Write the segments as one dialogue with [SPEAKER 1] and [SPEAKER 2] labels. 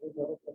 [SPEAKER 1] Hello?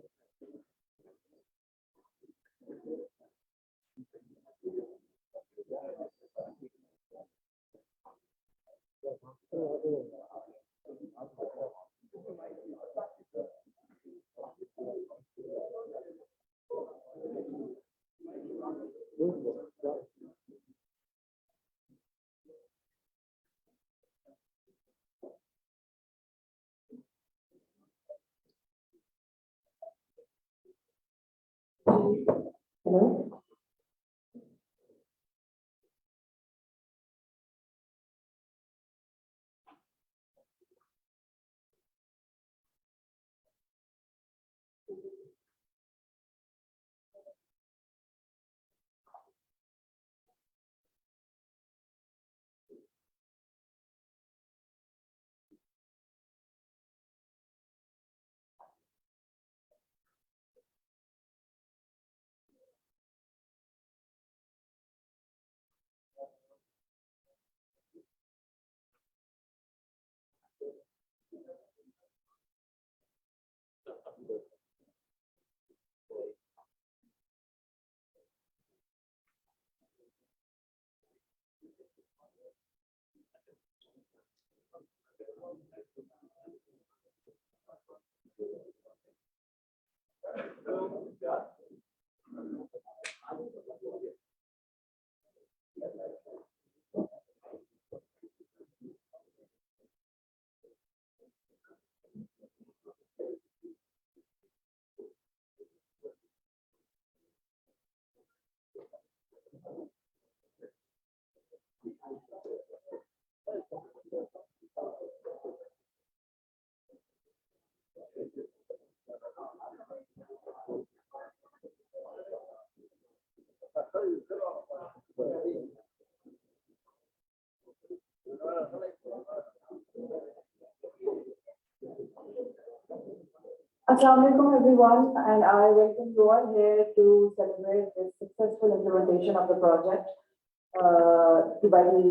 [SPEAKER 1] Assalamu alaikum everyone, and I welcome you all here to celebrate the successful implementation of the project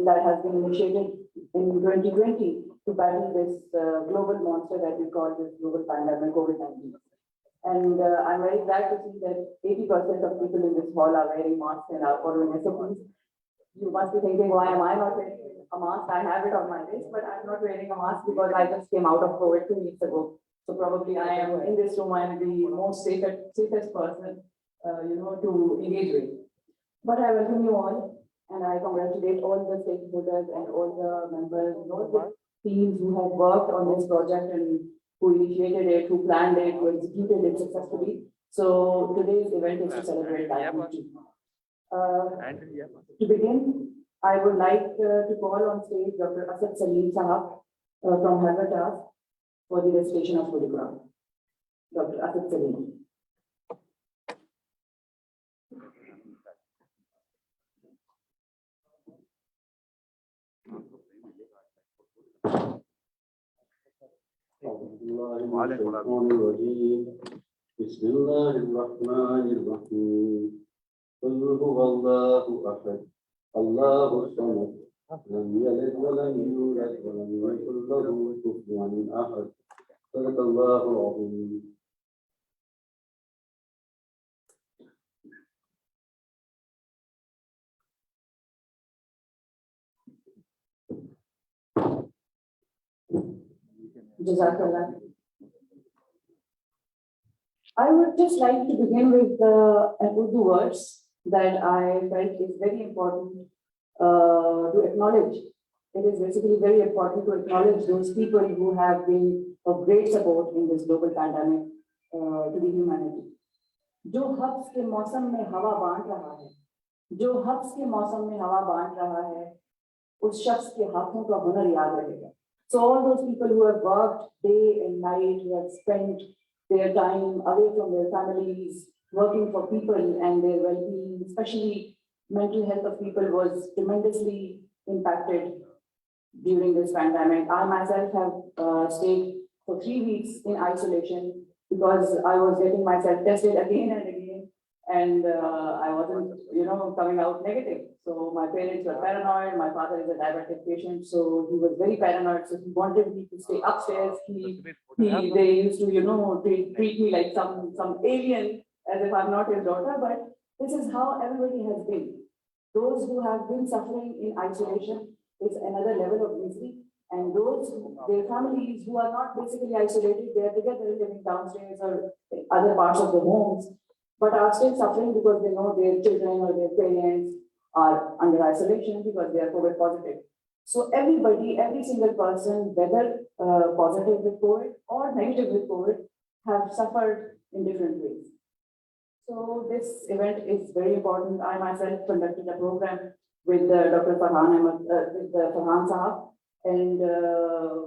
[SPEAKER 1] that has been initiated in 2020 to battle this global monster that we call this global pandemic COVID-19. And I'm very glad to see that 80% of people in this hall are wearing masks and are following SOPs. You must be thinking, why am I not wearing a mask? I have it on my wrist, but I'm not wearing a mask because I just came out of COVID 2 weeks ago. So probably I am in this room, I'm the most safest person, to engage with. But I welcome you all, and I congratulate all the stakeholders and all the members, all the teams who have worked on this project and who initiated it, who planned it, who executed it successfully. So today's event is to celebrate that. To begin, I would like to call on stage Dr. Asad Salim Sahab from Harvard Task for the recitation of Holy Quran. Dr. Asad Salim.
[SPEAKER 2] بسم الله الرحمن الرحيم قل هو الله أحد الله الصمد لم يلد ولم يولد ولم يكن له كفوا أحد صدق الله العظيم.
[SPEAKER 1] Jazakallah. I would just like to begin with an Urdu words that I felt is very important to acknowledge. It is basically very important to acknowledge those people who have been of great support in this global pandemic to the humanity. जो hubs के मौसम में हवा बांट रहा है, जो hubs के मौसम में हवा बांट रहा है, उस शख्स के हाथों का हुनर याद रहेगा. So all those people who have worked day and night, who have spent their time away from their families, working for people and their well-being, especially mental health of people was tremendously impacted during this pandemic. I myself have stayed for 3 weeks in isolation because I was getting myself tested again and again and I wasn't, coming out negative. So my parents were paranoid. My father is a diabetic patient, so he was very paranoid. So he wanted me to stay upstairs. They used to, treat me like some alien, as if I'm not his daughter. But this is how everybody has been. Those who have been suffering in isolation is another level of misery. And those, their families who are not basically isolated, they are together living downstairs or other parts of the homes, but are still suffering because they know their children or their parents are under isolation because they are COVID positive. So everybody, every single person, whether positive with COVID or negative with COVID, have suffered in different ways. So this event is very important. I myself conducted a program with Dr. Farhan Ahmed, with Farhan Sahab, and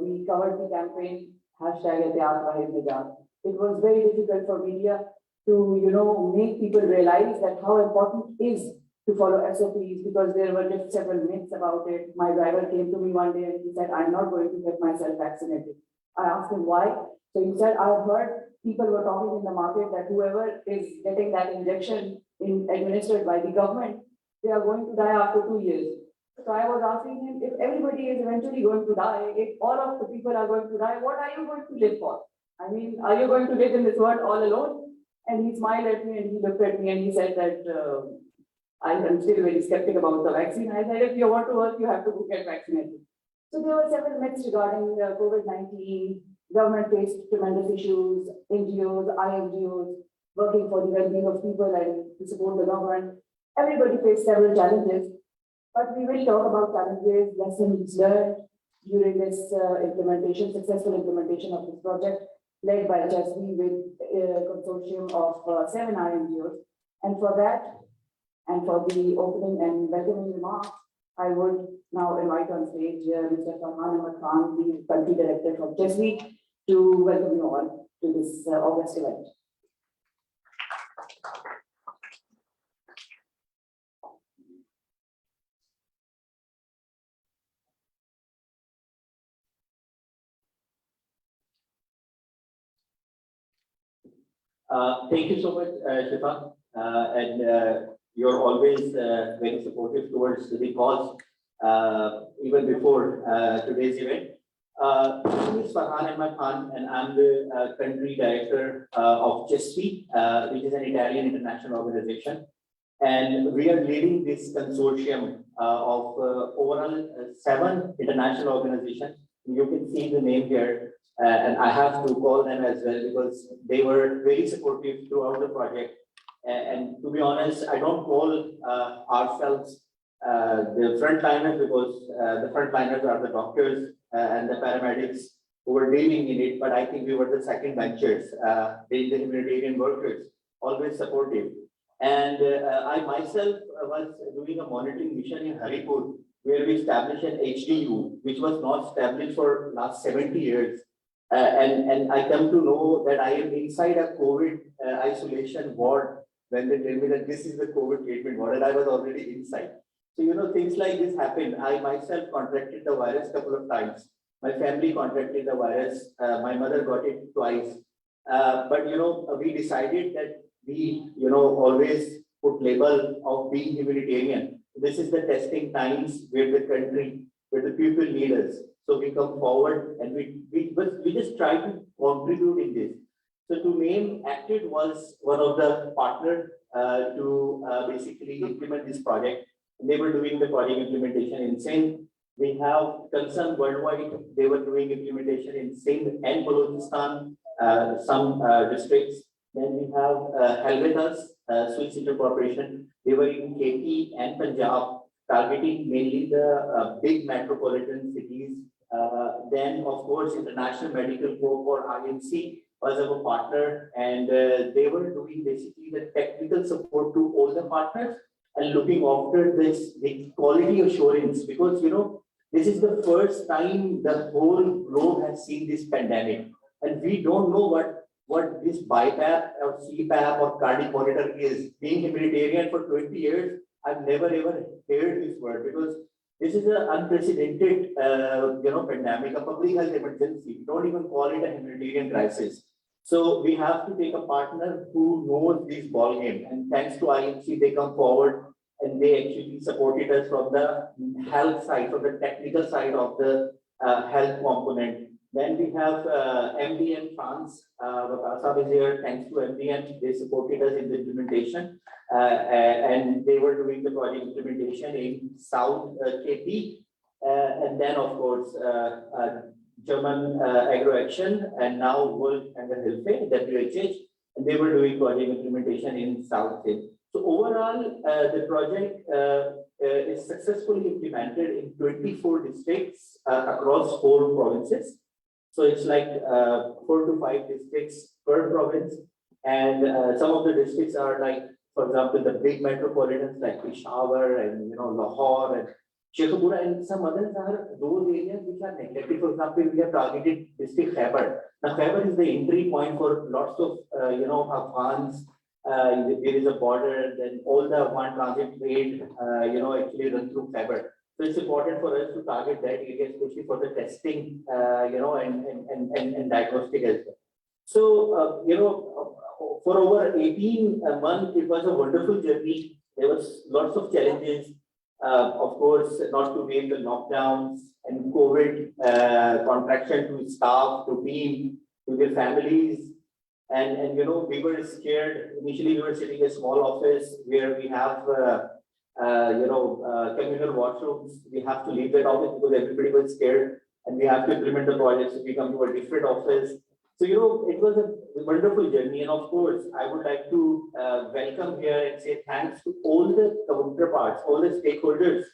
[SPEAKER 1] we covered the campaign #Ehtiyat. It was very difficult for media to, make people realize that how important it is to follow SOPs because there were several myths about it. My driver came to me one day and he said, "I'm not going to get myself vaccinated." I asked him why. So he said, "I've heard people were talking in the market that whoever is getting that injection administered by the government, they are going to die after 2 years." So I was asking him, if everybody is eventually going to die, if all of the people are going to die, what are you going to live for? I mean, are you going to live in this world all alone? And he smiled at me and he looked at me and he said that I am still very skeptic about the vaccine. I said, if you want to work, you have to go get vaccinated. So there were several myths regarding COVID-19. Government faced tremendous issues, NGOs, INGOs, working for the well-being of people and to support the government. Everybody faced several challenges, but we will talk about challenges, lessons learned during this successful implementation of this project led by HSB with a consortium of 7 INGOs. And for that, and for the opening and welcoming remarks, I would now invite on stage Mr. Farhan Ahmed Khan, the country director from HSB, to welcome you all to this August event.
[SPEAKER 3] Thank you so much, Shifa, and you're always very supportive towards the cause, even before today's event. My name is Farhan Ahmed Khan, and I'm the country director of CESPI, which is an Italian international organization. And we are leading this consortium of overall 7 international organizations. You can see the name here. And I have to call them as well because they were very supportive throughout the project. And to be honest, I don't call ourselves the frontliners because the frontliners are the doctors and the paramedics who were dealing in it. But I think we were the second benchers, being the humanitarian workers, always supportive. And I myself was doing a monitoring mission in Haripur, where we established an HDU, which was not established for last 70 years. And I come to know that I am inside a COVID isolation ward when they tell me that this is the COVID treatment ward, and I was already inside. So, things like this happen. I myself contracted the virus a couple of times. My family contracted the virus. My mother got it twice. But, we decided that we, always put label of being humanitarian. This is the testing times where the country, where the people need us. So we come forward and we just try to contribute in this. So to name Acted was one of the partners to basically implement this project. They were doing the project implementation in Sindh. We have Concern Worldwide. They were doing implementation in Sindh and Balochistan, some districts. Then we have Helvetas, Swiss Corporation. They were in KP and Punjab, targeting mainly the big metropolitan cities. Then, of course, International Medical Corps or IMC was our partner, and they were doing basically the technical support to all the partners and looking after the quality assurance, because this is the first time the whole globe has seen this pandemic, and we don't know what this BiPAP or CPAP or cardiac monitor is. Being humanitarian for 20 years, I've never ever heard this word, because this is an unprecedented, pandemic, a public health emergency. We don't even call it a humanitarian crisis. So we have to take a partner who knows this ball game, and thanks to IMC, they come forward and they actually supported us from the health side, from the technical side of the health component. Then we have MDN France, Vakasa is here, thanks to MDN, they supported us in the implementation. And they were doing the project implementation in South KP. And then, of course, German Agro Action, and now World and the Hilfe, WHH, and they were doing project implementation in South Cape. So overall, the project is successfully implemented in 24 districts across 4 provinces. So it's like 4 to 5 districts per province, and some of the districts are like, for example, the big metropolitans like Peshawar and Lahore and Shekhupura, and some others are those areas which are neglected. For example, we have targeted district Khyber. Now, Khyber is the entry point for lots of Afghans. There is a border, then all the Afghan transit trade, actually run through Khyber. So it's important for us to target that area, especially for the testing, and diagnostic as well. So, for over 18 months, it was a wonderful journey. There was lots of challenges. Of course, not to name the lockdowns and COVID, contraction to staff, to team, to their families. And we were scared. Initially, we were sitting in a small office where we have, communal washrooms. We have to leave that office because everybody was scared, and we have to implement the project. So we come to a different office. So, it was a wonderful journey. And of course, I would like to welcome here and say thanks to all the counterparts, all the stakeholders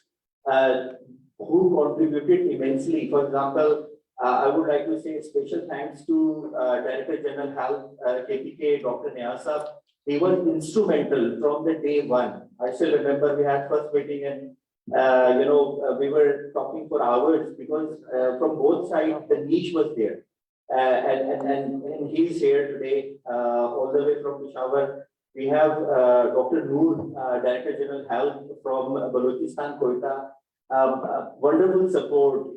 [SPEAKER 3] who contributed immensely. For example, I would like to say special thanks to Director General Health, KPK, Dr. Nyasab. He was instrumental from the day one. I still remember we had first meeting and we were talking for hours because from both sides the niche was there. And he's here today, all the way from Peshawar. We have Dr. Noor, Director General Health from Balochistan, Quetta. Wonderful support.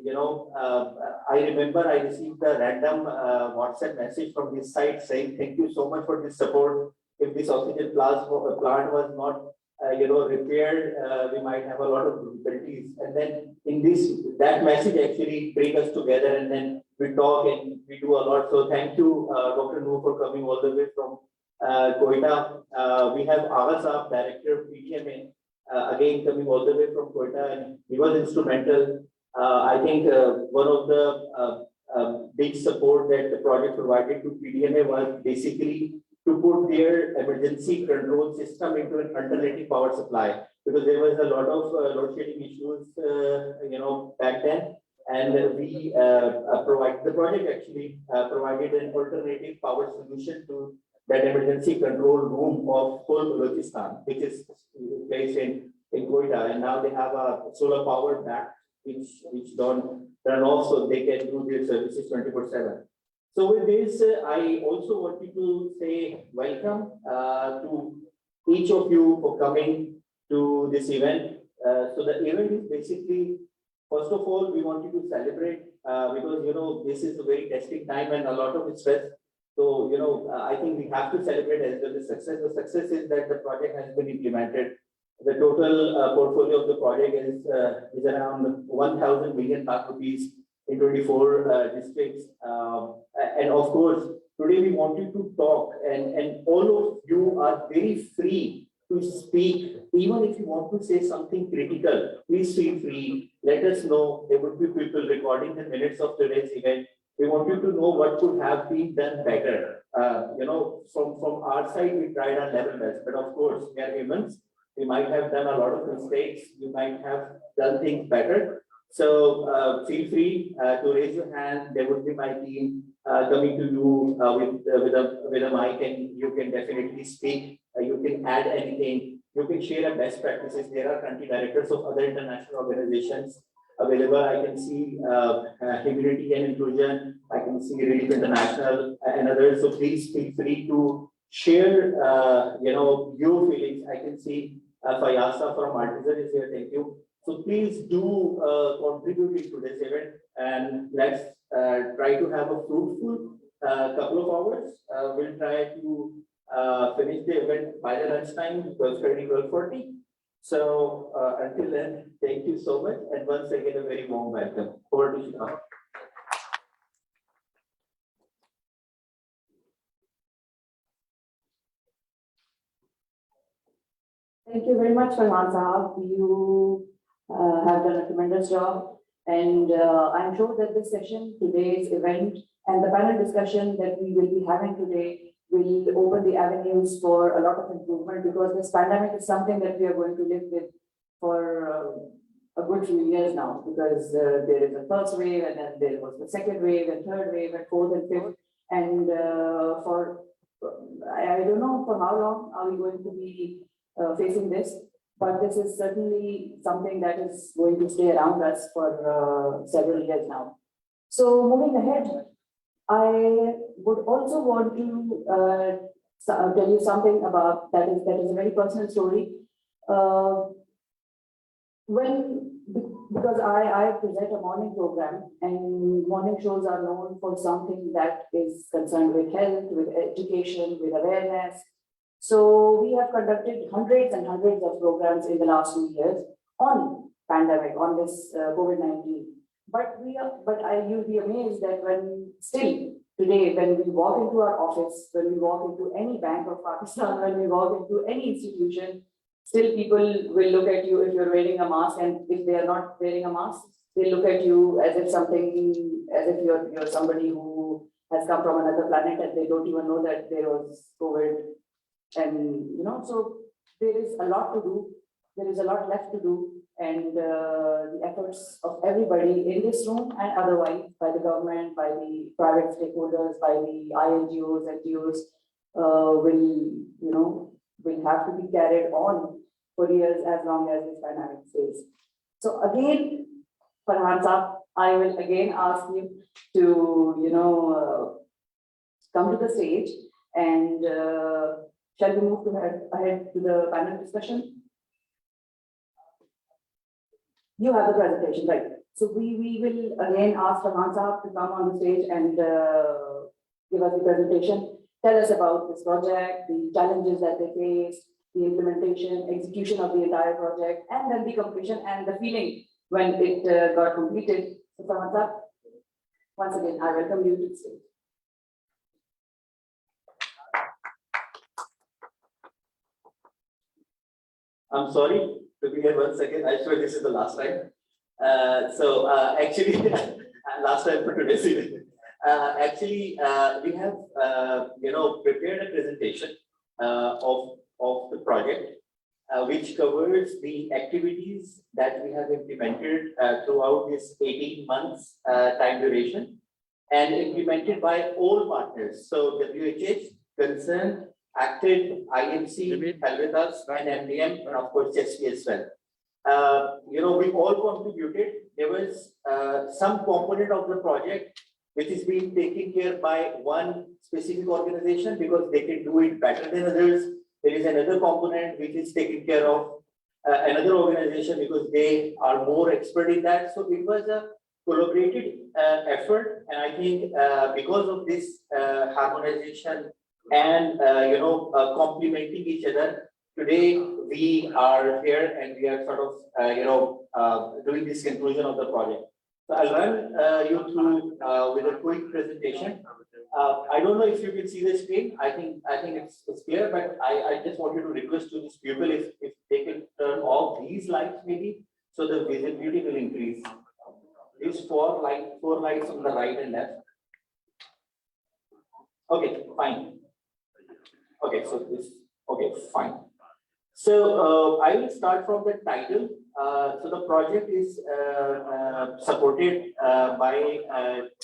[SPEAKER 3] I remember I received a random WhatsApp message from his site saying, "Thank you so much for this support. If this oxygen plant was not repaired, we might have a lot of difficulties." And then that message actually bring us together, and then we talk and we do a lot. So thank you, Dr. Noor, for coming all the way from Quetta. We have Agha Saab, Director of PDMA, again coming all the way from Quetta, and he was instrumental. I think one of the big support that the project provided to PDMA was basically to put their emergency control system into an alternative power supply, because there was a lot of load shedding issues, back then. And we provided, the project actually provided an alternative power solution to that emergency control room of whole Balochistan, which is placed in Quetta. And now they have a solar powered back, which don't turn off, so they can do their services 24/7. So with this, I also wanted to say welcome to each of you for coming to this event. So the event is basically, first of all, we wanted to celebrate because this is a very testing time and a lot of stress. So I think we have to celebrate as well the success. The success is that the project has been implemented. The total portfolio of the project is around 1,000 million lakh rupees in 24 districts. And of course, today we wanted to talk, and all of you are very free to speak. Even if you want to say something critical, please feel free. Let us know. There would be people recording the minutes of today's event. We want you to know what could have been done better. From our side, we tried our level best, but of course, we are humans. We might have done a lot of mistakes. We might have done things better. So feel free to raise your hand. There would be my team coming to you with a mic, and you can definitely speak. You can add anything. You can share best practices. There are country directors of other international organizations available. I can see Humility and Inclusion. I can see Relief International and others. So please feel free to share your feelings. I can see Fayasa from Artisan is here. Thank you. So please do contribute to this event, and let's try to have a fruitful couple of hours. We'll try to finish the event by the lunchtime, 12:30, 12:40. So until then, thank you so much. And once again, a very warm welcome. Over to Shikha.
[SPEAKER 1] Thank you very much, Farhan Sahab. You have done a tremendous job. And I'm sure that this session, today's event, and the panel discussion that we will be having today will open the avenues for a lot of improvement, because this pandemic is something that we are going to live with for a good few years now, because there is a first wave, and then there was the second wave, and third wave, and fourth and fifth. And I don't know for how long are we going to be facing this, but this is certainly something that is going to stay around us for several years now. So moving ahead, I would also want to tell you something about that is a very personal story. Because I present a morning program, and morning shows are known for something that is concerned with health, with education, with awareness. So we have conducted hundreds and hundreds of programs in the last 2 years on pandemic, on this COVID-19. But you'll be amazed that when still today, when we walk into our office, when we walk into any bank of Pakistan, when we walk into any institution, still people will look at you if you're wearing a mask, and if they are not wearing a mask, they look at you as if you're somebody who has come from another planet, and they don't even know that there was COVID. And so there is a lot to do. There is a lot left to do, and the efforts of everybody in this room and otherwise, by the government, by the private stakeholders, by the INGOs, NGOs, will have to be carried on for years, as long as this pandemic stays. So again, Farhan Saab, I will again ask you to come to the stage, and shall we move ahead to the panel discussion? You have the presentation, right? So we will again ask Farhan Saab to come on the stage and give us the presentation. Tell us about this project, the challenges that they faced, the implementation, execution of the entire project, and then the completion and the feeling when it got completed. So Farhan Saab, once again, I welcome you to the stage.
[SPEAKER 3] I'm sorry to be here 1 second. I swear this is the last time. Actually, last time for today's event. We have prepared a presentation of the project, which covers the activities that we have implemented throughout this 18 months time duration, and implemented by all partners. So WHH, Concern, Acted, IMC, Helvetas, and MDM, and of course CHP as well. We all contributed. There was some component of the project which is being taken care by one specific organization because they can do it better than others. There is another component which is taken care of another organization because they are more expert in that. So it was a collaborated effort, and I think because of this harmonization and complementing each other, today we are here and we are sort of doing this conclusion of the project. So I'll run you through with a quick presentation. I don't know if you can see the screen. I think it's clear, but I just wanted to request to these people if they can turn off these lights maybe, so the visibility will increase. These four lights on the right and left. Okay, fine. Okay, fine. So I will start from the title. So the project is supported by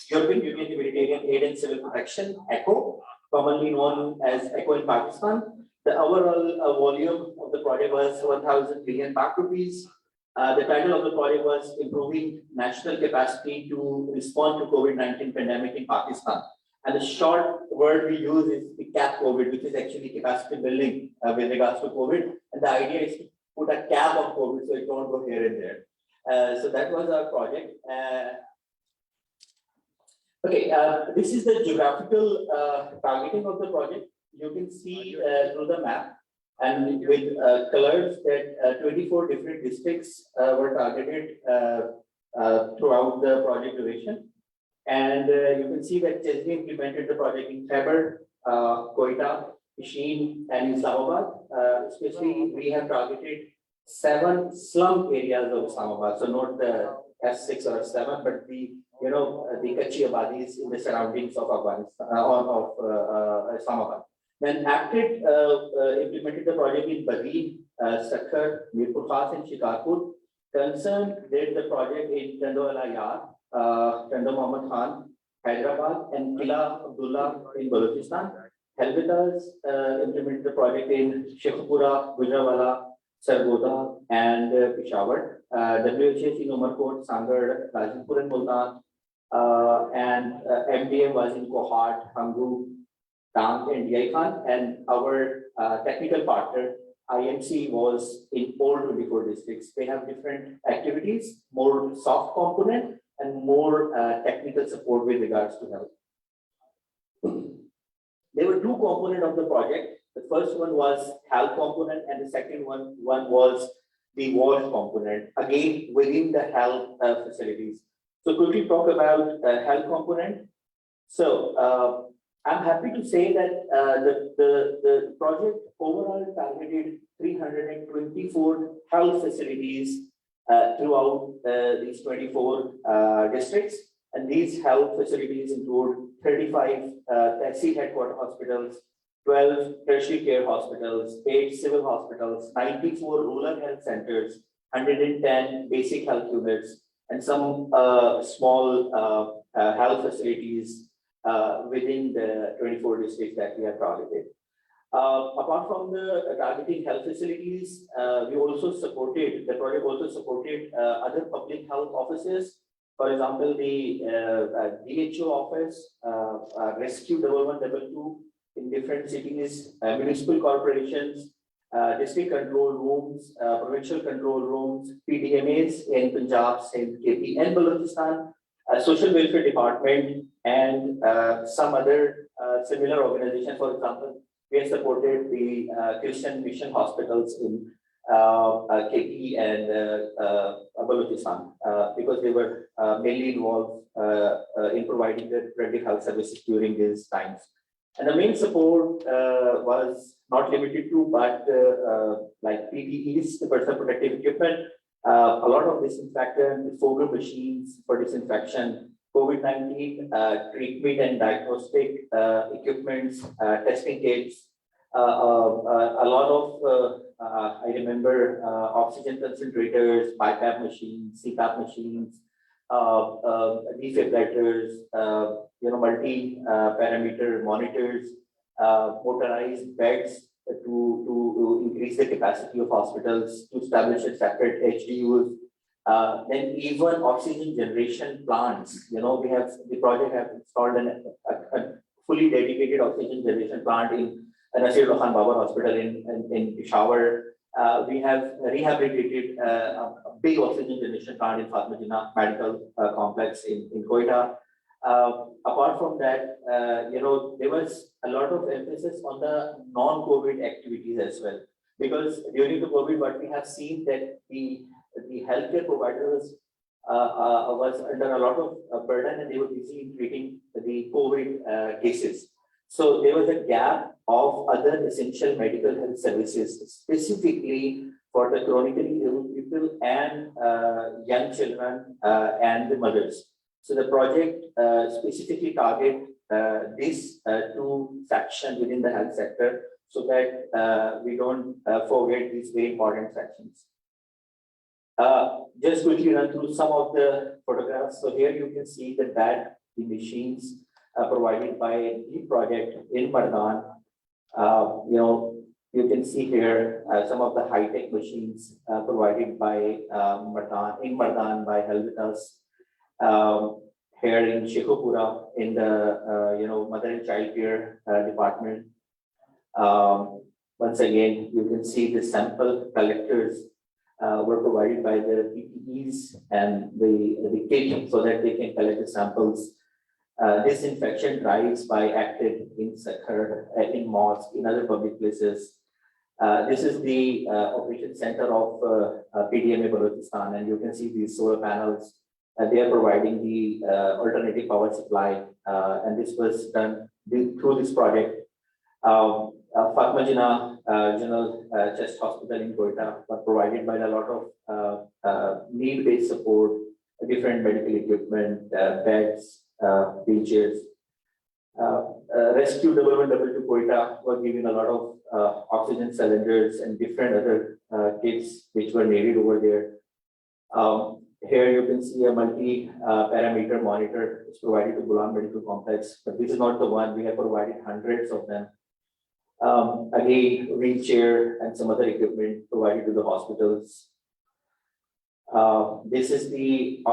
[SPEAKER 3] European Union Humanitarian Aid and Civil Protection, ECHO, commonly known as ECHO in Pakistan. The overall volume of the project was 1,000 billion Pak rupees. The title of the project was Improving National Capacity to Respond to COVID-19 Pandemic in Pakistan. And the short word we use is the CAP COVID, which is actually capacity building with regards to COVID. And the idea is to put a cap on COVID so it don't go here and there. So that was our project. Okay, this is the geographical targeting of the project. You can see through the map and with colors that 24 different districts were targeted throughout the project duration. And you can see that Chesney implemented the project in Khyber, Quetta, Pishin, and Islamabad. Especially, we have targeted 7 slum areas of Islamabad. So not the S6 or S7, but the the Kachi Abadis in the surroundings of Afghanistan, Islamabad. Then acted implemented the project in Badin, Sakhar, Mirpur Khas, and Shikarpur. Concerned did the project in Tando Ala Yar, Tando Muhammad Khan, Hyderabad, and Kila Abdullah in Balochistan. Helvetas implemented the project in Sheikhupura, Gujranwala, Sargodha, and Peshawar. WHS in Umarkot, Sangar, Rajipur, and Multan. And MDM was in Kohat, Hamgu, Tang, and DI Khan. And our technical partner, IMC, was in all 24 districts. They have different activities, more soft component and more technical support with regards to health. There were 2 components of the project. The first one was health component, and the second one was the wash component, again within the health facilities. So quickly talk about health component. So I'm happy to say that the project overall targeted 324 health facilities throughout these 24 districts. And these health facilities include 35 Tehsil headquarter hospitals, 12 tertiary care hospitals, 8 civil hospitals, 94 rural health centers, 110 basic health units, and some small health facilities within the 24 districts that we have targeted. Apart from the targeting health facilities, we also supported, the project also supported other public health offices. For example, the DHO office, Rescue 1122 in different cities, municipal corporations, district control rooms, provincial control rooms, PDMAs in Punjab, Sindh, KP, and Balochistan, social welfare department, and some other similar organizations. For example, we have supported the Christian mission hospitals in KP and Balochistan because they were mainly involved in providing the preventive health services during these times. And the main support was not limited to, but like PPEs, the personal protective equipment, a lot of disinfectant, focal machines for disinfection, COVID-19 treatment and diagnostic equipments, testing kits, a lot of, I remember, oxygen concentrators, BiPAP machines, CPAP machines, defibrillators, multi-parameter monitors, motorized beds to increase the capacity of hospitals, to establish a separate HDUs, then even oxygen generation plants. We have, the project have installed a fully dedicated oxygen generation plant in Nasir Khan Babar Hospital in Peshawar. We have rehabilitated a big oxygen generation plant in Fatma Jinnah Medical Complex in Quetta. Apart from that, there was a lot of emphasis on the non-COVID activities as well. Because during the COVID, what we have seen that the healthcare providers was under a lot of burden, and they were busy in treating the COVID cases. So there was a gap of other essential medical health services, specifically for the chronically ill people and young children and the mothers. So the project specifically target this 2 sections within the health sector, so that we don't forget these very important sections. Just quickly run through some of the photographs. So here you can see the machines provided by the project in Mardan. You can see here some of the high-tech machines provided by Mardan by Helvetas. Here in Sheikhupura in the mother and child care department. Once again, you can see the sample collectors were provided by the PPEs and the kit so that they can collect the samples. disinfection drives by acted in sector, in mosques, in other public places. This is the operation center of PDMA Balochistan, and you can see these solar panels. They are providing the alternative power supply, and this was done through this project. Fatma Jinnah General Chest Hospital in Quetta were provided by a lot of need-based support, different medical equipment, beds, wheelchairs. Rescue Development W2 Quetta were giving a lot of oxygen cylinders and different other kits which were needed over there. Here you can see a multi-parameter monitor is provided to Gulam Medical Complex, but this is not the one. We have provided hundreds of them. Again, wheelchair and some other equipment provided to the hospitals. This is the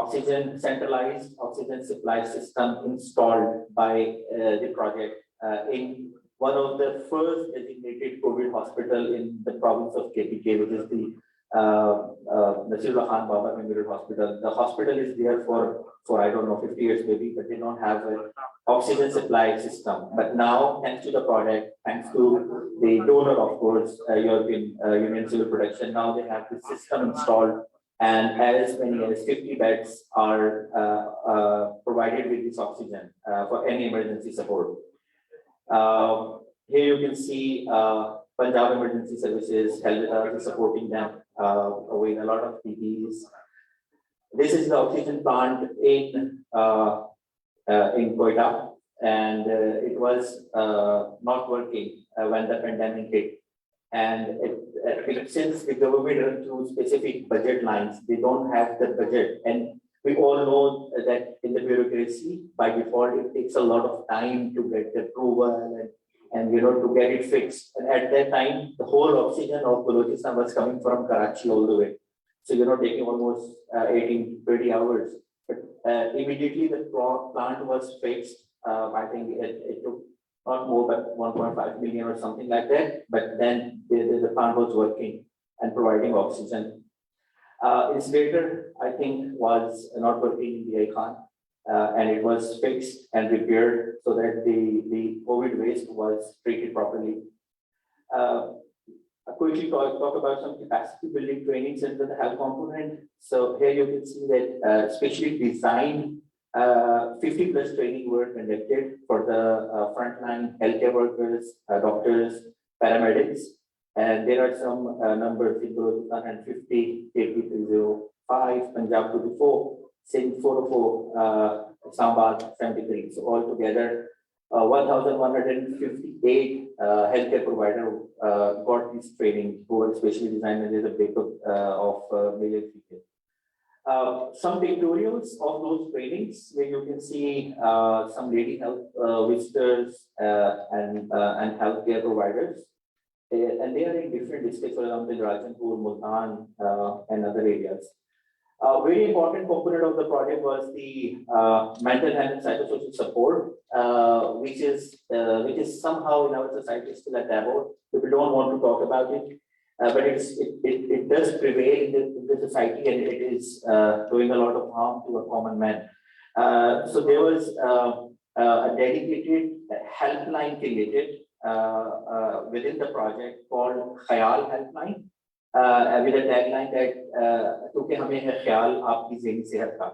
[SPEAKER 3] centralized oxygen supply system installed by the project in one of the first designated COVID hospital in the province of KPK, which is the Nasirullah Khan Baba Memorial Hospital. The hospital is there for I don't know 50 years maybe, but they don't have an oxygen supply system. But now, thanks to the project, thanks to the donor, of course, European Union Civil Protection, now they have the system installed, and as many as 50 beds are provided with this oxygen for any emergency support. Here you can see Punjab Emergency Services, Health is supporting them with a lot of PPEs. This is the oxygen plant in Quetta, and it was not working when the pandemic hit. And since the government run through specific budget lines, they don't have the budget. And we all know that in the bureaucracy, by default, it takes a lot of time to get the approval and to get it fixed. And at that time, the whole oxygen of Balochistan was coming from Karachi all the way. So taking almost 18-20 hours. But immediately the plant was fixed. I think it took not more but 1.5 million or something like that. But then the plant was working and providing oxygen. Insulator, I think, was not working in the icon. And it was fixed and repaired so that the COVID waste was treated properly. I quickly talk about some capacity building trainings under the health component. So here you can see that specially designed 50 plus training were conducted for the frontline healthcare workers, doctors, paramedics, and there are some numbers in 150, KP 305, Punjab 224, Sindh 404, Sambal 73. So altogether, 1,158 healthcare providers got this training who were specially designed, and there's a breakup of male and female. Some pictorials of those trainings where you can see some lady health visitors and healthcare providers. And they are in different districts, for example, Rajanpur, Multan, and other areas. A very important component of the project was the mental health and psychosocial support, which is somehow in our society still a taboo. People don't want to talk about it, but it does prevail in the society, and it is doing a lot of harm to a common man. So there was a dedicated helpline created within the project called Khayal Helpline. With a tagline that "Kyunki hame hai khayal aapki zehni sehat ka,"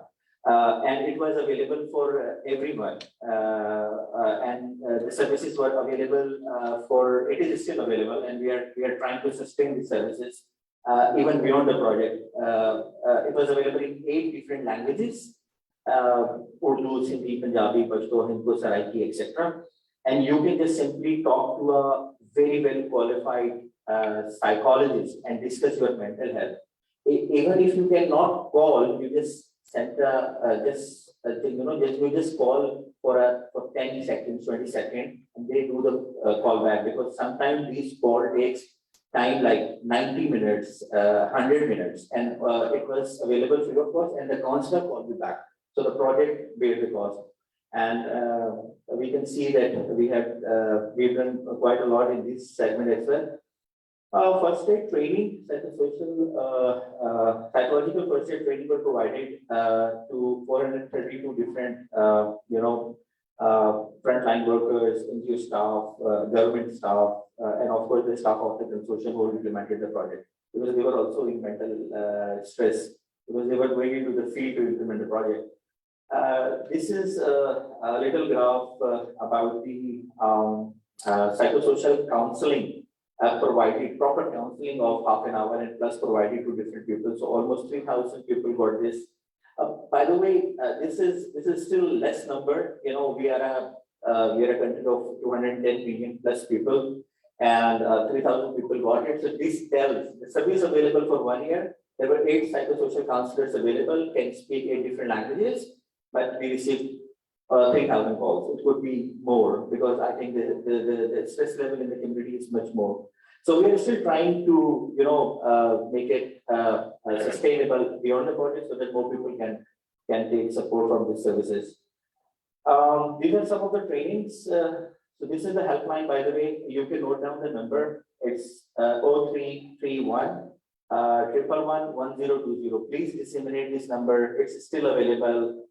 [SPEAKER 3] and it was available for everyone, and the services were available it is still available, and we are trying to sustain the services even beyond the project. It was available in 8 different languages: Urdu, Sindhi, Punjabi, Pashto, Hindko, Saraiki, etc. And you can just simply talk to a very well qualified psychologist and discuss your mental health. Even if you cannot call, you just send you just call for 10 seconds, 20 seconds, and they do the call back, because sometimes these call takes time like 90 minutes, 100 minutes, and it was available free of cost, and the counselor called you back. So the project bear the cost. And we can see that we've done quite a lot in this segment as well. First aid training, psychological first aid training were provided to 432 different, frontline workers, NGO staff, government staff, and of course the staff of the consortium who implemented the project, because they were also in mental stress because they were going into the field to implement the project. This is a little graph about the psychosocial counseling provided, proper counseling of half an hour and plus provided to different people. So almost 3,000 people got this. By the way, this is still less number. You know, we are a country of 210 million plus people, and 3,000 people got it. So this tells the service available for 1 year. There were 8 psychosocial counselors available, can speak 8 different languages, but we received 3,000 calls. It could be more because I think the stress level in the community is much more. So we are still trying to, you know, make it sustainable beyond the project so that more people can take support from these services. These are some of the trainings. So this is the helpline, by the way. You can note down the number. It's 0331 111 1020. Please disseminate this number. It's still available.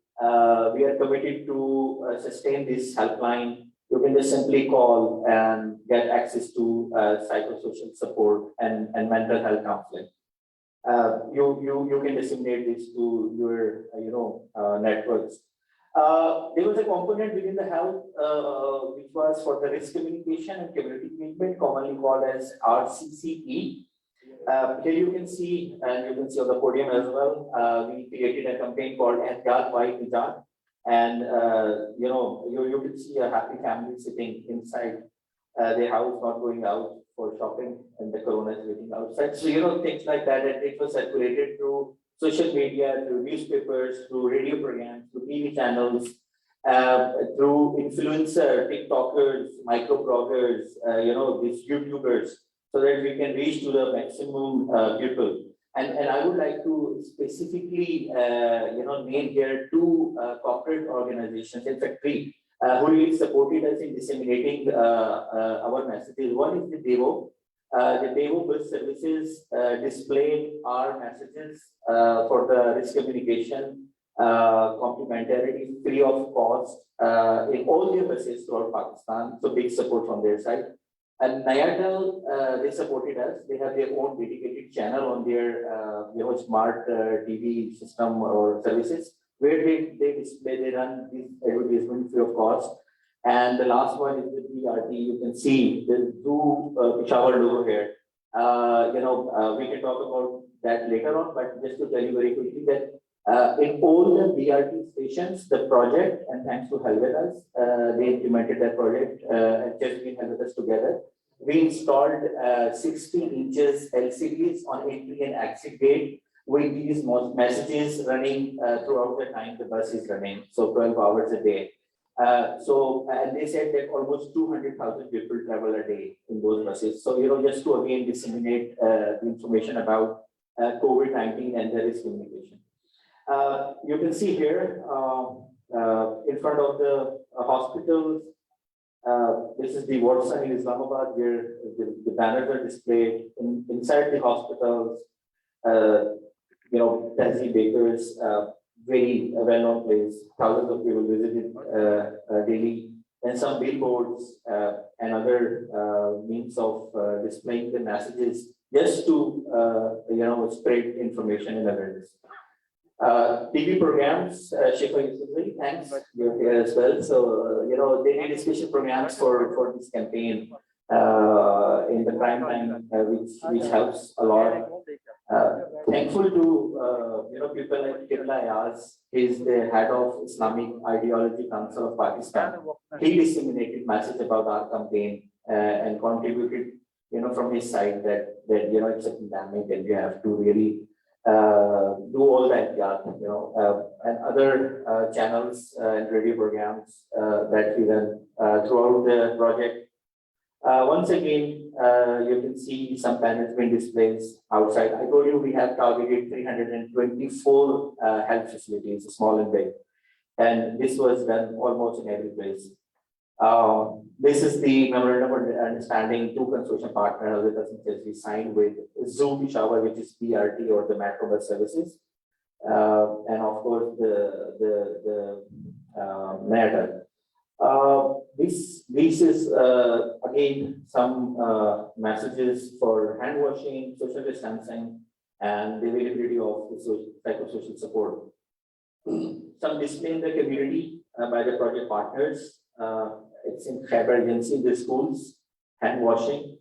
[SPEAKER 3] We are committed to sustain this helpline. You can just simply call and get access to psychosocial support and mental health counseling. You can disseminate this to your networks. There was a component within the health which was for the risk communication and community engagement, commonly called as RCCE. Here you can see, and you can see on the podium as well, we created a campaign called Ehtiyat by Nijat. And you can see a happy family sitting inside their house, not going out for shopping, and the corona is waiting outside. So things like that, and it was circulated through social media, through newspapers, through radio programs, through TV channels, through influencer, TikTokers, micro bloggers, these YouTubers, so that we can reach to the maximum people. And I would like to specifically, name here 2 corporate organizations, in fact 3, who really supported us in disseminating our messages. One is the Devo. The Devo bus services displayed our messages for the risk communication, complementarity, free of cost, in all their buses throughout Pakistan. So big support from their side. And Nayatel, they supported us. They have their own dedicated channel on their smart TV system or services, where they run this advertisement free of cost. And the last one is the BRT. You can see the 2 Peshawar logo here. We can talk about that later on, but just to tell you very quickly that in all the BRT stations, the project, and thanks to Helvetas, they implemented that project and just been Helvetas together. We installed 60 inches LCDs on entry and exit gate with these messages running throughout the time the bus is running, so 12 hours a day. And they said that almost 200,000 people travel a day in those buses. So, just to again disseminate the information about COVID-19 and the risk communication. You can see here in front of the hospitals, this is the Watson in Islamabad, where the banners are displayed. Inside the hospitals, Tassie Bakers, very well-known place, thousands of people visited daily, and some billboards and other means of displaying the messages just to spread information and awareness. TV programs, Shifa Yusufzai, thanks, you're here as well. So, they did special programs for this campaign in the prime time, which helps a lot. Thankful to people like Qibla Ayaz. He's the head of Islamic Ideology Council of Pakistan. He disseminated message about our campaign and contributed, from his side that it's a pandemic and you have to really do all that, and other channels and radio programs that we run throughout the project. Once again, you can see some management displays outside. I told you we have targeted 324 health facilities, small and big, and this was done almost in every place. This is the memorandum of understanding 2 consortium partners with us that we signed with Zoom Peshawar, which is BRT or the Metro Bus Services, and of course the Nayatel. This is again some messages for hand washing, social distancing, and the availability of the psychosocial support. Some display in the community by the project partners. It's in Khyber Agency, the schools, hand washing.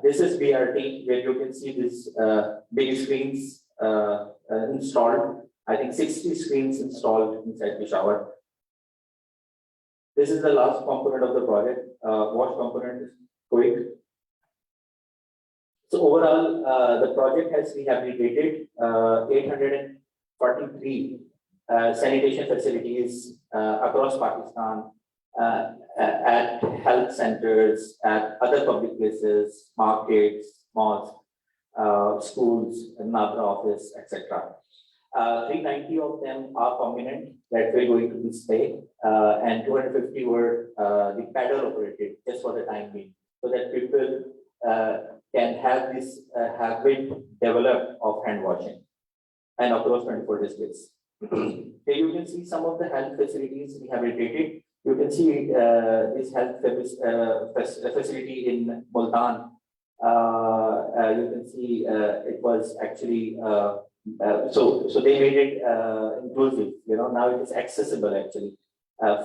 [SPEAKER 3] This is BRT, where you can see this big screens installed. I think 60 screens installed inside Peshawar. This is the last component of the project. Wash component is quick. So overall, the project has rehabilitated 843 sanitation facilities across Pakistan, at health centers, at other public places, markets, mosques, schools, NABRA office, etc. 390 of them are permanent that we're going to display, and 250 were the paddle operated just for the time being, so that people can have this habit developed of hand washing and across 24 districts. Here you can see some of the health facilities rehabilitated. You can see this health facility in Multan. You can see it was actually so they made it inclusive. Now it is accessible actually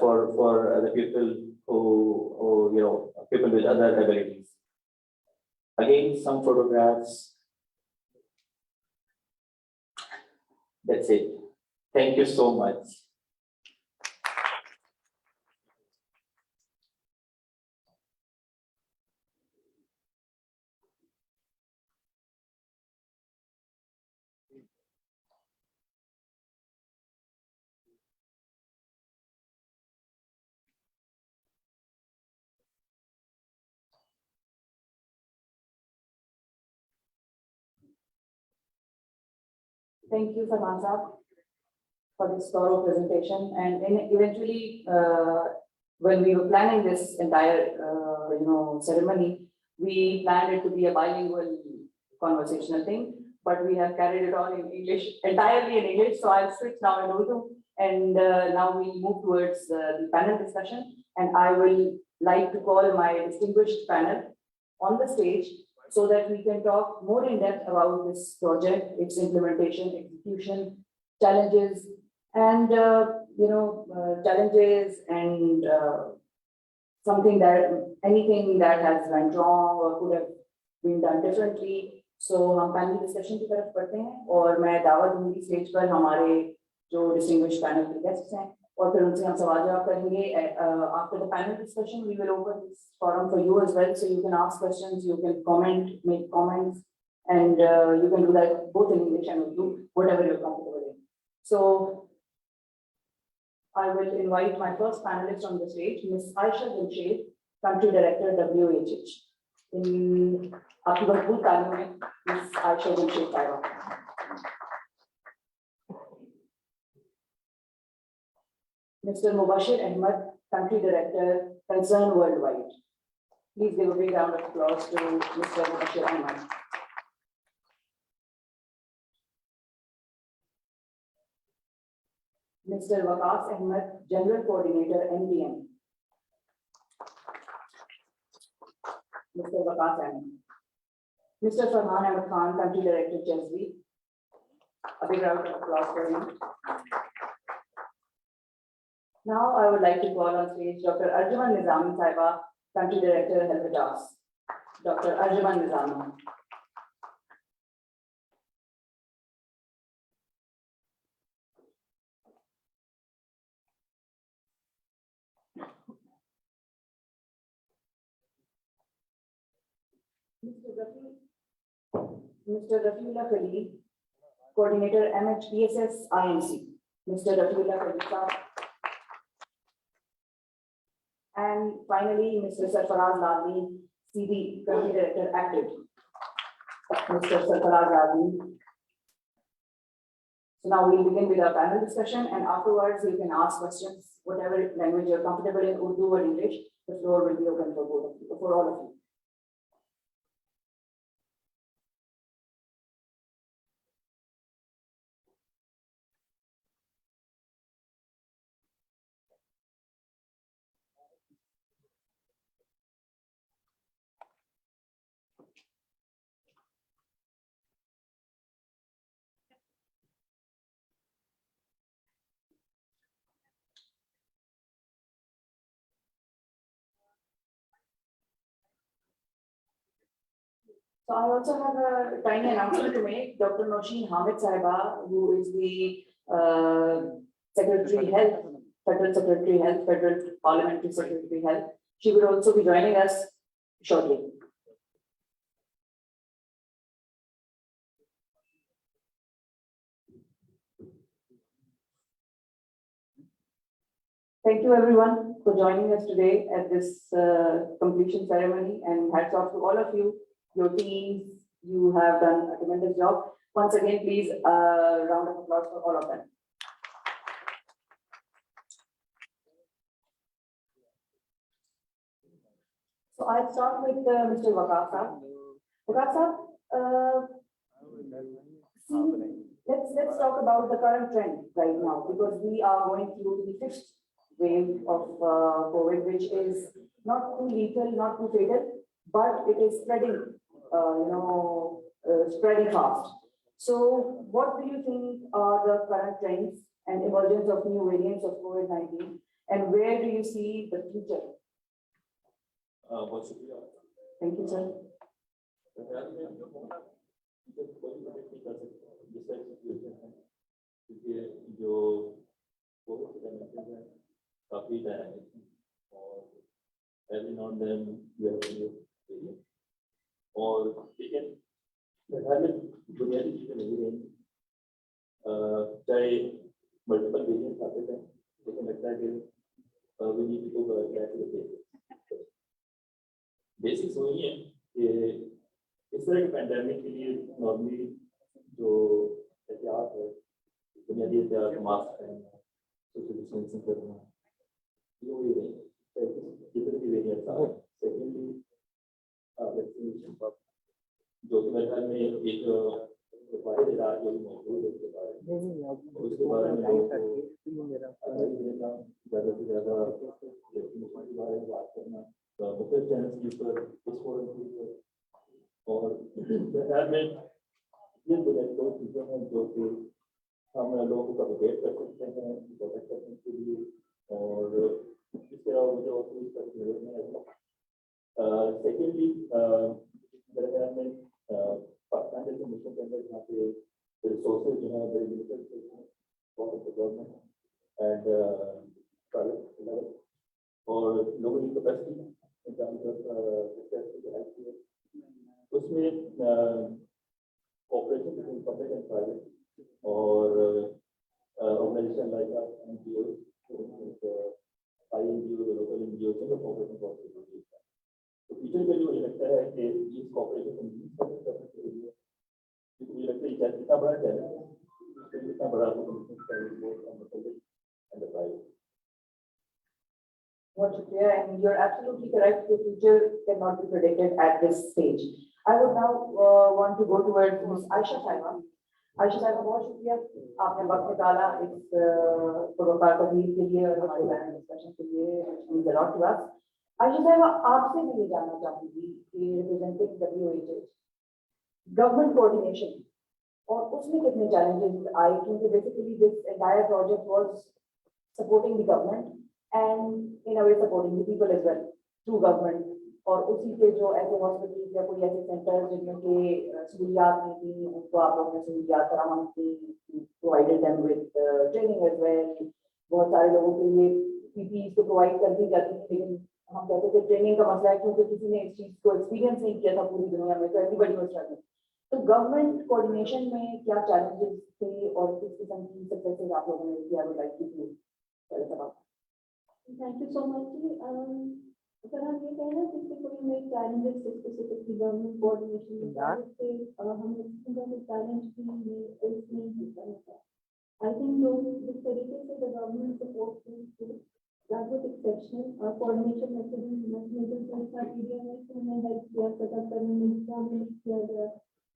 [SPEAKER 3] for the people who people with other abilities. Again, some photographs. That's it. Thank you so much.
[SPEAKER 1] Thank you, Farman Saab, for this thorough presentation. And then eventually, when we were planning this entire, ceremony, we planned it to be a bilingual conversational thing, but we have carried it on in English, entirely in English. So I'll switch now in Urdu, and now we move towards the panel discussion. And I will like to call my distinguished panel on the stage, so that we can talk more in depth about this project, its implementation, execution, challenges, and challenges and anything that has went wrong or could have been done differently. So हम panel discussion की तरफ बढ़ते हैं, और मैं दावत दूंगी stage पर हमारे जो distinguished panel के guests हैं, और फिर उनसे हम सवाल जवाब करेंगे. After the panel discussion, we will open this forum for you as well, so you can ask questions, you can comment, make comments, and you can do that both in English and Urdu, whatever you're comfortable in. So I will invite my first panelist on the stage, Ms. Aisha Jamshed, Country Director, WHH. In आपकी भरपूर तालियों में Ms. Aisha Jamshed Taiwan. Mr. Mubashir Ahmed, Country Director, Concern Worldwide. Please give a big round of applause to Mr. Mubashir Ahmed. Mr. Waqas Ahmed, General Coordinator, NDM. Mr. Waqas Ahmed. Mr. Farhan Ahmed Khan, Country Director, Jazvi. A big round of applause for him. Now I would like to call on stage Dr. Arjuman Nizami Saiba, Country Director, Helvetas. Dr. Arjuman Nizami. Mr. Rafiullah Khalid, Coordinator, MHPSS IMC. Mr. Rafiullah Khalid. And finally, Mr. Sarfaraz Ladni, CD, Country Director, Active. Mr. Sarfaraz Ladni. So now we'll begin with our panel discussion, and afterwards you can ask questions, whatever language you're comfortable in, Urdu or English. The floor will be open for both of you, for all of you. So I also have a tiny announcement to make. Dr. Nosheen Hamid Sahiba, who is the Secretary Health, Federal Secretary Health, Federal Parliamentary Secretary Health, she will also be joining us shortly. Thank you everyone for joining us today at this completion ceremony, and hats off to all of you, your teams. You have done a tremendous job. Once again, please, round of applause for all of them. So I'll start with Mr. Waqar Saab. Waqar Saab, let's talk about the current trend right now, because we are going through the fifth wave of COVID, which is not too lethal, not too fatal, but it is spreading, spreading fast. So what do you think are the current trends and emergence of new variants of COVID-19, and where do you see the future? Thank you, sir.
[SPEAKER 2] काफी dynamic और every now and then we have to do और ठीक है घर में बुनियादी चीजें नहीं रहेंगी चाहे मल्टीपल वेरिएंट्स आते थे लेकिन लगता है कि we need to go back to the basics basics वही है कि इस तरह के पैंडेमिक के लिए नॉर्मली जो एहतियात है बुनियादी एहतियात मास्क पहनना सोशल डिस्टेंसिंग करना जो ये कितने भी वेरिएंट्स आ रहे हैं सेकेंडली वैक्सीनेशन पर जो कि मेरे ख्याल में एक वाहिद इलाज जो मौजूद है उसके बारे में ज़्यादा से ज़्यादा वैक्सीनेशन के बारे में बात करना मुख्तलिफ चैनल्स के ऊपर इस फोरम के ऊपर और मेरे ख्याल में ये बुनियादी दो चीज़ें हैं जो कि हम लोगों को कम्युनिकेट कर सकते हैं प्रोटेक्ट करने के लिए और इसके अलावा मुझे और कोई जरूरत नहीं है सेकेंडली मेरे ख्याल में पाकिस्तान जैसे मुल्कों के अंदर जहाँ पे रिसोर्सेज जो है very limited government and private level और लोगों की capacity in terms of help की उसमें operation between public and private और organisation like NGO INGO local NGO से कॉपरेशन बहुत जरूरी है तो फ्यूचर के लिए मुझे लगता है कि इस कॉपरेशन को यूज करने के लिए क्योंकि मुझे लगता है कि कितना बड़ा चैलेंज है कितना बड़ा
[SPEAKER 1] Much clear, and you're absolutely correct. The future cannot be predicted at this stage. I would now want to go towards Ms. Aisha Sahiba. Aisha Sahiba, बहुत शुक्रिया आपने वक्त निकाला इस प्रोटोकॉल तकलीफ के लिए और हमारे बैनर डिस्कशन के लिए, which means a lot to us. Ayesha साहिबा, आपसे मैं ये जानना चाहती थी कि रिप्रेजेंटिंग WHO गवर्नमेंट कोऑर्डिनेशन और उसमें कितने चैलेंजेस आए, क्योंकि basically this entire project was supporting the government and in a way supporting the people as well through government, और उसी के जो ऐसे हॉस्पिटल या कोई ऐसे सेंटर जिनमें के सहूलियात नहीं थी उनको आप लोगों ने सहूलियात फराहम की, provided them with training as well. बहुत सारे लोगों के लिए PPE तो प्रोवाइड कर दी जाती थी, लेकिन हम कहते थे ट्रेनिंग का मसला है क्योंकि किसी ने इस चीज को एक्सपीरियंस नहीं किया था पूरी दुनिया में, तो एवरीबॉडी वाज स्ट्रगलिंग. तो गवर्नमेंट कोऑर्डिनेशन में क्या चैलेंजेस थे और किस किस्म की सक्सेसेस आप लोगों ने देखी? I would like to tell us about.
[SPEAKER 4] Thank you so much. अगर हम ये कहें ना कि कोई में चैलेंजेस स्पेसिफिकली गवर्नमेंट कोऑर्डिनेशन में से हम गवर्नमेंट चैलेंज भी इसमें हिस्सा होता है. आई थिंक जो जिस तरीके से the government support that was exceptional. Coordination mechanism के साथ PDMS में हेल्प किया, सेटअप करने में शामिल किया गया.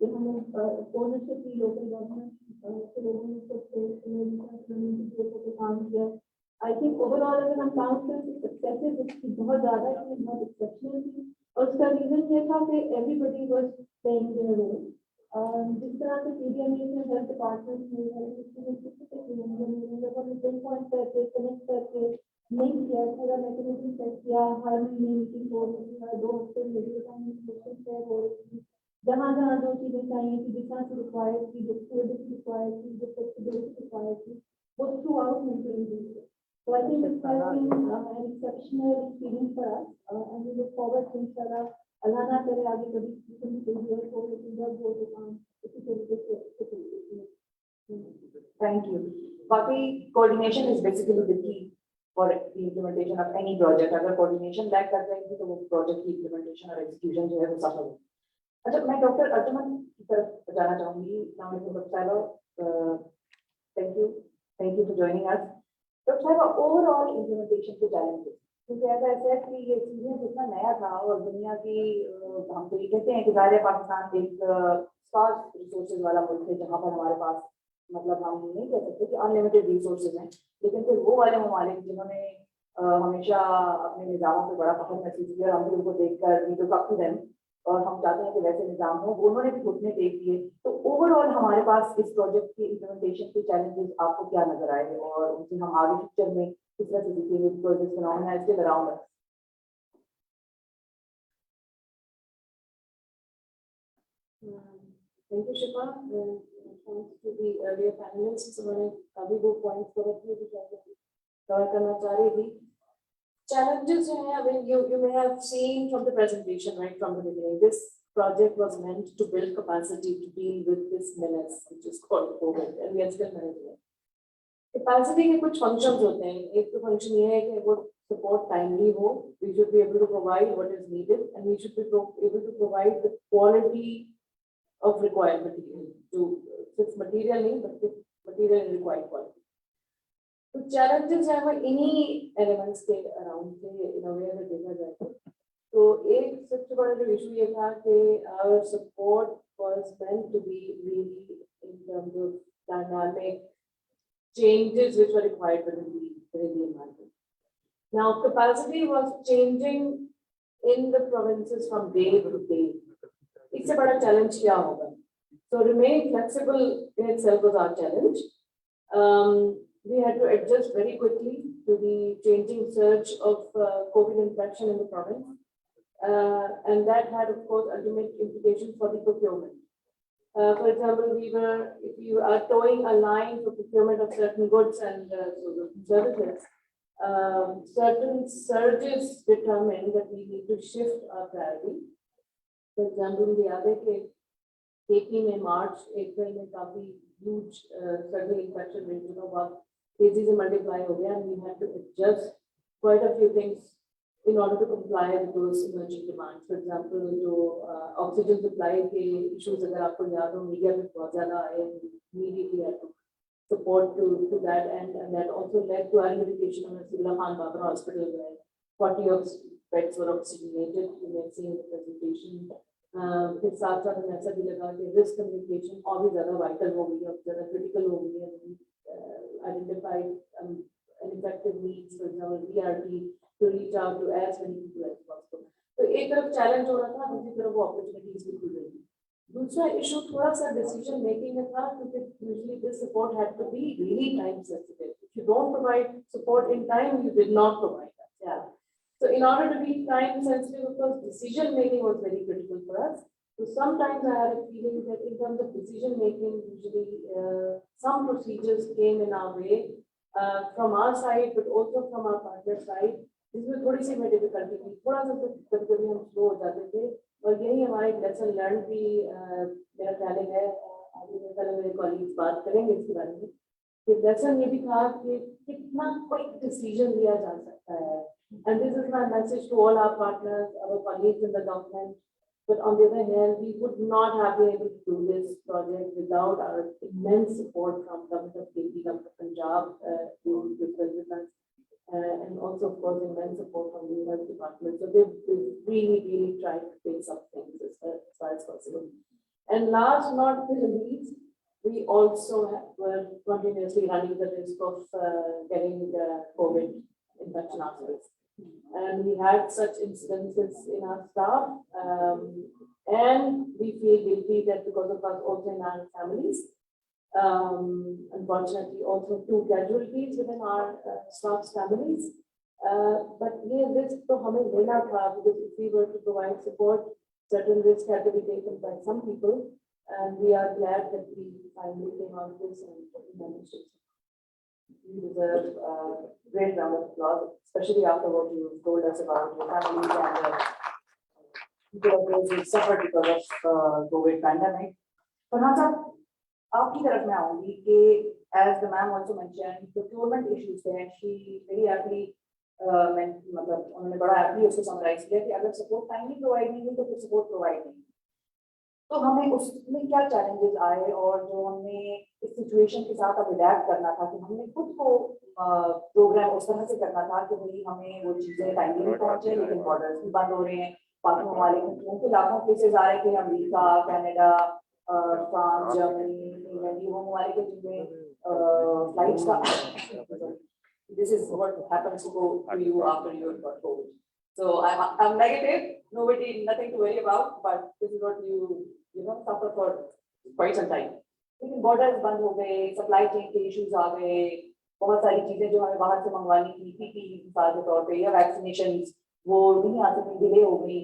[SPEAKER 4] ये हमें ओनरशिप की लोकल गवर्नमेंट के लोगों ने काम किया. I think overall अगर हम काउंट करें सक्सेसेस उसकी बहुत ज़्यादा थी, बहुत एक्सेप्शनल थी, और उसका रीज़न ये था कि everybody was playing their role. जिस तरह से PDMS में हेल्थ डिपार्टमेंट में पिन पॉइंट करके कनेक्ट करके लिंक किया, पूरा मैकेनिज्म सेट किया, हर महीने मीटिंग हो रही थी, हर 2 हफ्ते मेडिकल शेयर हो रही थी, जहाँ जहाँ जो चीजें चाहिए थी, जितना से रिक्वायर्ड थी, जो fluidity रिक्वायर्ड थी, जो flexibility रिक्वायर्ड थी, वो थ्रू आउट मेंटेन हुई है. So I think it has been an exceptional experience for us, and we look forward to inshallah अल्लाह ना करे आगे कभी किसी को जरूरत हो, लेकिन जब वो तो काम इसी तरीके से facilitate में.
[SPEAKER 1] Thank you. बाकी coordination is basically the key for the implementation of any project. अगर coordination lack कर जाएगी तो वो project की implementation और execution जो है वो सफल होगी. अच्छा, मैं डॉक्टर अर्जुमन की तरफ जाना चाहूंगी. Thank you for joining us. Doctor साहब, ओवरऑल इम्प्लीमेंटेशन के चैलेंजेस, क्योंकि ऐसा है कि ये चीजें जितना नया था और दुनिया की हम तो ये कहते हैं कि ज़ाहिर है पाकिस्तान एक स्पार्स रिसोर्सेज वाला मुल्क है, जहाँ पर हमारे पास मतलब हम नहीं कह सकते कि अनलिमिटेड रिसोर्सेज हैं, लेकिन फिर वो वाले ममालिक जिन्होंने हमेशा अपने निज़ामों पे बड़ा फख्र महसूस किया, हम भी उनको देखकर we look up to them, और हम चाहते हैं कि वैसे निज़ाम हो, उन्होंने भी घुटने टेक दिए. तो ओवरऑल हमारे पास इस प्रोजेक्ट की इम्प्लीमेंटेशन के चैलेंजेस आपको क्या नजर आए और उनसे हम आगे फ्यूचर में किस तरह से सीखेंगे, because this phenomena is still around us.
[SPEAKER 5] Thank you, Shifa. Thanks to the earlier panelists. उन्होंने काफी good points को रखे जो कवर करना चाह रही थी. Challenges जो हैं, I mean, you may have seen from the presentation right from the beginning. This project was meant to build capacity to deal with this menace, which is called COVID, and we are still managing it. Capacity के कुछ functions होते हैं. एक तो function ये है कि वो support timely हो. We should be able to provide what is needed, and we should be able to provide the quality of required material. To सिर्फ material नहीं, but material and required quality. तो challenges हैं वो इन्हीं elements के around थे in a way that देखा जाए तो. तो एक सबसे बड़ा जो issue ये था कि our support was meant to be really in terms of dynamic changes which were required within the environment. Now capacity was changing in the provinces from day to day. इससे बड़ा challenge क्या होगा? So remaining flexible in itself was our challenge. We had to adjust very quickly to the changing surge of COVID infection in the province. And that had, of course, ultimate implications for the procurement. For example, if you are towing a line for procurement of certain goods and services, certain surges determine that we need to shift our priority. For example, the other case, taking in March, April में काफी huge surge infection rate was तेजी से multiply हो गया, and we had to adjust quite a few things in order to comply with those emerging demands. For example, जो oxygen supply के issues अगर आपको याद हो, media में बहुत ज़्यादा आए, immediately had to support to that end, and that also led to our unification of Nasrullah Khan Babra Hospital where 40 beds were oxygenated. You may see in the presentation. फिर साथ साथ हमें ऐसा भी लगा कि risk communication और भी ज़्यादा vital हो गई है, ज़्यादा critical हो गई है. Identified an effective means, for example, ERP, to reach out to as many people as possible. तो एक तरफ challenge हो रहा था, दूसरी तरफ वो opportunities भी खुल रही थी. दूसरा issue थोड़ा सा decision making में था, क्योंकि usually this support had to be really time sensitive. If you don't provide support in time, you did not provide that. Yeah. So in order to be time sensitive, of course, decision making was very critical for us. So sometimes I had a feeling that in terms of decision making, usually some procedures came in our way from our side, but also from our partner side. इसमें थोड़ी सी में difficulty थी, थोड़ा सा कभी-कभी हम slow हो जाते थे, और यही हमारे lesson learned भी मेरा ख्याल है. आगे मेरे colleagues बात करेंगे इसके बारे में. कि lesson ये भी था कि कितना quick decision लिया जा सकता है. And this is my message to all our partners, our colleagues in the government. But on the other hand, we would not have been able to do this project without our immense support from Government of KP, Government of Punjab, doing this well with us, and also, of course, immense support from the health department. So they've really tried to take some things as far as possible. And last not the least, we also were continuously running the risk of getting COVID infection ourselves. And we had such instances in our staff, and we feel guilty that because of us also in our families. Unfortunately, also 2 casualties within our staff's families. But ये risk तो हमें लेना था, because if we were to provide support, certain risk had to be taken by some people, and we are glad that we finally came out with this and we managed it. You deserve a great round of applause, especially after what you told us about your family and people of those who suffered because of COVID pandemic. Farhan sir, आपकी तरफ मैं आऊंगी कि as the ma'am also mentioned, procurement issues हैं, she very aptly मतलब उन्होंने बड़ा aptly उसको summarize किया कि अगर support time नहीं provide नहीं हुई तो फिर support provide नहीं। तो हमें उसमें क्या challenges आए और जो हमने इस situation के साथ अब adapt करना था कि हमने खुद को program उस तरह से करना था कि भाई हमें वो चीजें टाइमली नहीं पहुंचे लेकिन borders भी बंद हो रहे हैं, बाकी ममालिक में क्योंकि लाखों केसेस आ रहे थे America, Canada, France, Germany, England, वो ममालिक जिनमें फ्लाइट्स का this is what happens to you after you got COVID. So I'm negative, nothing to worry about, but this is what you suffer for quite some time. लेकिन borders बंद हो गए, supply chain के issues आ गए, बहुत सारी चीजें जो हमें बाहर से मंगवानी थी, PPE मिसाल के तौर पे या vaccinations वो नहीं आ सकी, डिले हो गई।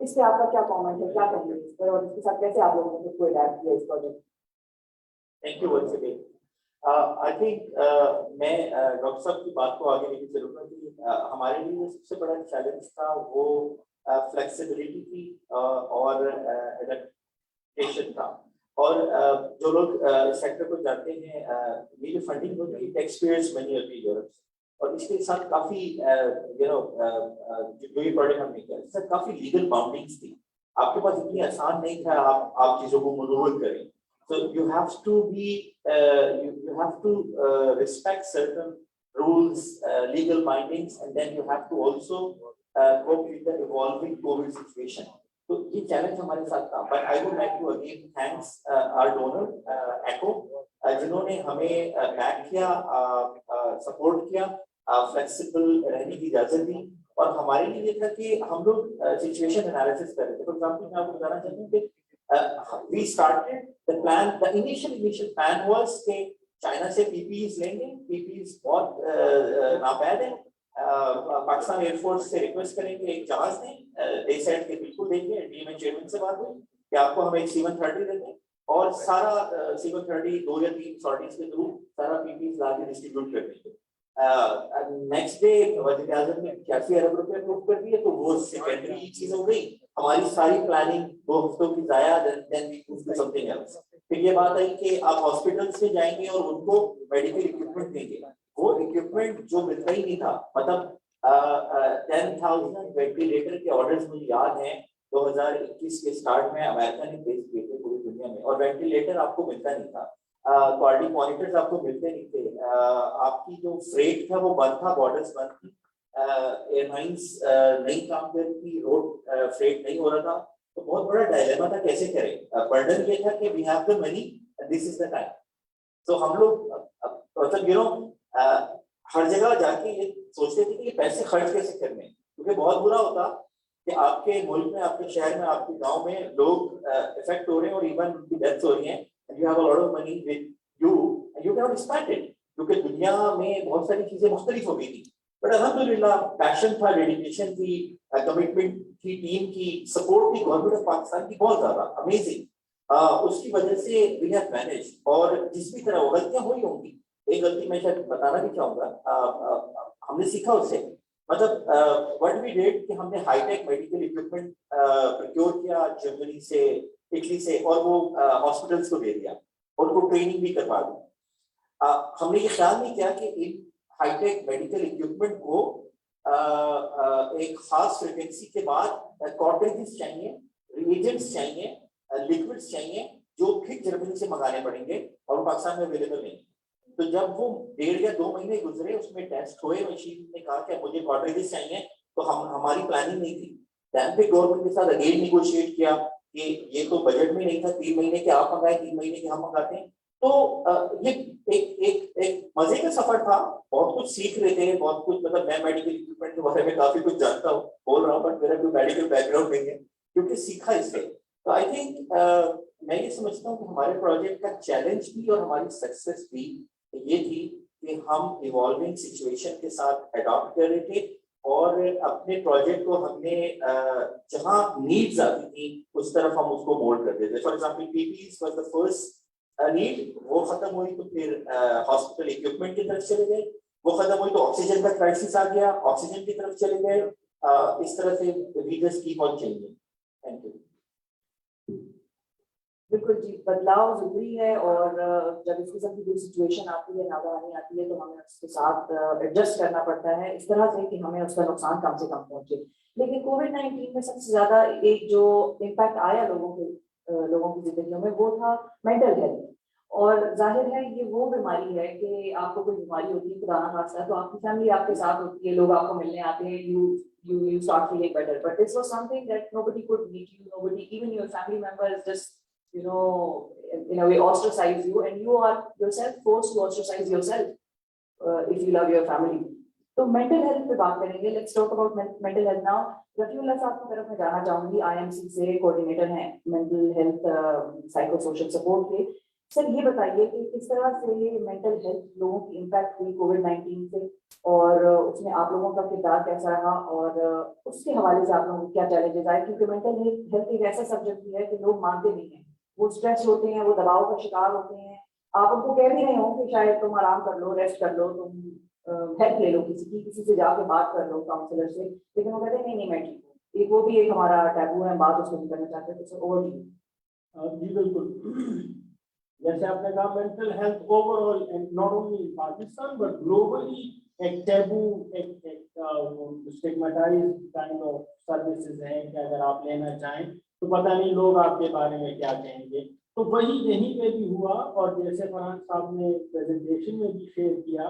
[SPEAKER 5] इस पे आपका क्या कमेंट है, क्या कहेंगे इस पर और इसके साथ कैसे आप लोगों ने खुद को अडैप्ट किया इस project?
[SPEAKER 3] Thank you once again. I think मैं डॉक्टर साहब की बात को आगे लेके चलूंगा कि हमारे लिए जो सबसे बड़ा चैलेंज था वो फ्लेक्सिबिलिटी थी और एडेप्टेशन था। और जो लोग इस सेक्टर को जानते हैं, ये जो फंडिंग होती है टैक्स पेयर्स मनी होती है यूरोप से, और इसके साथ काफी जो ये प्रोजेक्ट हमने किया इसके साथ काफी लीगल बाउंडिंग्स थी। आपके पास इतनी आसान नहीं था आप चीजों को मनूवर करें। So you have to be you have to respect certain rules, legal bindings, and then you have to also cope with the evolving COVID situation. So ये challenge हमारे साथ था, but I would like to again thanks our donor ECHO जिन्होंने हमें back किया, support किया, flexible रहने की इजाजत दी। और हमारे लिए ये था कि हम लोग situation analysis कर रहे थे। For example मैं आपको बताना चाहता हूँ कि we started the plan. The initial plan was कि चाइना से PPEs लेंगे, PPEs बहुत नापैद है, पाकिस्तान एयरफोर्स से रिक्वेस्ट करेंगे एक जहाज दें, they said कि बिल्कुल देंगे। DMA चेयरमैन से बात हुई कि आपको हम एक C-130 देंगे और सारा C-130 2 या 3 सॉर्टीज के थ्रू सारा PPEs लाके डिस्ट्रीब्यूट कर देंगे। नेक्स्ट डे वज़ीर आज़म ने 81 अरब रुपए अप्रूव कर दिए, तो वो सेकेंडरी चीज हो गई। हमारी सारी प्लानिंग 2 हफ्तों की जाया, then we move to something else. फिर ये बात आई कि आप हॉस्पिटल्स में जाएंगे और उनको मेडिकल इक्विपमेंट देंगे। वो इक्विपमेंट जो मिलता ही नहीं था, मतलब 10,000 वेंटिलेटर के ऑर्डर्स मुझे याद हैं 2021 के स्टार्ट में अमेरिका ने प्लेस किए थे पूरी दुनिया में, और वेंटिलेटर आपको मिलता नहीं था, क्वालिटी मॉनिटर्स आपको मिलते नहीं थे, आपकी जो फ्रेट था वो बंद था, बॉर्डर्स बंद थी, एयरलाइंस नहीं काम कर रही थी, रोड फ्रेट नहीं हो रहा था। तो बहुत बड़ा डायलेमा था कैसे करें। बर्डन ये था कि we have the money, this is the time. तो हम लोग मतलब हर जगह जाके ये सोचते थे कि ये पैसे खर्च कैसे करने, क्योंकि बहुत बुरा होता कि आपके मुल्क में, आपके शहर में, आपके गांव में लोग इफेक्ट हो रहे हैं और इवन उनकी डेथ्स हो रही हैं, and you have a lot of money with you and you cannot spend it, क्योंकि दुनिया में बहुत सारी चीजें मुख्तलिफ हो गई थी। बट अल्हम्दुलिल्लाह पैशन था, डेडिकेशन थी, कमिटमेंट थी, टीम की सपोर्ट थी, गवर्नमेंट ऑफ पाकिस्तान की बहुत ज्यादा अमेजिंग। उसकी वजह से वी हैव मैनेज। और जिस भी तरह गलतियां हुई होंगी, एक गलती मैं शायद बताना भी चाहूंगा, हमने सीखा उससे। मतलब व्हाट वी डिड कि हमने हाईटेक मेडिकल इक्विपमेंट प्रोक्योर किया जर्मनी से, इटली से, और वो हॉस्पिटल्स को दे दिया और उनको ट्रेनिंग भी करवा दी। हमने ये ख्याल नहीं किया कि इन हाईटेक मेडिकल इक्विपमेंट को एक खास फ्रीक्वेंसी के बाद कॉर्टेजेस चाहिए, रिएजेंट्स चाहिए, लिक्विड्स चाहिए, जो फिर जर्मनी से मंगाने पड़ेंगे और पाकिस्तान में अवेलेबल नहीं। तो जब वो 1.5 या 2 महीने गुजरे, उसमें टेस्ट हुए, मशीन ने कहा कि मुझे कॉर्टेजेस चाहिए, तो हमारी प्लानिंग नहीं थी। दैन पे गवर्नमेंट के साथ अगेन निगोशिएट किया कि ये तो बजट में नहीं था, 3 महीने के आप मंगाए, 3 महीने के हम मंगाते हैं। तो ये एक मजे का सफर था, बहुत कुछ सीख रहे थे, बहुत कुछ, मतलब मैं मेडिकल इक्विपमेंट के बारे में काफी कुछ जानता हूँ, बोल रहा हूँ, बट मेरा कोई मेडिकल बैकग्राउंड नहीं है, क्योंकि सीखा इससे। तो आई थिंक मैं ये समझता हूँ कि हमारे प्रोजेक्ट का चैलेंज भी और हमारी सक्सेस भी ये थी कि हम इवॉल्विंग सिचुएशन के साथ अडॉप्ट कर रहे थे और अपने प्रोजेक्ट को हमने जहाँ नीड्स आती थी उस तरफ हम उसको मोल्ड कर देते। For example PPEs was the first need, वो खत्म हुई तो फिर हॉस्पिटल इक्विपमेंट की तरफ चले गए, वो खत्म हुई तो ऑक्सीजन का क्राइसिस आ गया, ऑक्सीजन की तरफ चले गए। इस तरह से we just keep on changing. Thank you.
[SPEAKER 1] बिल्कुल जी, बदलाव जरूरी है और जब इस किस्म की कोई सिचुएशन आती है, नागवानी आती है, तो हमें उसके साथ एडजस्ट करना पड़ता है इस तरह से कि हमें उसका नुकसान कम से कम पहुंचे। लेकिन कोविड-19 में सबसे ज्यादा एक जो इम्पैक्ट आया लोगों की जिंदगियों में वो था मेंटल हेल्थ। और जाहिर है ये वो बीमारी है कि आपको कोई बीमारी होती है, खुदा ना खास्ता, तो आपकी फैमिली आपके साथ होती है, लोग आपको मिलने आते हैं, you start feeling better, but this was something that nobody could meet you, nobody, even your family members, just in a way ostracize you, and you are yourself forced to ostracize yourself if you love your family. तो mental health पे बात करेंगे। Let's talk about mental health now. Rafiullah साहब की तरफ मैं जाना चाहूंगी, आईएमसी से कोऑर्डिनेटर हैं mental health psycho social support के। सर ये बताइए कि किस तरह से मेंटल हेल्थ लोगों की इम्पैक्ट हुई कोविड-19 से, और उसमें आप लोगों का किरदार कैसा रहा, और उसके हवाले से आप लोगों को क्या चैलेंजेस आए, क्योंकि मेंटल हेल्थ एक ऐसा सब्जेक्ट भी है कि लोग मानते नहीं हैं, वो स्ट्रेस होते हैं, वो दबाव का शिकार होते हैं। आप उनको कह भी रहे हो कि शायद तुम आराम कर लो, रेस्ट कर लो, तुम हेल्प ले लो किसी से जाके बात कर लो, काउंसलर से, लेकिन वो कहते हैं नहीं मैं ठीक हूँ। एक वो भी एक हमारा टैबू है, बात उसको नहीं करना चाहते। तो सर ओवर
[SPEAKER 6] जी बिल्कुल, जैसे आपने कहा mental health overall and not only in Pakistan but globally एक टैबू, एक स्टिग्मेटाइज्ड काइंड ऑफ सर्विसेज हैं कि अगर आप लेना चाहें तो पता नहीं लोग आपके बारे में क्या कहेंगे। तो वही यहीं पे भी हुआ, और जैसे फरहान साहब ने प्रेजेंटेशन में भी शेयर किया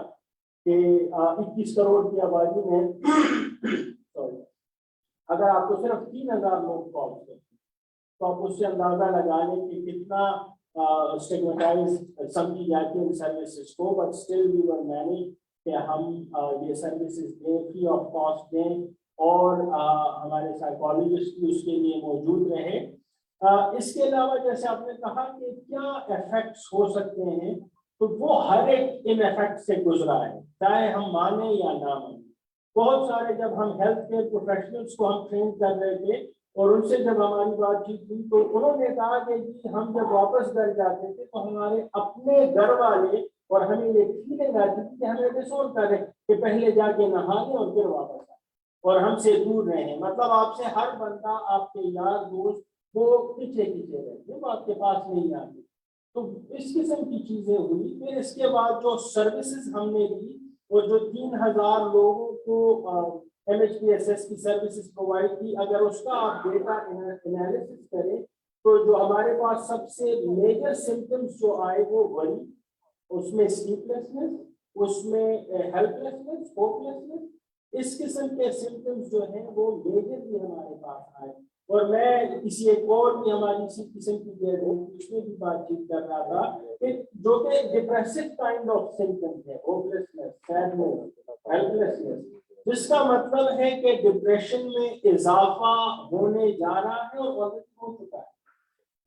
[SPEAKER 6] कि 21 करोड़ की आबादी में सॉरी, अगर आपको सिर्फ 3000 लोग कॉल करते हैं तो आप उससे अंदाजा लगा लें कि कितना स्टिग्मेटाइज समझी जाती है इन सर्विसेज को, but still we were manage कि हम ये सर्विसेज दें, फ्री ऑफ कॉस्ट दें, और हमारे साइकोलॉजिस्ट भी उसके लिए मौजूद रहे। इसके अलावा जैसे आपने कहा कि क्या इफेक्ट्स हो सकते हैं, तो वो हर एक इन इफेक्ट से गुजरा है, चाहे हम माने या ना माने। बहुत सारे जब हम हेल्थ केयर प्रोफेशनल्स को हम ट्रेन कर रहे थे और उनसे जब हमारी बातचीत हुई तो उन्होंने कहा कि जी हम जब वापस घर जाते थे तो हमारे अपने घर वाले और हमें ये फीलिंग आती थी कि हमें डिसोन कर रहे कि पहले जाके नहा लें और फिर वापस आए और हमसे दूर रहे। मतलब आपसे हर बंदा, आपके यार दोस्त वो पीछे रहते, वो आपके पास नहीं आते। तो इस किस्म की चीजें हुई। फिर इसके बाद जो सर्विसेज हमने दी और जो 3000 लोगों को MHPSS की सर्विसेज प्रोवाइड की, अगर उसका आप डेटा एनालिसिस करें तो जो हमारे पास सबसे मेजर सिम्टम्स जो आए वो वरी, उसमें स्लीपलेसनेस, उसमें हेल्पलेसनेस, होपलेसनेस, इस किस्म के सिम्टम्स जो हैं वो मेजरली हमारे पास आए। और मैं किसी एक और भी हमारी इसी किस्म की उसमें भी बातचीत कर रहा था कि जो कि डिप्रेसिव काइंड ऑफ सिम्टम्स है, होपलेसनेस, सैडनेस, हेल्पलेसनेस, जिसका मतलब है कि डिप्रेशन में इजाफा होने जा रहा है और ऑलरेडी हो चुका है।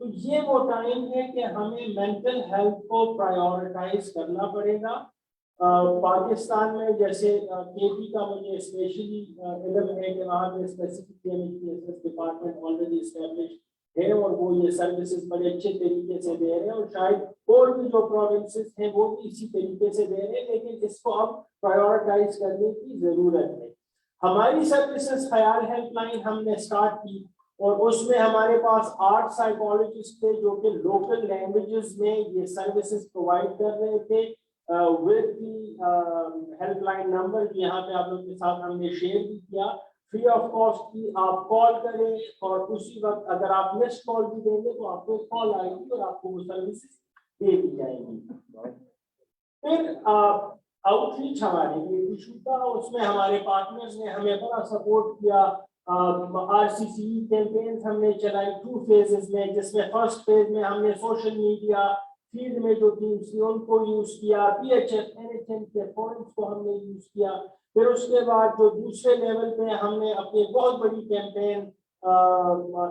[SPEAKER 6] तो ये वो टाइम है कि हमें मेंटल हेल्थ को प्रायोरिटाइज करना पड़ेगा। पाकिस्तान में जैसे केपी का मुझे स्पेशली इल्म है कि वहाँ पे specific MHPSS department already establish है और वो ये सर्विसेज बड़े अच्छे तरीके से दे रहे हैं, और शायद और भी जो प्रोविंसेस हैं वो भी इसी तरीके से दे रहे हैं, लेकिन इसको अब प्रायोरिटाइज करने की जरूरत है। हमारी सर्विसेज ख्याल हेल्पलाइन हमने स्टार्ट की और उसमें हमारे पास 8 साइकोलॉजिस्ट थे जो कि लोकल लैंग्वेजेस में ये सर्विसेज प्रोवाइड कर रहे थे विद दी हेल्पलाइन नंबर यहाँ पे आप लोग के साथ हमने शेयर भी किया, फ्री ऑफ कॉस्ट की। आप कॉल करें और उसी वक्त अगर आप मिस्ड कॉल भी देंगे तो आपको कॉल आएगी और आपको वो सर्विसेज दे दी जाएंगी। फिर आउटरीच हमारे लिए इशू था, उसमें हमारे पार्टनर्स ने हमें बड़ा सपोर्ट किया। RCCE कैंपेन्स हमने चलाई 2 फेजेस में, जिसमें फर्स्ट फेज में हमने सोशल मीडिया फील्ड में जो टीम्स थी उनको यूज किया, PHF NHM के फोरम्स को हमने यूज किया। फिर उसके बाद जो दूसरे लेवल पे हमने अपनी बहुत बड़ी कैंपेन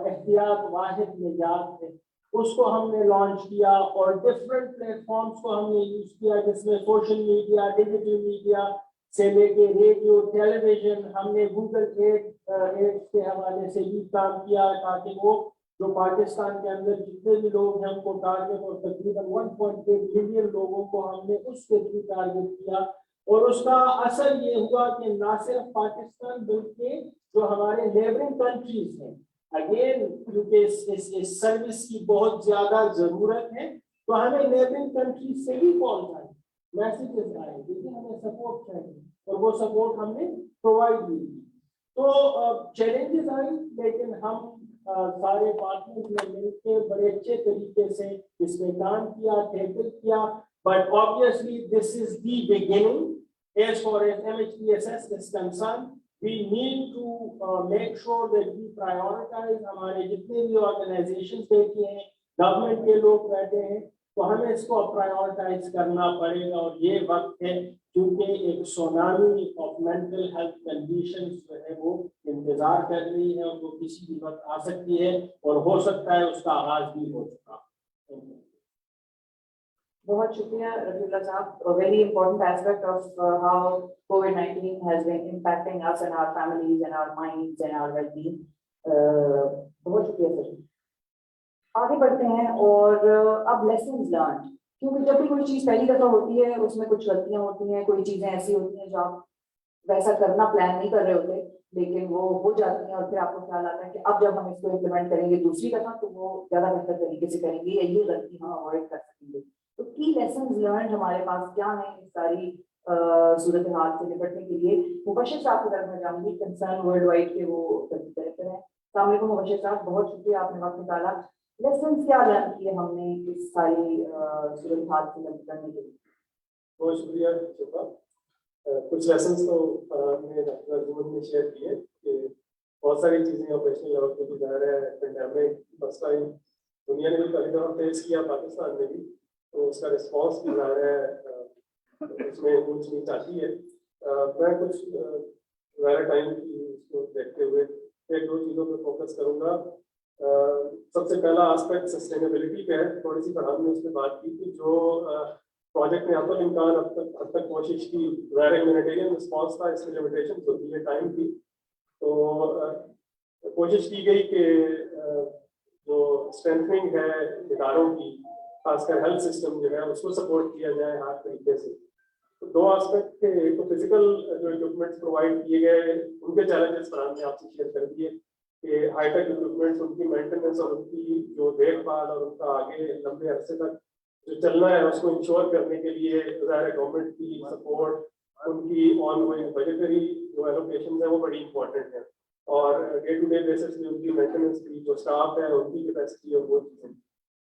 [SPEAKER 6] एहतियात वाहिद निजात है उसको हमने लॉन्च किया और डिफरेंट प्लेटफॉर्म्स को हमने यूज किया, जिसमें सोशल मीडिया, डिजिटल मीडिया, से लेके रेडियो, टेलीविजन, हमने गूगल एड्स के हवाले से भी काम किया ताकि वो जो पाकिस्तान के अंदर जितने भी लोग हैं उनको टारगेट, और तकरीबन 1.8 मिलियन लोगों को हमने उसके थ्रू टारगेट किया। और उसका असर ये हुआ कि ना सिर्फ पाकिस्तान बल्कि जो हमारे नेबरिंग कंट्रीज हैं, अगेन क्योंकि इस सर्विस की बहुत ज्यादा जरूरत है, तो हमें नेबरिंग कंट्रीज से भी कॉल आए, मैसेजेस आए, देखिए हमें सपोर्ट चाहिए, और वो सपोर्ट हमने प्रोवाइड की। तो चैलेंजेस आई, लेकिन हम सारे पार्टनर्स ने मिलकर बड़े अच्छे तरीके से इसमें काम किया, टैकल किया। But obviously this is the beginning as far as MHPSS is concerned. We need to make sure that we prioritize हमारे जितने भी ऑर्गेनाइजेशंस बैठी हैं, गवर्नमेंट के लोग बैठे हैं, तो हमें इसको प्रायोरिटाइज करना पड़ेगा। और ये वक्त है क्योंकि एक tsunami of mental health conditions जो है वो इंतजार कर रही है, और वो किसी भी वक्त आ सकती है, और हो सकता है उसका आगाज भी हो चुका।
[SPEAKER 1] बहुत शुक्रिया रफीउल्लाह साहब. A very important aspect of how COVID-19 has been impacting us and our families and our minds and our well-being. बहुत शुक्रिया सर. आगे बढ़ते हैं और अब लेसन्स लर्न, क्योंकि जब भी कोई चीज पहली दफा होती है उसमें कुछ गलतियां होती हैं, कोई चीजें ऐसी होती हैं जो आप वैसा करना प्लान नहीं कर रहे होते, लेकिन वो हो जाती हैं, और फिर आपको ख्याल आता है कि अब जब हम इसको इम्प्लीमेंट करेंगे दूसरी दफा तो वो ज्यादा बेहतर तरीके से करेंगे, या ये गलती हम अवॉइड कर सकेंगे. तो की लेसन्स लर्न हमारे पास क्या है इस सारी सूरत हाल से निपटने के लिए? मुबशिर साहब की तरफ मैं जाऊंगी, कंसर्न वर्ल्ड वाइड के वो डायरेक्टर हैं. अस्सलाम वालेकुम मुबशिर साहब, बहुत शुक्रिया आपने वक्त निकाला. लेसन्स क्या लर्न किए हमने इस सारी सूरत हाल से निपटने के लिए?
[SPEAKER 7] बहुत शुक्रिया शिफा. कुछ लेसन्स तो हमने डॉक्टर अर्जुन ने शेयर किए कि बहुत सारी चीज़ें ऑपरेशनल लेवल पे भी जा रहा है. पेंडेमिक फर्स्ट टाइम दुनिया ने भी पहली दफा फेस किया, पाकिस्तान में भी, तो उसका रिस्पॉन्स भी जा रहा है, उसमें ऊंच नीच आती है. मैं कुछ ज़्यादा टाइम की उसको देखते हुए एक दो चीज़ों पर फोकस करूँगा. सबसे पहला एस्पेक्ट सस्टेनेबिलिटी का है. थोड़ी सी फरहान ने उस पर बात की थी. जो प्रोजेक्ट में अतल इम्कान अब तक कोशिश की, ज़ाहिर ह्यूमैनिटेरियन रिस्पॉन्स था, इसमें लिमिटेशन होती है, टाइम की, तो कोशिश की गई कि जो स्ट्रेंथनिंग है इदारों की, खासकर हेल्थ सिस्टम जो है उसको सपोर्ट किया जाए हर तरीके से. तो दो एस्पेक्ट थे. एक तो फिजिकल जो इक्विपमेंट्स प्रोवाइड किए गए, उनके चैलेंजेस फरहान ने आपसे शेयर कर दिए कि हाईटेक इक्विपमेंट्स, उनकी मेंटेनेंस और उनकी जो देखभाल और उनका आगे लंबे अरसे तक जो चलना है उसको इंश्योर करने के लिए ज़ाहिर गवर्नमेंट की सपोर्ट, उनकी ऑनगोइंग बजटरी जो एलोकेशन है वो बड़ी इंपॉर्टेंट है, और डे टू डे बेसिस में उनकी मेंटेनेंस की जो स्टाफ है उनकी कैपेसिटी और वो चीज़ें.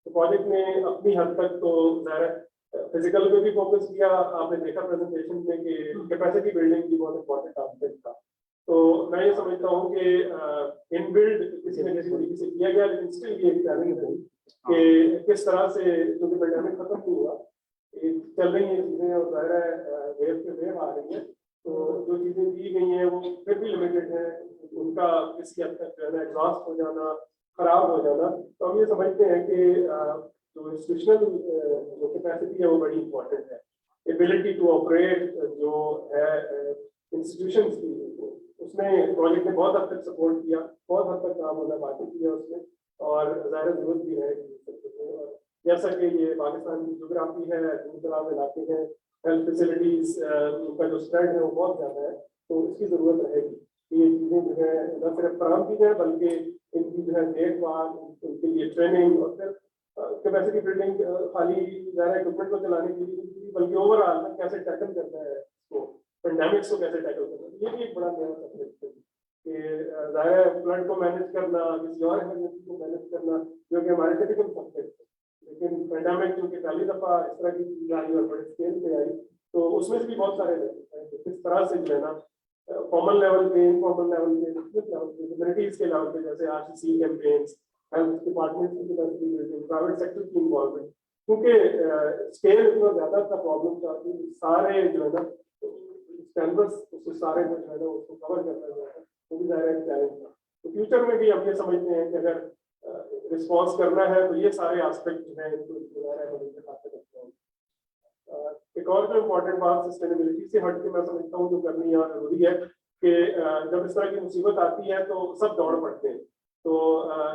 [SPEAKER 7] तो प्रोजेक्ट ने अपनी हद तक तो ज़ाहिर फिजिकल पे भी फोकस किया. आपने देखा प्रेजेंटेशन में कि कैपेसिटी बिल्डिंग की बहुत इंपॉर्टेंट एस्पेक्ट था. तो मैं ये समझता हूँ कि इनबिल्ड किसी न किसी तरीके से किया गया, लेकिन स्टिल भी एक चैलेंज है कि किस तरह से, क्योंकि पेंडेमिक खत्म नहीं हुआ, चल रही हैं चीज़ें, और ज़ाहिर है वेव पे वेव आ रही है, तो जो चीज़ें दी गई हैं वो फिर भी लिमिटेड है, उनका किसी हद तक जो है ना एग्जॉस्ट हो जाना, खराब हो जाना. तो हम ये समझते हैं कि जो इंस्टीट्यूशनल जो कैपेसिटी है वो बड़ी इंपॉर्टेंट है. एबिलिटी टू ऑपरेट जो है इंस्टीट्यूशंस की, उसमें प्रोजेक्ट ने बहुत हद तक सपोर्ट किया, बहुत हद तक काम होना बाकी किया उसमें, और ज़ाहिर जरूरत भी है. और जैसा कि ये पाकिस्तान की जोग्राफी है, दूर दराज इलाके हैं, हेल्थ फैसिलिटीज उनका जो स्प्रेड है वो बहुत ज़्यादा है, तो इसकी ज़रूरत रहेगी कि ये चीज़ें जो है न सिर्फ फराहम की जाए, बल्कि इनकी जो है देखभाल, उनके लिए ट्रेनिंग, और फिर कैपेसिटी बिल्डिंग खाली ज़ाहिर इक्विपमेंट को चलाने के लिए, बल्कि ओवरऑल कैसे टैकल करना है इसको, पेंडेमिक्स को कैसे टैकल करना है. ये भी एक बड़ा नया सब्जेक्ट है कि ज़ाहिर फ्लड को मैनेज करना, किसी और इमरजेंसी को मैनेज करना, जो कि हमारे टिपिकल सब्जेक्ट है. लेकिन पेंडेमिक क्योंकि पहली दफ़ा इस तरह की चीज़ आई और बड़े स्केल पे आई, तो उसमें से भी बहुत सारे किस तरह से जो है ना फॉर्मल लेवल पे, इनफॉर्मल लेवल पे, डिस्ट्रिक्ट लेवल पे, कम्युनिटीज के लेवल पे, जैसे RCC कैंपेन्स, हेल्थ डिपार्टमेंट की कैपेसिटी बिल्डिंग, प्राइवेट सेक्टर की इन्वॉल्वमेंट, क्योंकि स्केल इतना ज़्यादा था प्रॉब्लम का कि सारे जो है ना कैनवस उसको सारे जो है ना उसको कवर करना जो है वो भी ज़ाहिर एक चैलेंज था. तो फ्यूचर में भी हम ये समझते हैं कि अगर रिस्पॉन्स करना है तो ये सारे एस्पेक्ट जो है इनको ज़ाहिर है मदद से खाते रखते हैं. एक और जो इम्पोर्टेंट बात सस्टेनेबिलिटी से हट के मैं समझता हूँ जो करनी यहाँ जरूरी है कि जब इस तरह की मुसीबत आती है तो सब दौड़ पड़ते हैं। तो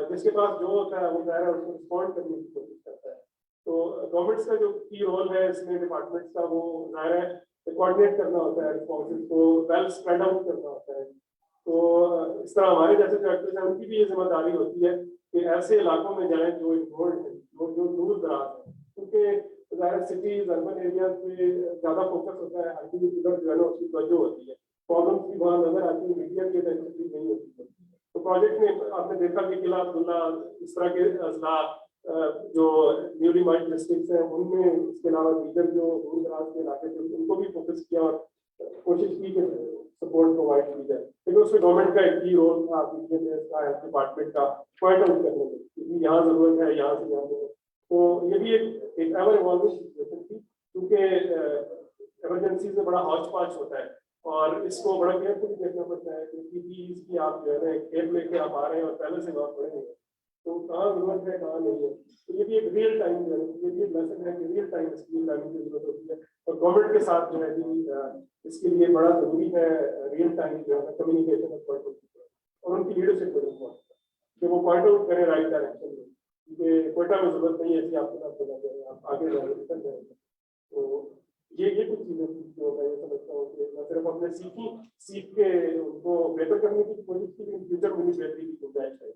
[SPEAKER 7] जिसके पास जो होता है वो ज़ाहिर है उसको रिस्पॉन्ड करने की कोशिश करता है। तो गवर्नमेंट्स का जो की रोल है इसमें डिपार्टमेंट्स का वो ज़ाहिर है कोऑर्डिनेट करना होता है, रिस्पॉन्सेस को वेल स्प्रेड आउट करना होता है। तो इस तरह हमारे जैसे जो एक्टर्स हैं उनकी भी ये जिम्मेदारी होती है कि ऐसे इलाकों में जाएं जो इग्नोर्ड है, जो दूर दराज है, क्योंकि ज़ाहिर सिटीज अर्बन एरियाज में ज़्यादा फोकस होता है, हालांकि उधर जो है ना उसकी तवज्जो होती है, प्रॉब्लम्स भी वहाँ नजर आती है, मीडिया की अटेंशन नहीं होती है। तो प्रोजेक्ट में आपने देखा कि किला अब्दुल्ला इस तरह के अजला जो न्यूली माइंड डिस्ट्रिक्ट्स हैं उनमें, इसके अलावा दीगर जो दूर दराज के इलाके थे उनको भी फोकस किया और कोशिश की कि सपोर्ट प्रोवाइड की जाए। लेकिन उसमें गवर्नमेंट का एक की रोल था, हेल्थ डिपार्टमेंट का पॉइंट आउट करने में कि यहाँ जरूरत है, यहाँ से यहाँ जरूरत। तो ये भी एक एवर इवॉल्विंग सिचुएशन थी, क्योंकि इमरजेंसी में बड़ा हौच पौच होता है और इसको बड़ा केयरफुली देखना पड़ता है, क्योंकि इसकी आप जो है ना एक खेप लेके आप आ रहे हैं और पहले से वहाँ पड़े हैं, तो कहाँ जरूरत है कहाँ नहीं है। तो ये भी एक रियल टाइम जो है, ये भी एक लेसन है कि रियल टाइम इसकी प्लानिंग की जरूरत होती है और गवर्नमेंट के साथ जो है कि इसके लिए बड़ा जरूरी है रियल टाइम जो है कम्युनिकेशन और उनकी लीडरशिप बड़ी इम्पोर्टेंट है कि वो पॉइंट आउट करें राइट डायरेक्शन में, क्योंकि कोयटा में जरूरत नहीं है ऐसी आपके साथ चला जाए, आप आगे जाएंगे निकल जाएंगे। तो ये कुछ चीजें थी जो मैं ये समझता हूँ कि मैं सिर्फ अपने सीख के उनको बेहतर करने की कोशिश की, लेकिन फ्यूचर में भी बेहतरी की गुंजाइश है।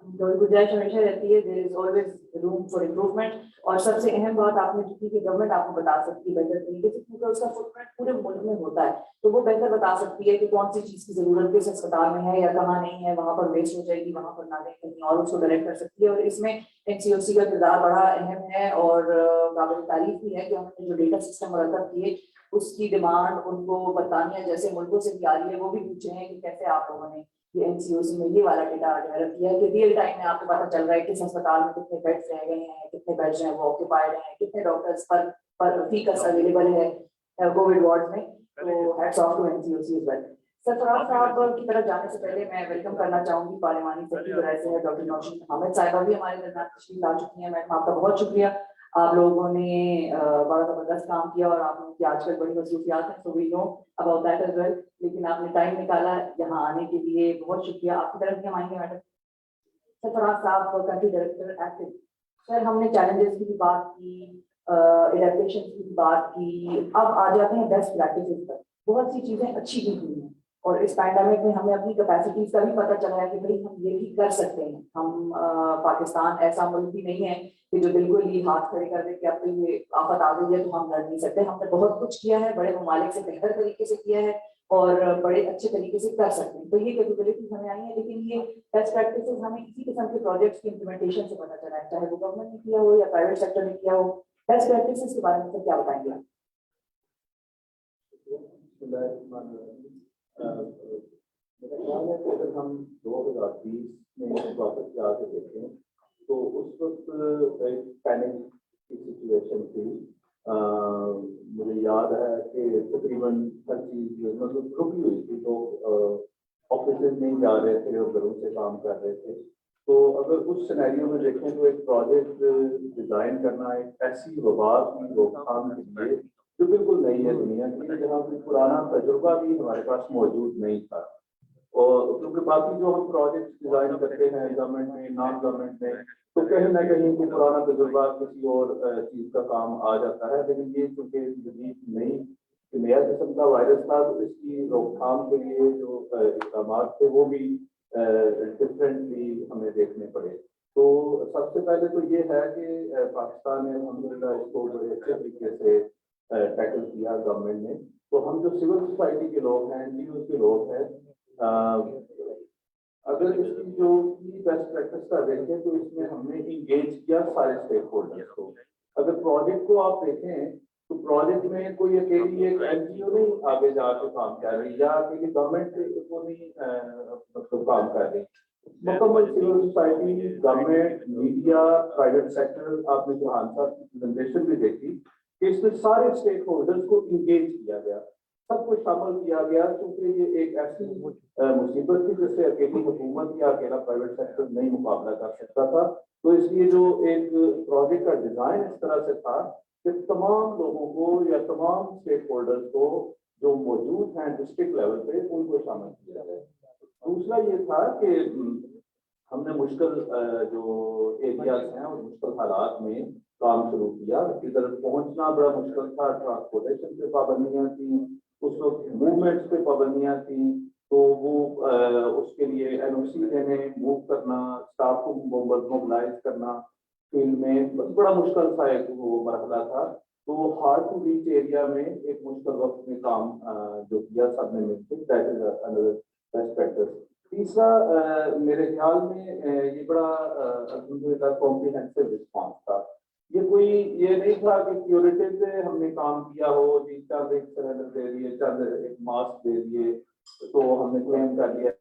[SPEAKER 1] गुंजाइश हमेशा रहती है, there is always room for improvement. और सबसे अहम बात आपने जो की कि गवर्नमेंट आपको बता सकती है बेहतर तरीके से, क्योंकि उसका फुटप्रिंट पूरे मुल्क में होता है, तो वो बेहतर बता सकती है कि कौन सी चीज की जरूरत किस अस्पताल में है या कहाँ नहीं है, वहां पर वेस्ट हो जाएगी, वहां पर ना दें कहीं और, उसको डायरेक्ट कर सकती है। और इसमें एनसीओसी का किरदार बड़ा अहम है और काबिल तारीफ भी है कि हमने जो डेटा सिस्टम मरतब किए उसकी डिमांड उनको बरतानिया जैसे मुल्कों से भी आ रही है। वो भी पूछ रहे हैं कि कैसे आप लोगों ने ये एनसीओसी में ये वाला डेटा डेवलप किया है कि रियल टाइम में आपको पता चल रहा है किस अस्पताल में कितने बेड्स रह गए हैं, कितने बेड्स हैं वो ऑक्यूपाइड हैं, कितने डॉक्टर्स पर फीकस अवेलेबल है कोविड वार्ड में। तो hats off to NCOC as well. Sarfaraz sahab की तरफ जाने से पहले मैं वेलकम करना चाहूंगी पार्लिमानी सेक्रेटरी से डॉक्टर नौशीन अहमद साहिबा भी हमारे दरमियान तशरीफ ला चुकी हैं। मैडम आपका बहुत शुक्रिया, आप लोगों ने बड़ा जबरदस्त काम किया और आप लोगों की आजकल बड़ी मसरूफियात हैं, so we know about that as well, लेकिन आपने टाइम निकाला यहाँ आने के लिए, बहुत शुक्रिया। आपकी तरफ भी हम आएंगे मैडम। सरफराज साहब कंट्री डायरेक्टर एक्टिव। सर हमने चैलेंजेस की भी बात की, एडेप्टेशन की भी बात की, अब आ जाते हैं बेस्ट प्रैक्टिसेस पर। बहुत सी चीजें अच्छी भी हुई हैं और इस पैंडेमिक में हमें अपनी कैपेसिटीज का भी पता चला है कि भाई हम ये भी कर सकते हैं। हम पाकिस्तान ऐसा मुल्क भी नहीं है कि जो बिल्कुल ही हाथ खड़े कर दे कि अब तो ये आफत आ गई है तो हम लड़ नहीं सकते। हमने बहुत कुछ किया है, बड़े ममालिक से बेहतर तरीके से किया है और बड़े अच्छे तरीके से कर सकते हैं। तो ये कैपेबिलिटीज हमें आई है, लेकिन ये बेस्ट प्रैक्टिसेस हमें इसी किस्म के प्रोजेक्ट्स की इम्प्लीमेंटेशन से पता चला है, चाहे वो गवर्नमेंट ने किया हो या प्राइवेट सेक्टर ने किया हो। बेस्ट प्रैक्टिसेस के बारे में क्या बताएंगे आप?
[SPEAKER 2] मेरा ख्याल है कि अगर हम 2020 में वापस जाके देखें तो उस वक्त एक पैनिक की सिचुएशन थी। मुझे याद है कि तकरीबन हर चीज़ मतलब रुकी हुई थी, तो ऑफिस नहीं जा रहे थे और घरों से काम कर रहे थे। तो अगर उस सिनेरियो में देखें तो एक प्रोजेक्ट डिज़ाइन करना एक ऐसी वबा की रोकथाम के लिए जो बिल्कुल नई है दुनिया की, जहाँ कोई पुराना तजुर्बा भी हमारे पास मौजूद नहीं था। और क्योंकि बाकी जो हम प्रोजेक्ट डिजाइन करते हैं गवर्नमेंट में नॉन गवर्नमेंट में, तो कहीं ना कहीं कोई पुराना तजुर्बा किसी और चीज़ का काम आ जाता है, लेकिन ये चूंकि जदीद नया किस्म का वायरस था तो इसकी रोकथाम के लिए जो इक़दाम थे वो भी डिफरेंटली हमें देखने पड़े। तो सबसे पहले तो ये है कि पाकिस्तान ने अल्हम्दुलिल्लाह इसको बड़े अच्छे तरीके से टैकल किया गवर्नमेंट ने। तो हम जो सिविल सोसाइटी के लोग हैं, एनजीओ के लोग हैं, अगर इसकी जो बेस्ट प्रैक्टिस का देखें तो इसमें हमने इंगेज किया सारे स्टेक होल्डर्स को। अगर प्रोजेक्ट को आप देखें तो प्रोजेक्ट में कोई अकेली एक एनजीओ नहीं आगे जाकर काम कर रही या अकेली गवर्नमेंट को नहीं मतलब काम कर रही, मुकम्मल civil society, government, media, private sector. आपने जो हादसा की प्रेजेंटेशन भी देखी कि इसमें सारे स्टेक होल्डर्स को इंगेज किया गया,
[SPEAKER 8] सब कुछ शामिल किया गया, क्योंकि ये एक ऐसी मुसीबत थी जिससे अकेली हुकूमत या अकेला प्राइवेट सेक्टर नहीं मुकाबला कर सकता था। तो इसलिए जो एक प्रोजेक्ट का डिजाइन इस तरह से था कि तमाम लोगों को या तमाम स्टेक होल्डर्स को जो मौजूद हैं डिस्ट्रिक्ट लेवल पे उनको शामिल किया जाए। दूसरा ये था कि हमने मुश्किल जो एरियाज हैं और मुश्किल हालात में काम शुरू किया। इधर पहुंचना बड़ा मुश्किल था, ट्रांसपोर्टेशन पे पाबंदियां थी, उस वक्त मूवमेंट्स पे पाबंदियां थी, तो वो उसके लिए एनओसी लेने, मूव करना, स्टाफ को मोबिलाइज करना फील्ड में बड़ा मुश्किल सा एक वो मरहला था। तो हार्ड टू रीच एरिया में एक मुश्किल वक्त में काम जो किया सबने मिलकर, that is another best practice. तीसरा मेरे ख्याल में ये बड़ा अल्हम्दुलिल्लाह कॉम्प्रिहेंसिव रिस्पॉन्स था। ये कोई ये नहीं था कि क्यूरेटिव से हमने काम किया हो, जी चंद एक सिलेंडर दे दिए, चंद एक मास्क दे दिए तो हमने क्लेम कर लिया।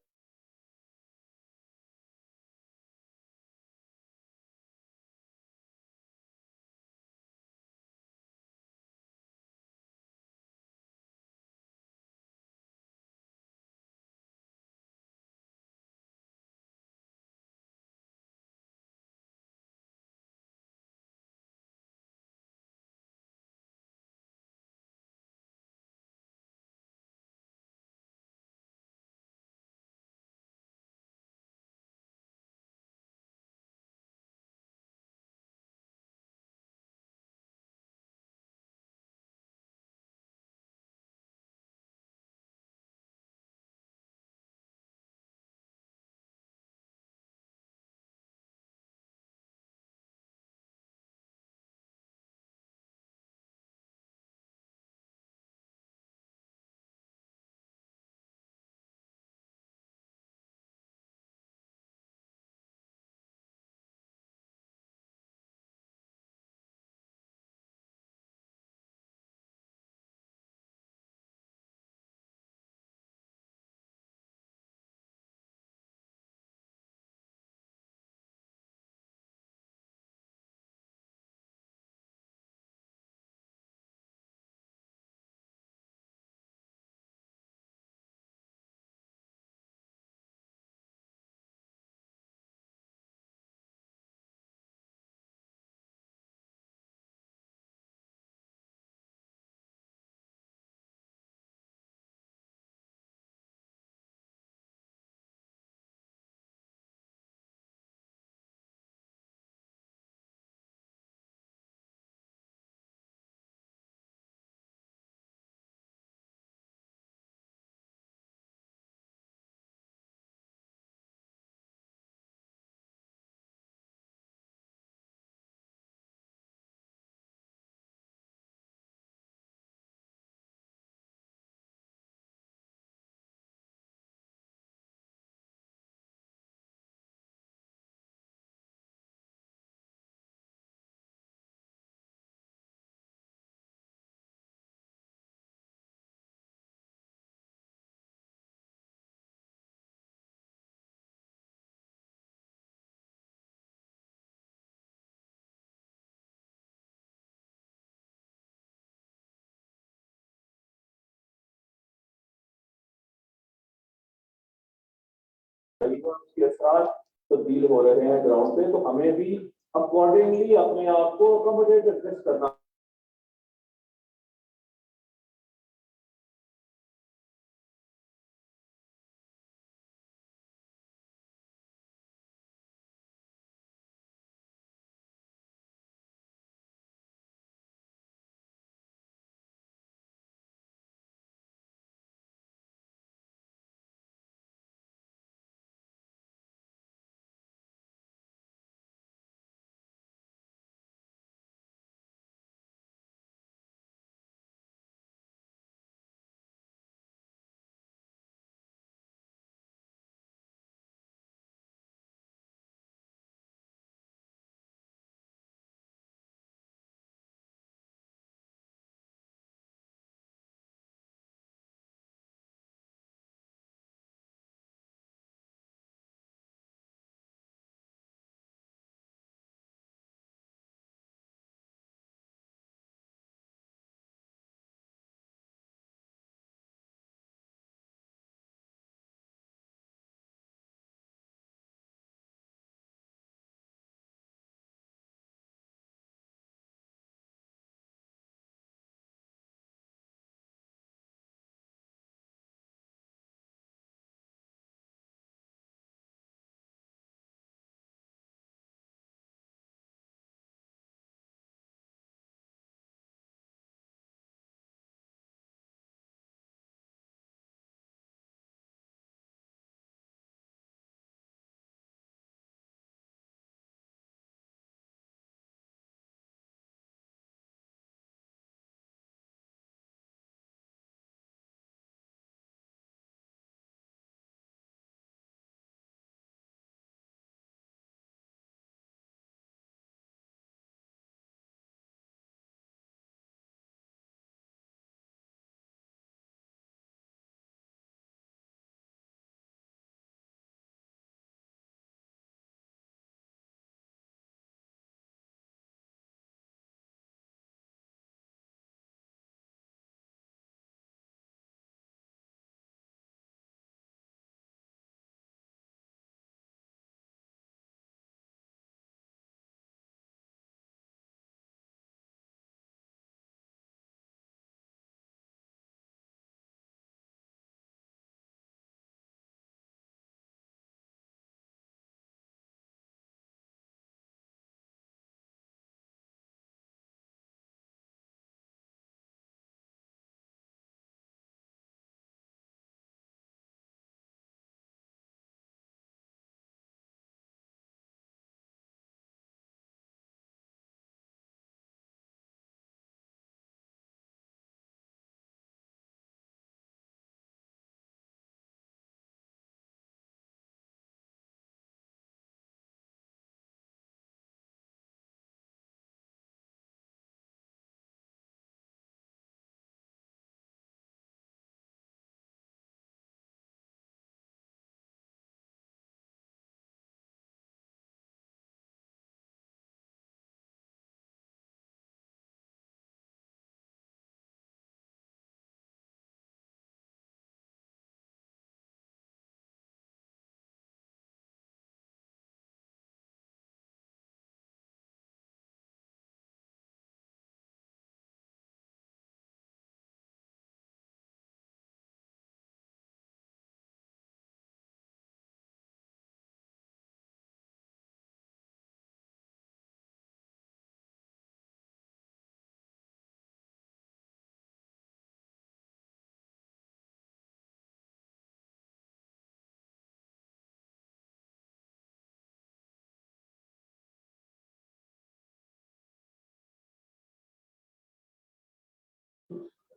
[SPEAKER 8] के असर तब्दील हो रहे हैं ग्राउंड पे, तो हमें भी अकॉर्डिंगली अपने आप को अकोमोडेट एडजस्ट करना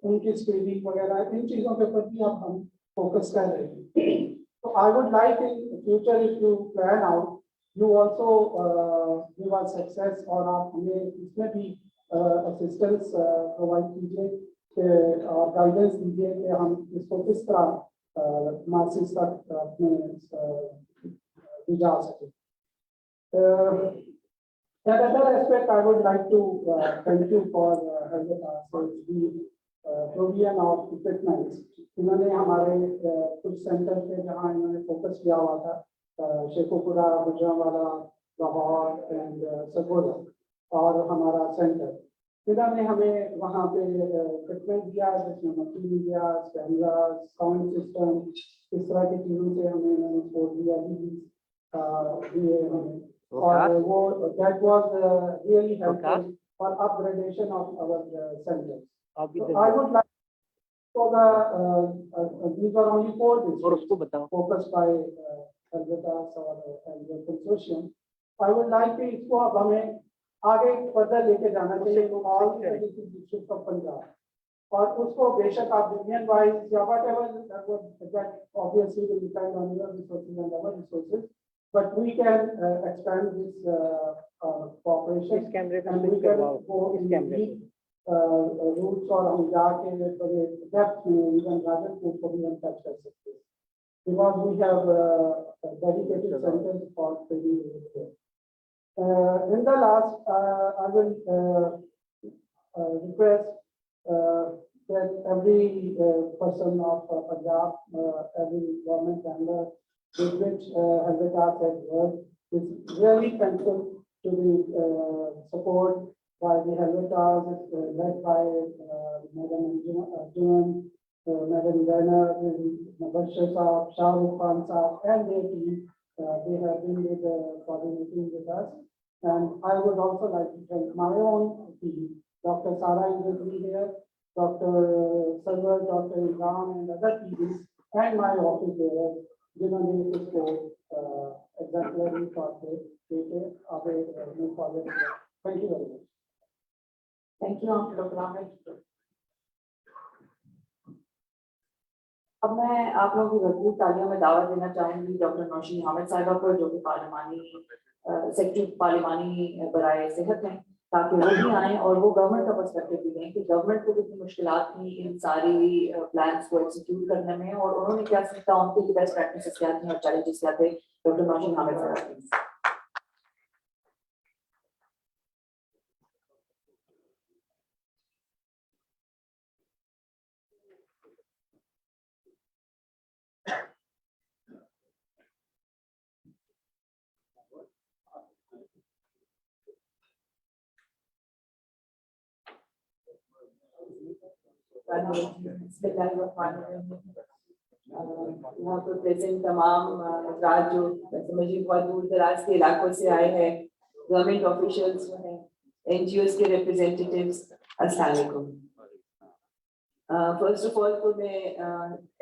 [SPEAKER 9] उनकी स्क्रीनिंग वगैरह इन चीज़ों के प्रति अब हम फोकस कर रहे हैं। तो आई would like in future if you plan out you also give us success और आप हमें इसमें भी असिस्टेंस प्रोवाइड कीजिए और गाइडेंस दीजिए कि हम इसको किस तरह मासिस तक अपने जा सके। Another aspect I would like to thank you for the provision of equipment. इन्होंने हमारे कुछ सेंटर पे जहाँ इन्होंने फोकस किया हुआ था शेखोपुरा, गुजरांवाला, लाहौर एंड सरगोदा और हमारा सेंटर, इन्होंने हमें वहाँ पे इक्विपमेंट दिया जिसमें मशीन दिया, कैमरा, साउंड सिस्टम, इस तरह की चीज़ों से हमें इन्होंने सपोर्ट दिया दिए हमें। और वो that was really helpful for upgradation of our centers. So I would like for the these are only 4 districts focused by Helvetas or the consortium. I would like to इसको अब हमें आगे फर्दर लेके जाना चाहिए all the districts of Punjab और उसको बेशक आप यूनियन वाइज या whatever that obviously will depend on your resources and our resources. But we can expand this cooperation and we can go in deep roots और हम जाके बड़े depth में even Rajanpur को भी हम touch कर सकते हैं because we have dedicated centers for training here. In the last, I will request that every person of Punjab, every government member with which Helvetas has worked is really thankful to the support by the Helvetas led by Madam Arjun, Madam Zainab, Mubashir Saab, Shah Rukh Khan Saab and their team. They have been with coordinating with us. And I would also like to thank my own team, Dr. Sara Indra here, Dr. Sarwar, Dr. Imran and other teams and my office there. जिन्होंने इसको exemplary तौर पे देखे आगे move forward किया। Thank you very much.
[SPEAKER 1] Thank you, Dr. Ahmed. अब मैं आप लोगों की भरपूर तालियों में दावत देना चाहूंगी डॉक्टर नौशीन हामिद साहिबा को जो कि सेक्रेटरी पार्लिमानी बराए सेहत हैं ताकि वो भी आए और वो गवर्नमेंट का पर्सपेक्टिव भी दें कि गवर्नमेंट को कितनी मुश्किलात थी इन सारी प्लान्स को एग्जीक्यूट करने में और उन्होंने क्या सीखा, उनके बेस्ट प्रैक्टिसेस क्या थी और चैलेंजेस क्या थे। डॉक्टर नौशीन हामिद साहिबा यहाँ पर प्रेजेंट तमाम हजरात जो समझिए बहुत दूर दराज के इलाकों से आए हैं, गवर्नमेंट ऑफिशियल्स जो हैं, NGOs के रिप्रेजेंटेटिव्स, अस्सलाम वालेकुम। फर्स्ट ऑफ ऑल तो मैं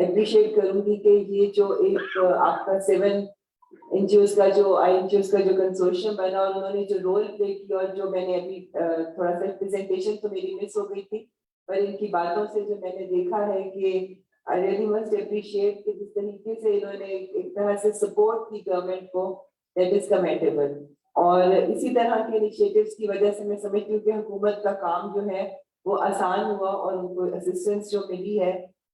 [SPEAKER 1] अप्रिशिएट करूंगी कि ये जो एक आपका 7 NGOs का जो INGOs का जो कंसोर्शियम बना और उन्होंने जो रोल प्ले किया और जो मैंने अभी थोड़ा सा प्रेजेंटेशन तो मेरी मिस हो गई थी पर इनकी बातों से जो मैंने देखा है कि आई रियली मस्ट अप्रिशिएट कि जिस तरीके से इन्होंने एक तरह से सपोर्ट की गवर्नमेंट को दैट इज कमेंडेबल और इसी तरह के इनिशिएटिव्स की वजह से मैं समझती हूँ कि हुकूमत का काम जो है वो आसान हुआ और उनको असिस्टेंस जो मिली है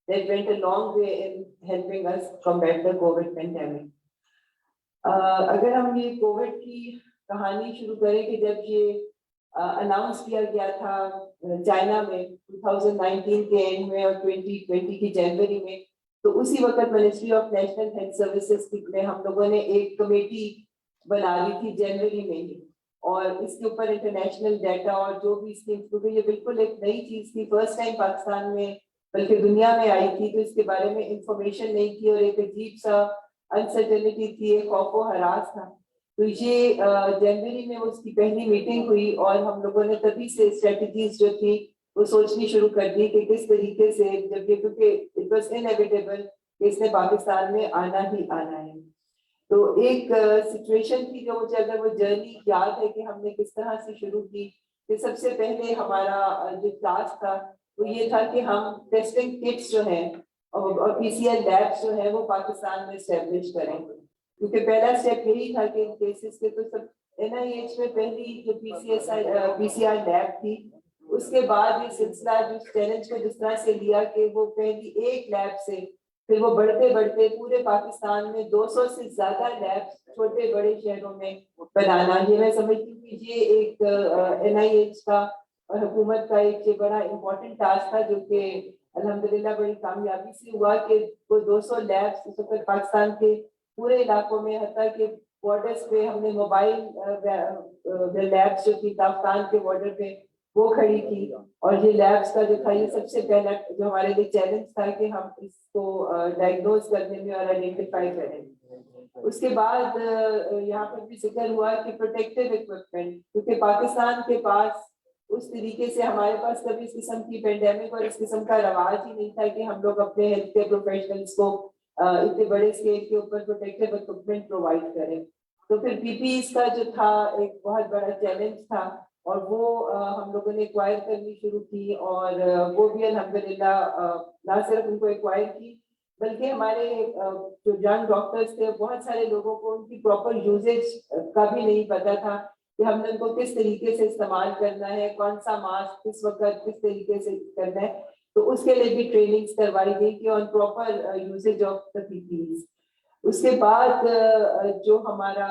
[SPEAKER 1] that went a long way in helping us combat the Covid pandemic. अगर हम ये कोविड की कहानी शुरू करें कि जब ये अनाउंस किया गया था चाइना में 2019 के एंड में और 2020 की जनवरी में, तो उसी वक्त ministry of national health services में हम लोगों ने एक कमेटी बना ली थी जनवरी में ही और इसके ऊपर इंटरनेशनल डाटा और जो भी स्कीम्स, क्योंकि ये बिल्कुल एक नई चीज थी, फर्स्ट टाइम पाकिस्तान में बल्कि दुनिया में आई थी, तो इसके बारे में इंफॉर्मेशन नहीं थी और एक अजीब सा अनसर्टेनिटी थी, एक खौफो हरास था। तो ये जनवरी में उसकी पहली मीटिंग हुई और हम लोगों ने तभी से स्ट्रेटजीज जो थी वो सोचनी शुरू कर दी कि किस तरीके से, जब ये क्योंकि इट वाज इनएविटेबल कि इसने पाकिस्तान में आना ही आना है। तो एक सिचुएशन थी जो मुझे अगर वो जर्नी याद है कि हमने किस तरह से शुरू की कि सबसे पहले हमारा जो टास्क था वो ये था कि हम टेस्टिंग किट्स जो हैं और पीसीआर लैब्स जो है वो पाकिस्तान में एस्टेब्लिश करें, क्योंकि पहला स्टेप यही था कि इन केसेस के तो सब NIH में पहली जो PCR लैब थी, उसके बाद ये सिलसिला जो चैलेंज को जिस तरह से लिया कि वो पहली एक लैब से फिर वो बढ़ते बढ़ते पूरे पाकिस्तान में 200 से ज्यादा लैब्स छोटे बड़े शहरों में बनाना, ये मैं समझती हूँ कि ये एक NIH का और हुकूमत का एक ये बड़ा इम्पोर्टेंट टास्क था, जो कि अल्हम्दुलिल्लाह बड़ी कामयाबी से हुआ कि वो 200 लैब्स इस वक्त पाकिस्तान के पूरे इलाकों में, हत्ता के बॉर्डर्स पे हमने मोबाइल लैब्स जो थी पाकिस्तान के बॉर्डर पे वो खड़ी की। और ये लैब्स का जो था ये सबसे पहला जो हमारे लिए चैलेंज था कि हम इसको डायग्नोज करने में और आइडेंटिफाई करें। उसके बाद यहाँ पर भी जिक्र हुआ कि प्रोटेक्टिव इक्विपमेंट, क्योंकि पाकिस्तान के पास उस तरीके से हमारे पास कभी इस किस्म की पेंडेमिक और इस किस्म का रवाज ही नहीं था कि हम लोग अपने हेल्थ केयर प्रोफेशनल्स को इतने बड़े स्केल के ऊपर प्रोटेक्टिव इक्विपमेंट प्रोवाइड करें। तो फिर PPEs का जो था एक बहुत बड़ा चैलेंज था और वो हम लोगों ने एक्वायर करनी शुरू की और वो भी अल्हम्दुलिल्लाह ना सिर्फ उनको एक्वायर की बल्कि हमारे जो यंग डॉक्टर्स थे बहुत सारे लोगों को उनकी प्रॉपर यूजेज का भी नहीं पता था कि हमने उनको किस तरीके से इस्तेमाल करना है, कौन सा मास्क किस वक्त किस तरीके से करना है। तो उसके लिए भी ट्रेनिंग्स करवाई गई कि on proper usages of the PPEs। उसके बाद जो हमारा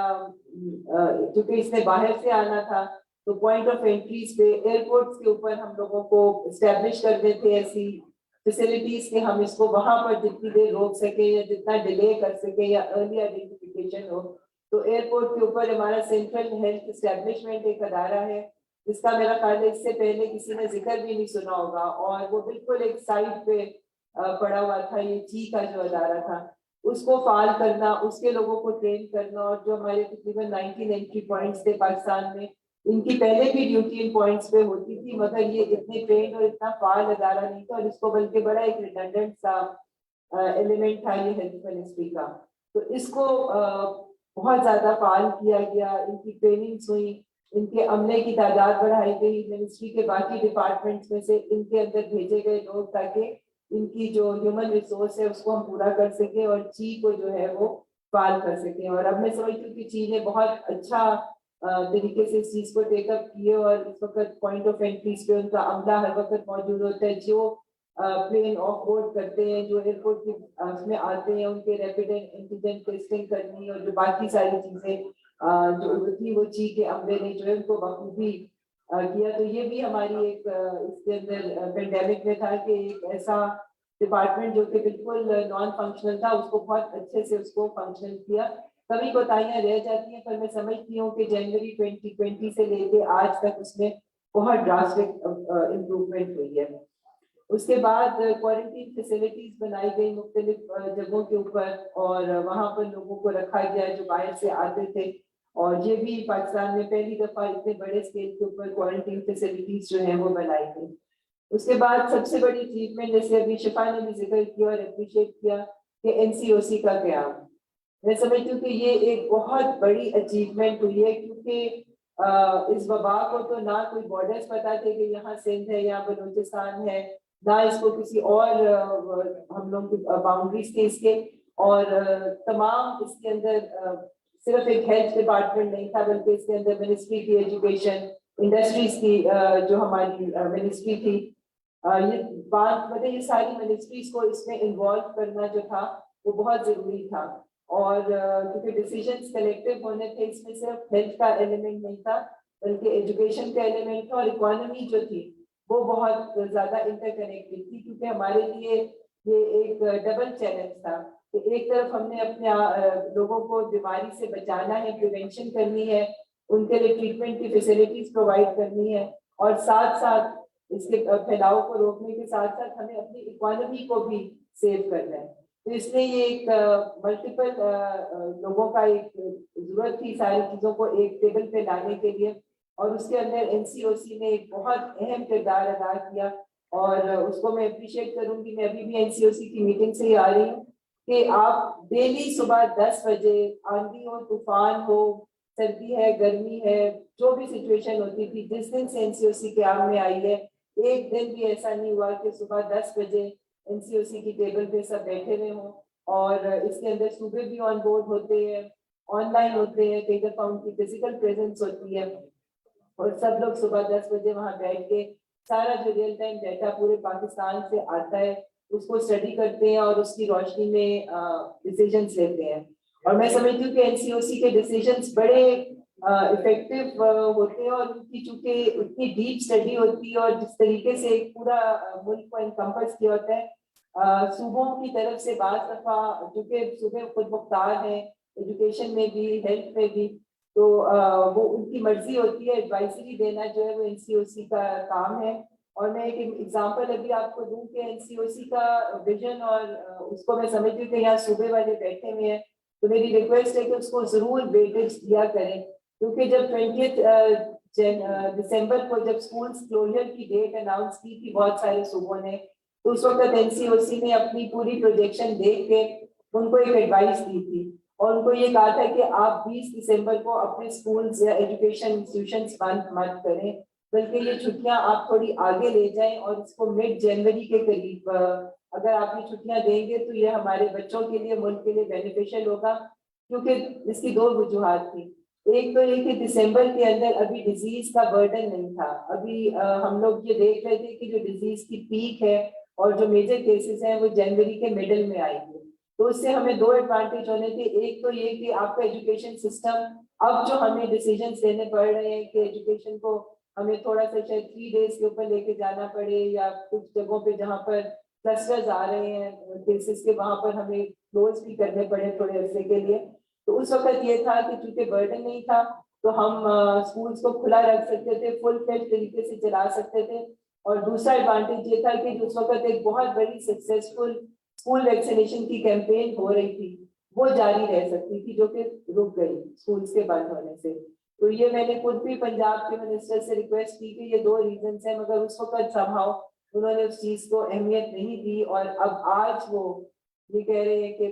[SPEAKER 1] क्योंकि इसने बाहर से आना था तो पॉइंट ऑफ एंट्रीज पे एयरपोर्ट्स के ऊपर हम लोगों को एस्टेब्लिश कर देते ऐसी फैसिलिटीज कि हम इसको वहां पर जितनी देर रोक सके या जितना डिले कर सके या अर्ली आइडेंटिफिकेशन हो। तो एयरपोर्ट के ऊपर हमारा सेंट्रल हेल्थ एस्टेब्लिशमेंट एक अदारा है जिसका मेरा ख्याल है इससे पहले किसी ने जिक्र भी नहीं सुना होगा और वो बिल्कुल एक साइड पे पड़ा हुआ था, ये ची का जो अदारा था उसको फाल करना, उसके लोगों को ट्रेन करना और जो हमारे तकरीबन 19 एंट्री पॉइंट्स थे पाकिस्तान में, इनकी पहले भी ड्यूटी इन पॉइंट्स पे होती थी मगर ये इतने ट्रेन और इतना फाल अदारा नहीं था और इसको बल्कि बड़ा एक रिडंडेंट सा एलिमेंट था ये हेल्थ मिनिस्ट्री का। तो इसको बहुत ज्यादा फाल किया गया, इनकी ट्रेनिंग्स हुई, इनके अमले की तादाद बढ़ाई गई, मिनिस्ट्री के बाकी डिपार्टमेंट्स में से इनके अंदर भेजे गए लोग ताकि इनकी जो ह्यूमन रिसोर्स है उसको हम पूरा कर सके और ची को जो है वो फाल कर सके। और अब मैं समझती हूँ कि ची ने बहुत अच्छा तरीके से इस चीज को टेकअप किए और इस वक्त पॉइंट ऑफ एंट्रीज पे उनका अमला हर वक्त मौजूद होता है जो प्लेन ऑफ बोर्ड करते हैं, जो एयरपोर्ट के उसमें आते हैं, उनके रैपिड एंटीजन टेस्टिंग करनी और जो बाकी सारी चीजें जो थी वो ची के अमले ने जो है उनको बखूबी किया। तो ये भी हमारी एक इसके अंदर पेंडेमिक में था कि एक ऐसा डिपार्टमेंट जो कि बिल्कुल नॉन फंक्शनल था उसको बहुत अच्छे से उसको फंक्शनल किया। कभी कोताहियां रह जाती हैं पर मैं समझती हूँ कि जनवरी 2020 से लेके आज तक उसमें बहुत ड्रास्टिक इम्प्रूवमेंट हुई है। उसके बाद क्वारंटीन फैसिलिटीज बनाई गई मुख्तलिफ जगहों के ऊपर और वहां पर लोगों को रखा गया जो बाहर से आते थे और ये भी पाकिस्तान में पहली दफा इतने बड़े स्केल के ऊपर क्वारंटीन फैसिलिटीज जो है वो बनाई गई। उसके बाद सबसे बड़ी अचीवमेंट जैसे अभी शिफा ने भी जिक्र किया और अप्रिशिएट किया कि NCOC का क्याम, मैं समझती हूँ कि ये एक बहुत बड़ी अचीवमेंट हुई है क्योंकि इस वबा को तो ना कोई बॉर्डर्स पता थे कि यहाँ सिंध है या बलूचिस्तान है, ना इसको किसी और हम लोग की बाउंड्रीज थे इसके और तमाम इसके अंदर सिर्फ एक हेल्थ डिपार्टमेंट नहीं था बल्कि इसके अंदर मिनिस्ट्री की एजुकेशन, इंडस्ट्रीज की जो हमारी मिनिस्ट्री थी, ये बात मतलब ये सारी मिनिस्ट्रीज को इसमें इन्वॉल्व करना जो था वो बहुत जरूरी था। और क्योंकि डिसीजंस कलेक्टिव होने थे, इसमें सिर्फ हेल्थ का एलिमेंट नहीं था बल्कि एजुकेशन का एलिमेंट था और इकोनॉमी जो थी वो बहुत ज्यादा इंटरकनेक्टेड थी क्योंकि हमारे लिए ये एक डबल चैलेंज था कि एक तरफ हमने अपने लोगों को बीमारी से बचाना है, प्रिवेंशन करनी है, उनके लिए ट्रीटमेंट की फैसिलिटीज प्रोवाइड करनी है और साथ साथ इसके फैलाव को रोकने के साथ साथ हमें अपनी इकोनॉमी को भी सेव करना है। तो इसलिए ये एक मल्टीपल लोगों का एक जरूरत थी सारी चीजों को एक टेबल पे लाने के लिए और उसके अंदर NCOC ने एक बहुत अहम किरदार अदा किया और उसको मैं अप्रिशिएट करूंगी। मैं अभी भी NCOC की मीटिंग से ही आ रही हूँ कि आप डेली सुबह 10 बजे आंधी हो, तूफान हो, सर्दी है, गर्मी है, जो भी सिचुएशन होती थी, जिस दिन से NCOC के आम में आई है एक दिन भी ऐसा नहीं हुआ कि सुबह 10 बजे एनसीओसी की टेबल पे सब बैठे हुए हों, और इसके अंदर सूबे भी ऑन बोर्ड होते हैं, ऑनलाइन होते हैं, कई दफा उनकी फिजिकल प्रेजेंस होती है, और सब लोग सुबह 10 बजे वहां बैठ के सारा जो रियल टाइम डाटा पूरे पाकिस्तान से आता है उसको स्टडी करते हैं और उसकी रोशनी में डिसीजंस लेते हैं। और मैं समझती हूँ कि एनसीओसी के डिसीजंस बड़े इफेक्टिव होते हैं, और उनकी चूंकि इतनी डीप स्टडी होती है और जिस तरीके से एक पूरा मुल्क को इनकम्पस किया होता है सूबों की तरफ से बात दफा, चूंकि सूबे खुद मुख्तार हैं एजुकेशन में भी, हेल्थ में भी, तो वो उनकी मर्जी होती है, एडवाइजरी देना जो है वो एनसीओसी का काम है। और मैं एक एग्जांपल अभी आपको दूं कि एनसीओसी का विजन और उसको मैं समझती हूँ कि यहाँ सूबे वाले बैठे हुए हैं, तो मेरी रिक्वेस्ट है कि उसको जरूर वेटेज दिया करें, क्योंकि जब 20 दिसंबर को जब स्कूल्स क्लोजर की डेट अनाउंस की थी बहुत सारे सूबों ने, तो उस वक्त एनसीओसी ने अपनी पूरी प्रोजेक्शन देख के उनको एक एडवाइस दी थी, और उनको ये कहा था कि आप 20 दिसंबर को अपने स्कूल्स या एजुकेशन इंस्टीट्यूशंस बंद मत करें, बल्कि ये छुट्टियां आप थोड़ी आगे ले जाएं और इसको मिड जनवरी के करीब अगर आप ये छुट्टियां देंगे तो ये हमारे बच्चों के लिए, मुल्क के लिए बेनिफिशियल होगा। क्योंकि इसकी दो वजूहात थी, एक तो ये कि दिसंबर के अंदर अभी डिजीज का बर्डन नहीं था, अभी हम लोग ये देख रहे थे कि जो डिजीज की पीक है और जो मेजर केसेस हैं वो जनवरी के मिडिल में आएंगे, तो उससे हमें दो एडवांटेज होने थे। एक तो ये कि आपका एजुकेशन सिस्टम, अब जो हमें डिसीजन लेने पड़ रहे हैं कि एजुकेशन को हमें थोड़ा सा शायद 3 डेज के ऊपर लेके जाना पड़े, या कुछ जगहों पे जहाँ पर क्लस्टर्स आ रहे हैं केसेस के, वहां पर हमें क्लोज भी करने पड़े थोड़े अरसे के लिए। तो उस वक्त ये था कि चूंकि बर्डन नहीं था तो हम स्कूल्स को खुला रख सकते थे, फुल फ्लेज तरीके से चला सकते थे। और दूसरा एडवांटेज ये था कि उस वक्त एक बहुत बड़ी सक्सेसफुल स्कूल वैक्सीनेशन की कैंपेन हो रही थी, वो जारी रह सकती थी, जो कि रुक गई स्कूल्स के बंद होने से। तो ये मैंने खुद भी पंजाब के मिनिस्टर से रिक्वेस्ट की कि ये दो रीजन है, मगर उस वक्त समहाउ उन्होंने उस चीज को अहमियत नहीं दी, और अब आज वो ये कह रहे हैं कि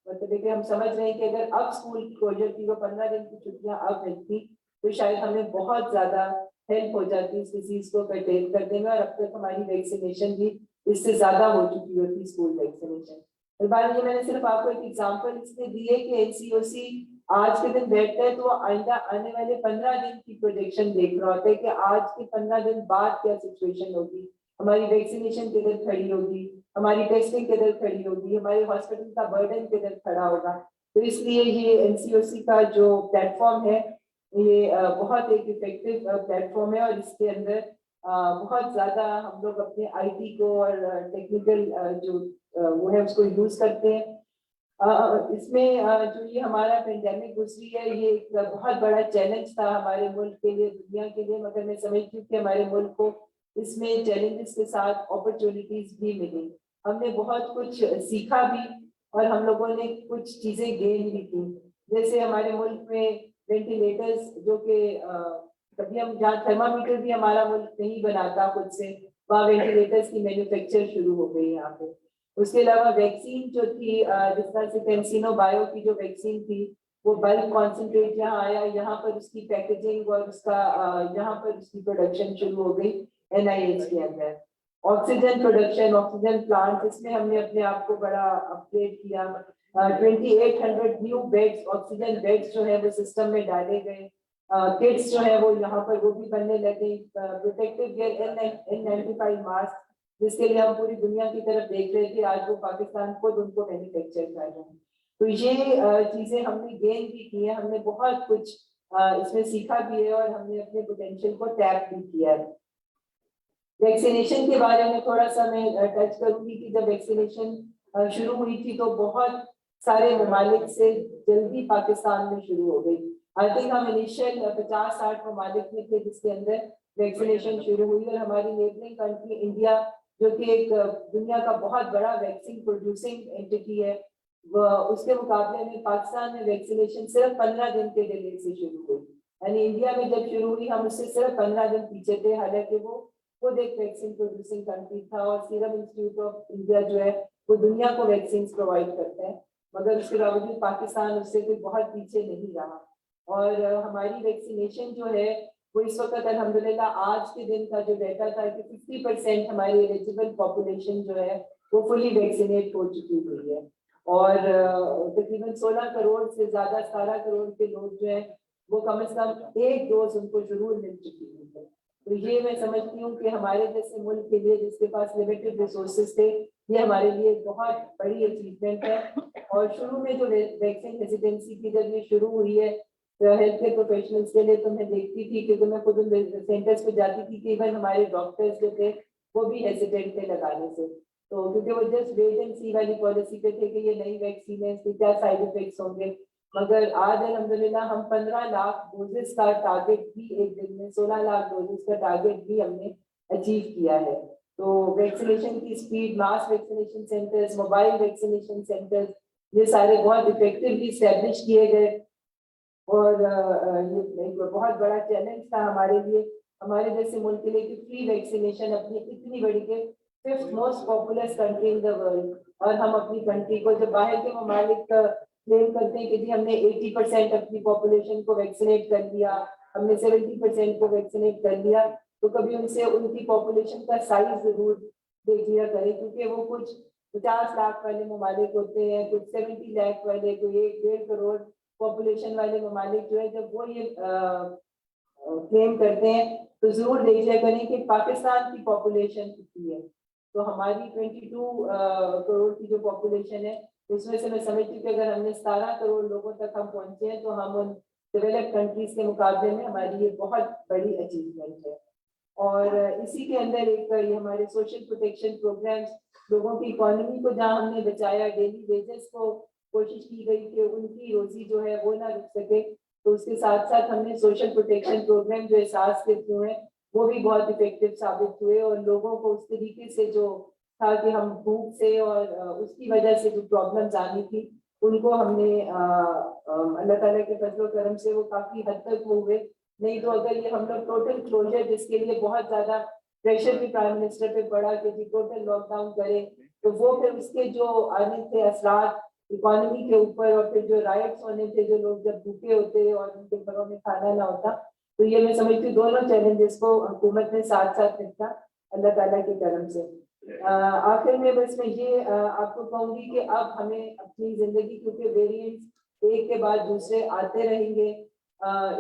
[SPEAKER 1] मतलब कि हम समझ रहे हैं कि अगर अब स्कूल क्लोजर की वो 15 दिन की छुट्टियां अब मिलती तो शायद हमें बहुत ज्यादा हेल्प हो जाती इस डिजीज को कंटेन करने में, और अब तक हमारी वैक्सीनेशन भी इससे ज्यादा हो चुकी होती स्कूल वैक्सीनेशन। और बात ये मैंने सिर्फ आपको एक एग्जांपल इसलिए दी है कि एनसीओसी आज के दिन बैठता है तो वो आइंदा आने वाले 15 दिन की प्रोजेक्शन देख रहा होता है कि आज के 15 दिन बाद क्या सिचुएशन होगी, हमारी वैक्सीनेशन किधर खड़ी होगी, हमारी टेस्टिंग किधर खड़ी होगी, हमारे हॉस्पिटल का बर्डन किधर खड़ा होगा। तो इसलिए ये एनसीओसी का जो प्लेटफॉर्म है ये बहुत एक इफेक्टिव प्लेटफॉर्म है, और इसके अंदर बहुत ज्यादा हम लोग अपने आईटी को और टेक्निकल जो वो है उसको यूज करते हैं। इसमें जो ये हमारा पेंडेमिक गुजरी है ये एक बहुत बड़ा चैलेंज था हमारे मुल्क के लिए, दुनिया के लिए, मगर मैं समझती हूँ कि हमारे मुल्क को इसमें चैलेंजेस के साथ अपॉर्चुनिटीज भी मिली, हमने बहुत कुछ सीखा भी और हम लोगों ने कुछ चीजें गेन भी की। जैसे हमारे मुल्क में वेंटिलेटर्स, जो कि कभी हम जहाँ थर्मामीटर भी हमारा मुल्क नहीं बनाता खुद से, वहाँ वेंटिलेटर्स की मैन्युफैक्चर शुरू हो गई यहाँ पे। उसके अलावा वैक्सीन जो थी जिस तरह से कैंसिनो बायो की जो वैक्सीन थी वो बल्क कॉन्सेंट्रेट यहाँ आया, यहाँ पर उसकी पैकेजिंग और उसका यहाँ पर उसकी प्रोडक्शन शुरू हो गई NIH के अंदर। ऑक्सीजन प्रोडक्शन, ऑक्सीजन प्लांट, इसमें हमने अपने आप को बड़ा अपग्रेड किया। 2800 न्यू बेड्स, ऑक्सीजन बेड्स जो है वो सिस्टम में डाले गए। किट्स जो है वो यहाँ पर वो भी बनने लगे। प्रोटेक्टिव गियर N95 मास्क, जिसके लिए हम पूरी दुनिया की तरफ देख रहे थे, आज वो पाकिस्तान खुद उनको मैन्युफैक्चर कर रहे हैं। तो ये चीजें हमने गेन भी की है, हमने बहुत कुछ इसमें सीखा भी है और हमने अपने पोटेंशियल को टैप भी किया है। वैक्सीनेशन के बारे में थोड़ा सा मैं टच करूंगी कि जब वैक्सीनेशन शुरू हुई थी तो बहुत सारे ममालिक से जल्दी पाकिस्तान में शुरू हो गई। आई थिंक हम इनिशियल 50-60 ममालिक में थे जिसके अंदर वैक्सीनेशन शुरू हुई, और हमारी नेबरिंग कंट्री इंडिया जो कि एक दुनिया का बहुत बड़ा वैक्सीन प्रोड्यूसिंग एंटिटी है, उसके मुकाबले में पाकिस्तान में वैक्सीनेशन सिर्फ 15 दिन के डिले से शुरू हुई। यानी इंडिया में जब शुरू हुई हम उससे सिर्फ 15 दिन पीछे थे, हालांकि वो खुद एक वैक्सीन प्रोड्यूसिंग कंट्री था और सीरम इंस्टीट्यूट ऑफ इंडिया जो है वो दुनिया को वैक्सीन प्रोवाइड करता है, मगर उसके बावजूद पाकिस्तान उससे कोई बहुत पीछे नहीं रहा। और हमारी वैक्सीनेशन जो है वो इस वक्त अल्हम्दुलिल्लाह आज के दिन का जो डाटा था कि 50% हमारी एलिजिबल पॉपुलेशन जो है वो फुली वैक्सीनेट हो चुकी हुई है और तकरीबन 16 करोड़ से ज्यादा 17 करोड़ के लोग जो है वो कम से कम एक डोज उनको जरूर मिल चुकी है। तो ये मैं समझती हूँ कि हमारे जैसे मुल्क के लिए जिसके पास लिमिटेड रिसोर्सेज थे, ये हमारे लिए एक बहुत बड़ी अचीवमेंट है। और शुरू में जो वैक्सीन रेजिडेंसी की जब ये शुरू हुई है हेल्थ केयर प्रोफेशनल्स के लिए, तो मैं देखती थी क्योंकि मैं खुद सेंटर्स पे जाती थी कि इवन हमारे डॉक्टर्स जो थे वो भी हेजिटेंट थे लगाने से, तो क्योंकि वो जस्ट वेट एंड सी वाली पॉलिसी पे थे कि ये नई वैक्सीन है, इसके क्या साइड इफेक्ट्स होंगे। मगर आज अल्हम्दुलिल्लाह हम 15 लाख डोजेस का टारगेट भी एक दिन में 16 लाख डोजेस का टारगेट भी हमने अचीव किया है। तो वैक्सीनेशन की speed, mass vaccination centres, mobile vaccination centres, ये सारे बहुत इफेक्टिवली स्टैब्लिश किए गए और ये एक बहुत बड़ा चैलेंज था हमारे लिए, हमारे जैसे मुल्क के लिए कि फ्री वैक्सीनेशन अपनी इतनी बड़ी के 5th most populous country in the world, और हम अपनी कंट्री को जब बाहर के ममालिक क्लेम करते हैं कि जी हमने 80% अपनी पॉपुलेशन को वैक्सीनेट कर लिया, हमने 70% को वैक्सीनेट कर लिया, तो कभी उनसे उनकी पॉपुलेशन का साइज जरूर देख लिया करें, क्योंकि वो कुछ 50 लाख वाले ममालिक होते हैं, कुछ 70 लाख वाले, कोई 1-1.5 करोड़ पॉपुलेशन वाले ममालिक जो है जब वो ये क्लेम करते हैं तो जरूर देख लिया करें कि पाकिस्तान की पॉपुलेशन कितनी है। तो हमारी 22 करोड़ की जो पॉपुलेशन है उसमें से मैं समझती हूँ कि अगर हमने 17 करोड़ लोगों तक हम पहुंचे हैं तो हम उन डेवलप्ड कंट्रीज के मुकाबले में हमारी ये बहुत बड़ी अचीवमेंट है। और इसी के अंदर एक ये हमारे सोशल प्रोटेक्शन प्रोग्राम्स, लोगों की इकोनॉमी को जहाँ हमने बचाया, डेली वेजेस को कोशिश की गई कि उनकी रोजी जो है वो ना रुक सके, तो उसके साथ साथ हमने सोशल प्रोटेक्शन प्रोग्राम जो एहसास के थ्रू है वो भी बहुत इफेक्टिव साबित हुए और लोगों को उस तरीके से जो था कि हम भूख से और उसकी वजह से जो प्रॉब्लम्स आनी थी उनको हमने अल्लाह ताला के फजल करम से वो काफी हद तक वो हुए। नहीं तो अगर ये हम लोग टोटल क्लोजर, जिसके लिए बहुत ज्यादा प्रेशर भी प्राइम मिनिस्टर पे पड़ा कि जी टोटल लॉकडाउन करें, तो वो फिर उसके जो आने थे असरात इकोनॉमी के ऊपर और फिर जो राइट्स होने थे, जो लोग जब भूखे होते और उनके घरों में खाना ना होता, तो ये मैं समझती हूँ दोनों चैलेंजेस को हुकूमत ने साथ साथ निपटा अल्लाह ताला के करम से। आखिर में बस मैं ये आपको कहूंगी कि अब हमें अपनी जिंदगी, क्योंकि वेरिएंट्स एक के बाद दूसरे आते रहेंगे,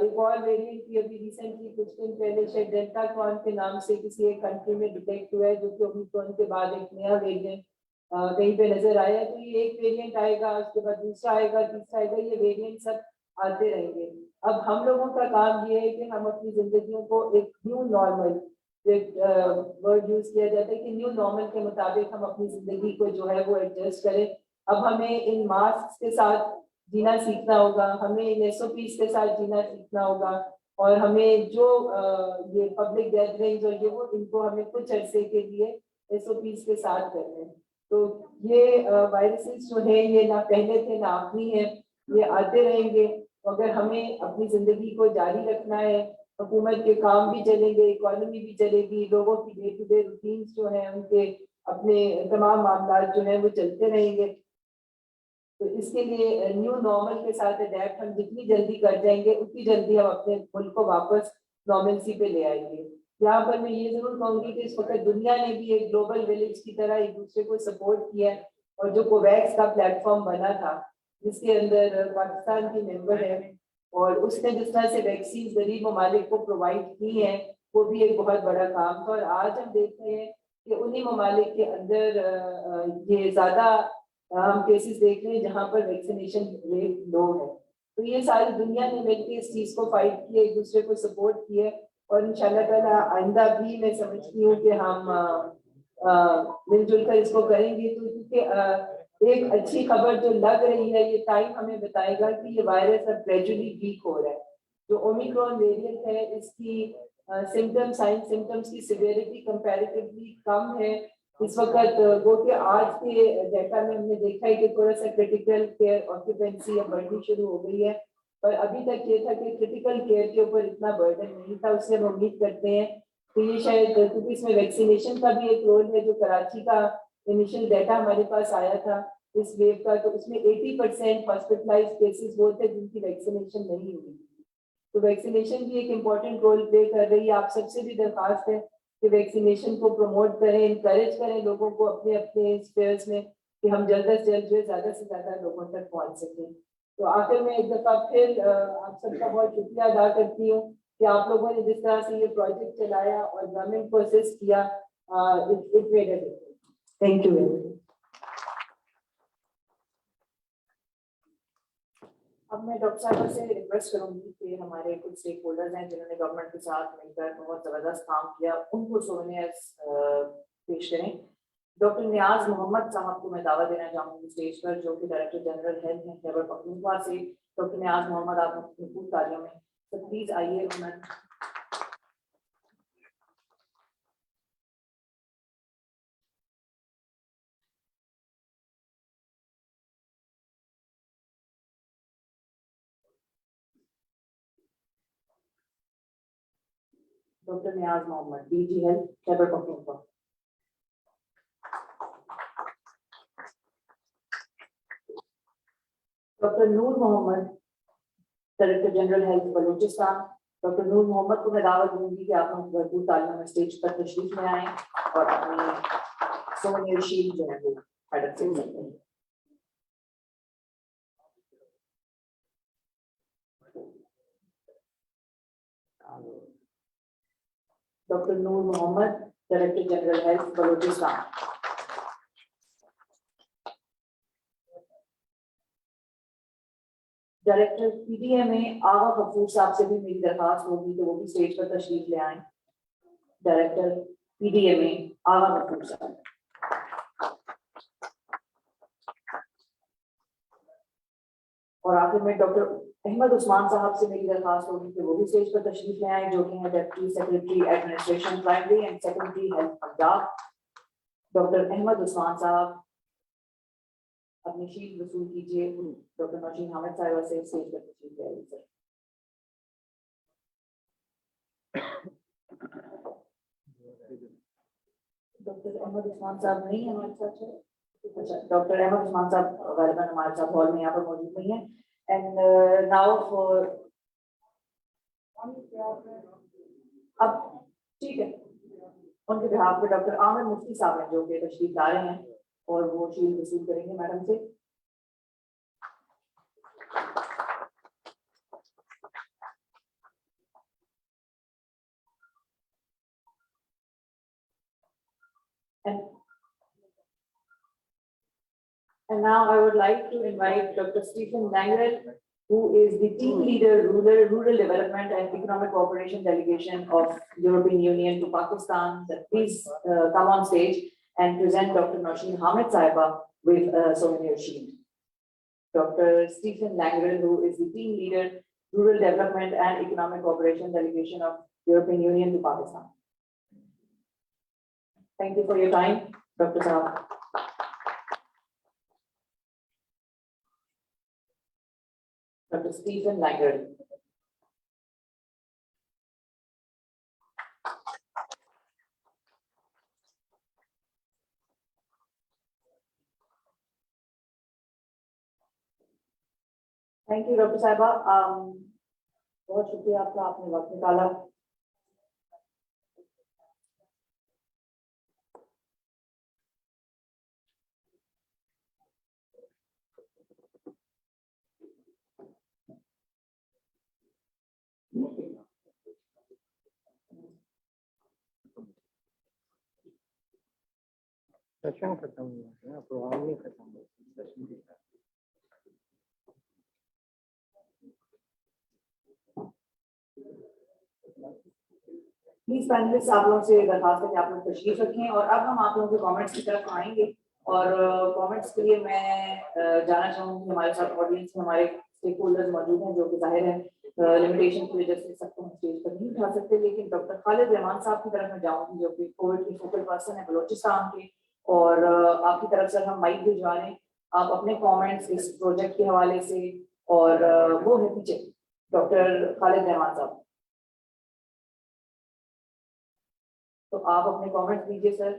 [SPEAKER 1] एक और वेरिएंट भी अभी रिसेंटली कुछ दिन पहले शायद डेल्टा क्रॉन के नाम से किसी एक कंट्री में डिटेक्ट हुआ है, जो कि ओमिक्रॉन के बाद एक नया वेरिएंट कहीं पे नजर आया। तो ये एक वेरिएंट आएगा, उसके बाद दूसरा आएगा, तीसरा आएगा, ये वेरिएंट सब आते रहेंगे। अब हम लोगों का काम ये है कि हम अपनी जिंदगियों को एक न्यू नॉर्मल, वर्ड यूज किया जाता है कि न्यू नॉर्मल के मुताबिक हम अपनी जिंदगी को जो है वो एडजस्ट करें। अब हमें इन मास्क के साथ जीना सीखना होगा, हमें इन SOPs के साथ जीना सीखना होगा, और हमें जो ये पब्लिक गैदरिंग्स और ये वो इनको हमें कुछ अरसे के लिए SOPs के साथ करना है। तो ये वायरसेस जो है ये ना पहले थे ना आखिरी है, ये आते रहेंगे। तो अगर हमें अपनी जिंदगी को जारी रखना है, हुकूमत के काम भी चलेंगे, इकोनॉमी भी चलेगी, लोगों की डे टू डे रूटीन्स जो है उनके अपने तमाम मामला जो है वो चलते रहेंगे। तो इसके लिए न्यू नॉर्मल के साथ अडेप्ट हम जितनी जल्दी कर जाएंगे उतनी जल्दी हम अपने मुल्क को वापस नॉर्मलसी पे ले आएंगे। यहाँ पर मैं ये जरूर कहूंगी कि इस वक्त दुनिया ने भी एक ग्लोबल विलेज की तरह एक दूसरे को सपोर्ट किया है, और जो कोवैक्स का प्लेटफॉर्म बना था जिसके अंदर पाकिस्तान की मेंबर है, और उसने जिस तरह से वैक्सीन गरीब ममालिक को प्रोवाइड की है वो भी एक बहुत बड़ा काम था। और आज हम देख रहे हैं कि उन्हीं ममालिक के अंदर ये ज्यादा हम केसेस देख रहे हैं जहाँ पर वैक्सीनेशन रेट लो है। तो ये सारी दुनिया ने मिलकर इस चीज को फाइट किया, एक दूसरे को सपोर्ट किया, और इंशाल्लाह ताला आइंदा भी मैं समझती हूँ कि हम मिलजुल कर इसको करेंगे। तो क्योंकि एक अच्छी खबर जो लग रही है, ये टाइम हमें बताएगा कि ये वायरस अब ग्रेजुअली वीक हो रहा है। जो ओमिक्रॉन वेरिएंट है इसकी सिम्टम्स, साइन सिम्टम्स की सिवियरिटी कंपैरेटिवली कम है इस वक्त। वो कि आज के डेटा में हमने देखा है कि थोड़ा सा क्रिटिकल केयर ऑक्यूपेंसी अब बढ़नी शुरू हो गई है, पर अभी तक ये था कि क्रिटिकल केयर के ऊपर इतना बर्डन नहीं था। उससे हम उम्मीद करते हैं कि ये शायद, क्योंकि इसमें वैक्सीनेशन का भी एक रोल है, जो कराची का इनिशियल डेटा हमारे पास आया था इस वेव का, तो उसमें 80% हॉस्पिटलाइज्ड केसेस वो थे जिनकी वैक्सीनेशन नहीं हुई। तो वैक्सीनेशन भी एक इम्पोर्टेंट रोल प्ले कर रही है। आप सबसे भी दरख्वास्त है कि वैक्सीनेशन को प्रमोट करें, इनकरेज करें लोगों को अपने अपने स्पेयर्स में, कि हम जल्द से जल्द जो है ज्यादा से ज्यादा लोगों तक पहुंच सकें। तो आखिर में एक दफा फिर आप सबका बहुत शुक्रिया अदा करती हूँ कि आप लोगों ने जिस तरह से ये प्रोजेक्ट चलाया और गवर्नमेंट को असिस्ट किया, थैंक यू। अब मैं डॉक्टर साहब से रिक्वेस्ट करूंगी कि हमारे कुछ स्टेक होल्डर्स हैं जिन्होंने गवर्नमेंट के साथ मिलकर बहुत जबरदस्त काम किया, उनको सोवेनियर्स पेश करें। डॉक्टर नियाज मोहम्मद साहब को मैं दावा देना चाहूंगी स्टेज पर, जो कि डायरेक्टर जनरल हेल्थ हैं खैबर पख्तूनख्वा से। डॉक्टर नियाज मोहम्मद, आप भरपूर तालियों में तो प्लीज आइए। Doctor Niaz Mohammad, DG health Khyber Pakhtunkhwa. Doctor Noor Mohammad, director general health Balochistan. Doctor Noor Mohammad को मैं दावत दूंगी कि आप लोग भरपूर तालियों में स्टेज पर तशरीफ में आए और अपनी सोवेनियर शील्ड जो है वो हेडअप से सकते हैं। Doctor Noor Mohammad, director general health Balochistan. Director PDMA Agha Ghafoor sahab से भी मेरी दरखास्त होगी तो वो भी स्टेज पर तशरीफ ले आए। डायरेक्टर पीडीएमए आगा गफूर साहब। और आखिर में डॉक्टर अहमद उस्मान साहब से मेरी दरखास्त होगी कि वो भी स्टेज पर तशरीफ ले आए, जो कि है deputy secretary administration primary and secondary health Punjab. Doctor Ahmad Usman sahab अपनी शीट वसूल कीजिए। डॉक्टर नौशीन हामिद साहिबा से स्टेज पर तशरीफ ले आइए सर। डॉक्टर अहमद उस्मान साहब नहीं है हमारे साथ है। अच्छा, डॉक्टर अहमद उस्मान साहब गालिबन हमारे साथ हॉल में यहाँ पर मौजूद नहीं है। एंड नाउ फॉर अब ठीक है, उनके बिहाफ पे डॉक्टर आमिर मुफ्ती साहब हैं जो कि तशरीफ ला रहे हैं और वो शील्ड वसूल करेंगे मैडम से। And now I would like to invite Dr. Stephen Langer, who is the team leader, rural development and economic cooperation delegation of European Union to Pakistan. That please come on stage and present Dr. Nasheen Hamid Sahiba with a souvenir sheet. Dr. Stephen Langer, who is the team leader, rural development and economic cooperation delegation of European Union to Pakistan. Thank you for your time, Dr. Saab. Dr. Stephen Langer. Thank you, Dr. Sahiba. बहुत शुक्रिया आपका, आपने वक्त निकाला।
[SPEAKER 6] Session खत्म हुआ है, programme नहीं खत्म हुआ, सेशन भी था।
[SPEAKER 1] प्लीज पैनलिस्ट आप लोगों से दरखास्त है कि आप लोग तशरीफ रखें और अब हम आप लोगों के कमेंट्स की तरफ आएंगे और कमेंट्स के लिए मैं जाना चाहूँगी हमारे साथ ऑडियंस में हमारे स्टेक होल्डर्स मौजूद हैं जो कि जाहिर है लिमिटेशन की वजह से सबको हम स्टेज पर नहीं उठा सकते, लेकिन डॉक्टर खालिद रहमान साहब की तरफ मैं जाऊँगी जो कि कोविड के फोकल पर्सन है बलोचिस्तान के, और आपकी तरफ से हम माइक भिजवा लें, आप अपने कमेंट्स इस प्रोजेक्ट के हवाले से, और वो है पीछे डॉक्टर खालिद रहमान साहब, तो आप अपने कमेंट्स दीजिए सर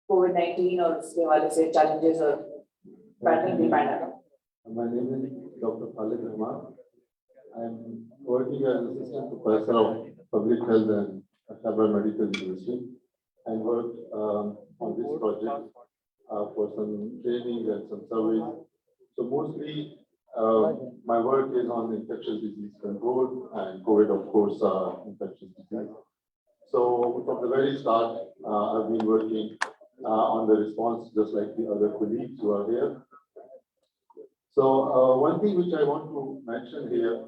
[SPEAKER 1] कोविड-19 और उसके हवाले से चैलेंजेस और battling the pandemic.
[SPEAKER 2] My name is Dr. Khalid Rahman.
[SPEAKER 10] I'm working as assistant professor of public health and Sabra Medical University, and worked on this project for some training and some surveys. So mostly my work is on infectious disease control and COVID, of course, infectious disease. So from the very start, I've been working on the response just like the other colleagues who are here. So one thing which I want to mention here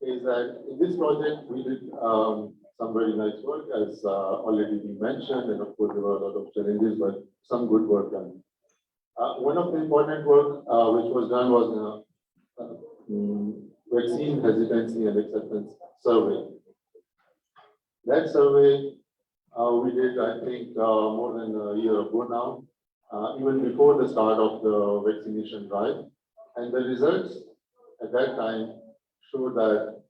[SPEAKER 10] is that in this project we did some very nice work, as already been mentioned, and of course there were a lot of challenges, but some good work done. One of the important work which was done was vaccine hesitancy and acceptance survey. That survey we did, I think, more than a year ago now, even before the start of the vaccination drive. And the results at that time showed that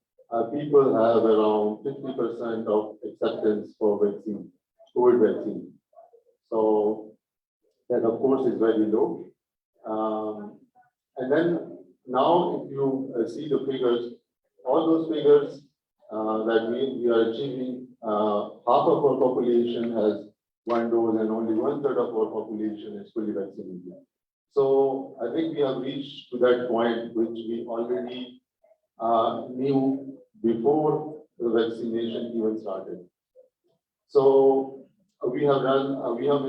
[SPEAKER 10] people have around 50% of acceptance for vaccine, COVID vaccine. So that, of course, is very low. And then now, if you see the figures, all those figures that we are achieving, half of our population has one dose and only 1/3 of our population is fully vaccinated. So I think we have reached to that point which we already knew before the vaccination even started. So we have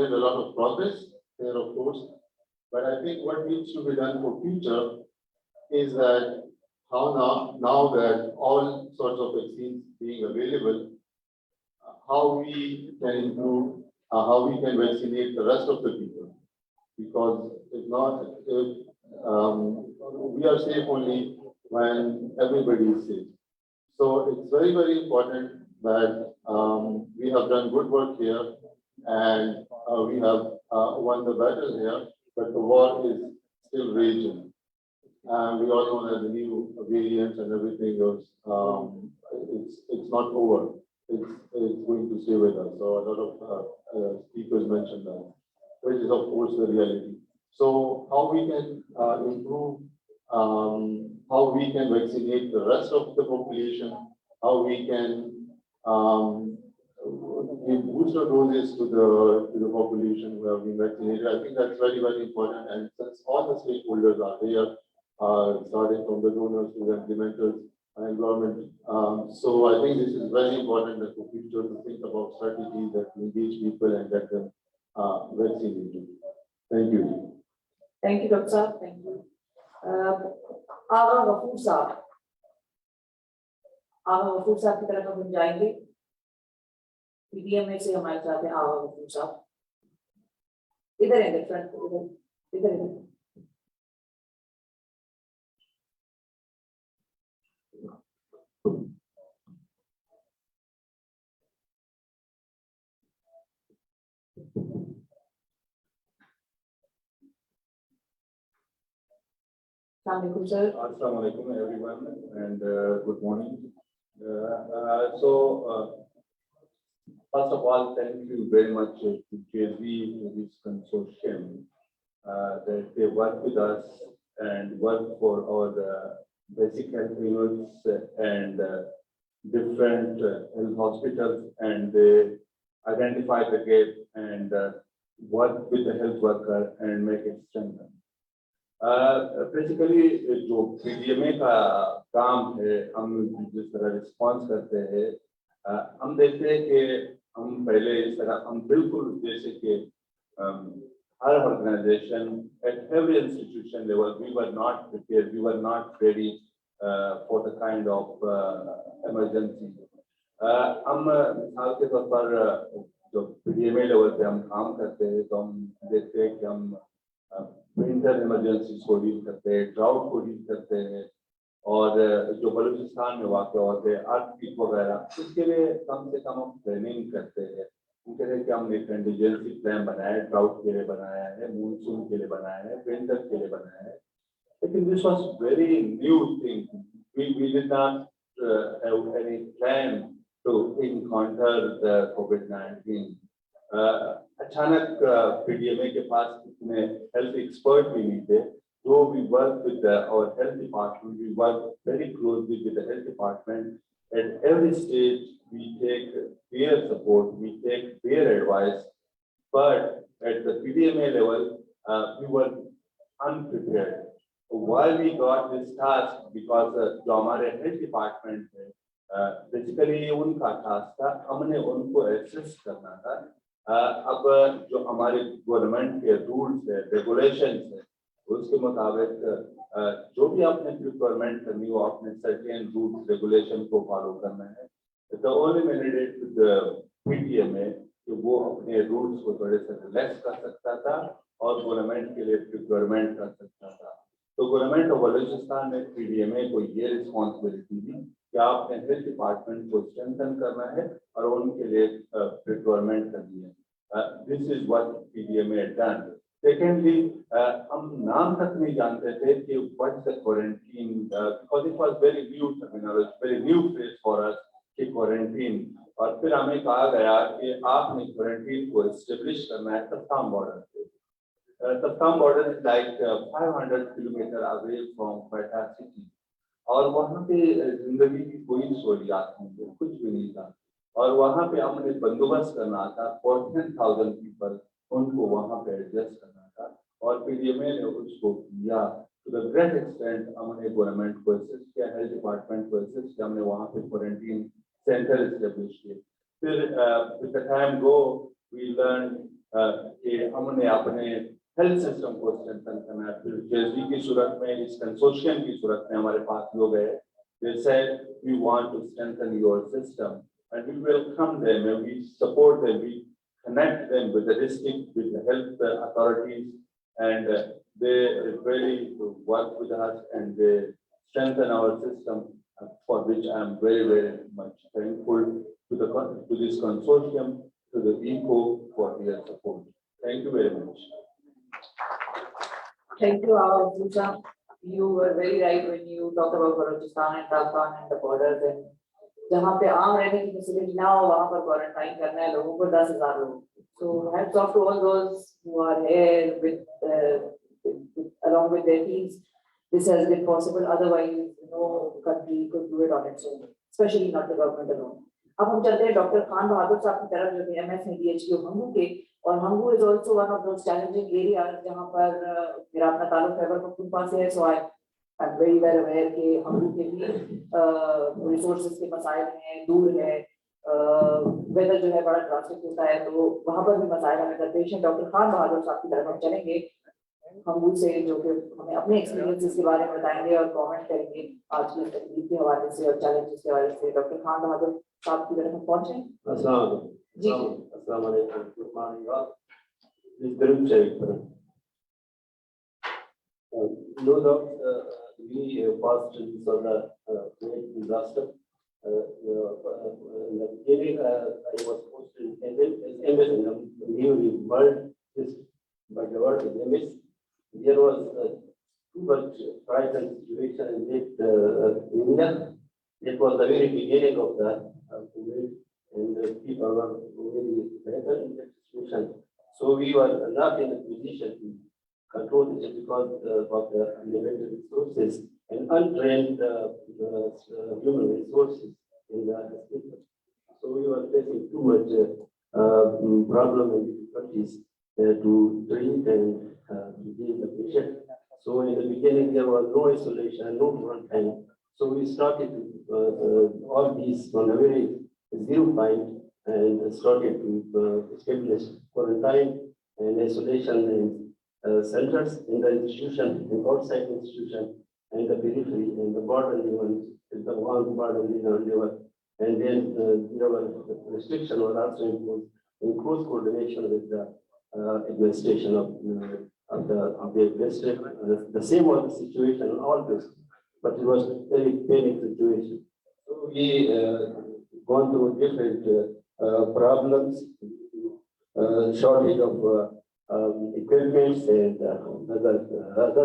[SPEAKER 10] made a lot of progress there, of course, but I think what needs to be done for future is that how now that all sorts of vaccines being available, how we can improve, how we can vaccinate the rest of the people, because if not, we are safe only when everybody is safe. So it's very, very important that we have done good work here, and we have won the battle here, but the war is still raging. And we all know that the new variants and everything is, it's not over. It's going to stay with us. So a lot of speakers mentioned that, which is of course the reality. So how we can improve, how we can vaccinate the rest of the population, how we can give booster doses to the population who have been vaccinated. I think that's very, very important. And since all the stakeholders are here, starting from the donors to the implementers and government, so I think this is very important that for future to think about strategies that engage people and get them vaccinated. Thank you.
[SPEAKER 1] Thank you, Dr. Saab. Thank you. Agha Ghafoor Saab. Agha Ghafoor Saab की तरफ हम जाएंगे. PDM से हमारे साथ हैं Agha Ghafoor Saab. इधर है फ्रंट इधर.
[SPEAKER 10] Assalamu alaikum everyone, and good morning. First of all, thank you very much to JV, this consortium, that they work with us and work for our basic health units and different health hospitals, and they identify the gap and work with the health worker and make it strengthen. Basically जो PDMA का काम है, हम जिस तरह response करते हैं, हम देखते हैं कि हम पहले इस तरह हम बिल्कुल जैसे कि हर organisation at every institution level we were not prepared, we were not ready for the kind of emergency. हम मिसाल के तौर पर जो पीडीएमए लेवल पे हम काम करते हैं तो हम देखते हैं कि हम विंटर इमरजेंसी को डील करते हैं, ड्राउट को डील करते हैं, और जो बलूचिस्तान में वाक़ होते हैं अर्थक्वेक वगैरह, इसके लिए कम से कम हम ट्रेनिंग करते हैं. उनके लिए कि हमने कंटीजेंसी प्लान बनाया है, ड्राउट के लिए बनाया है, मानसून के लिए बनाया है, विंटर के लिए बनाया है. लेकिन this was very new thing. We did not have any plan to encounter the कोविड-19. अचानक पीडीएमए के पास इतने हेल्थ एक्सपर्ट भी नहीं थे, though we work with our health department, we work very closely with the health department. At every stage, we take peer support, we take peer advice, but at the PDMA level, we were unprepared. Why we got this task? Because जो हमारे health department है, basically ये उनका task था, हमने उनको assist करना था. अब जो हमारे government के rules है, regulations है, उसके मुताबिक जो भी आपने requirement करनी हो, आपने certain rules, regulation को follow करना है. The only mandate to the PDMA कि वो अपने rules को थोड़े से relax कर सकता था और government के लिए requirement कर सकता था. तो गवर्नमेंट ऑफ बलूचिस्तान ने पीडीएमए को ये रिस्पॉन्सिबिलिटी दी कि आपने हेल्थ डिपार्टमेंट को स्ट्रेंथन करना है और उनके लिए रिक्वायरमेंट करनी है. This is what PDMA done. Secondly, हम नाम तक नहीं जानते थे कि what the quarantine, because it was very new terminology, very new phase for us कि क्वारंटीन. और फिर हमें कहा गया कि आपने क्वारंटीन को एस्टेब्लिश करना है तफ्ताम बॉर्डर पे. Taftam border is like 500 kilometers away from Quetta city. और वहाँ पे जिंदगी की कोई सहूलियात नहीं थी, कुछ भी नहीं था. और वहाँ पे हमने बंदोबस्त करना था 14,000 पीपल, उनको वहाँ पे एडजस्ट करना था. और पीडीएमए ने उसको किया. टू द ग्रेट एक्सटेंट हमने गवर्नमेंट को असिस्ट किया, हेल्थ डिपार्टमेंट को असिस्ट किया, हमने वहाँ पे क्वारंटीन सेंटर एस्टेब्लिश किए. फिर with the time go we learn कि हमने अपने हेल्थ सिस्टम को स्ट्रेंथन करना है. फिर जेएसडी की सूरत में, इस कंसोर्शियम की सूरत में हमारे पास लोग हैं. They said we want to strengthen your system and we welcome them and we support them, we connect them with the district, with the health authorities, and they really work with us and they strengthen our system, for which I am very, very much thankful to this consortium, to the ECO for their support. Thank you very much.
[SPEAKER 1] Thank you, Abdullah. You were very right when you talked about Balochistan and Pakistan and the borders, and जहाँ पे आम रहने की facility ना हो वहाँ पर quarantine करना है लोगों को 10,000 लोग. So hats off to all those who are here along with their teams. This has been possible. Otherwise, no country could do it on its own, especially not the government alone. अब हम चलते हैं doctor Khan बहादुर साहब की तरफ, जो कि MS हैं DHQ हंगू के. और Hangu is also one of those challenging areas जहाँ पर मेरा अपना ताल्लुक खैबर पख्तूनख्वा से है. So I'm very well aware कि हंगू के भी रिसोर्सेज के मसाइल हैं, दूर है, वेदर जो है बड़ा ड्रास्टिक होता है, तो वहाँ पर भी मसाइल हमें दरपेश हैं. डॉक्टर खान बहादुर साहब की तरफ हम चलेंगे हंगू से, जो कि हमें अपने एक्सपीरियंसेस के बारे में बताएंगे और कमेंट करेंगे आज की तकलीफ के हवाले से और चैलेंजेस के हवाले से. डॉक्टर खान बहादुर साहब की तरफ हम पहुंचे. जी
[SPEAKER 2] अस्सलाम वालेकुम. Good morning all. प्लीज दुरूद शरीफ पढ़ें. No doubt we passed through the great disaster. In the beginning, I was posted in MS in the new world, but the word is MS. There was too much frightening situation in India. It was the very beginning of the COVID, and the people were very better in that situation. So we were not in a position to control it because of the limited resources and untrained human resources in the hospital. So we were facing too much problem and difficulties to treat and to deal with the patient. So in the beginning there was no isolation, no quarantine. So we started all these from a very zero point and started to establish quarantine and isolation centers in the institution, in outside institution, and the periphery, and the border even is the one border level. And then there were restrictions were also imposed in close coordination with the administration of the district. The same was the situation in all this, but it was a very panic situation. So we gone through different problems, shortage of equipment and other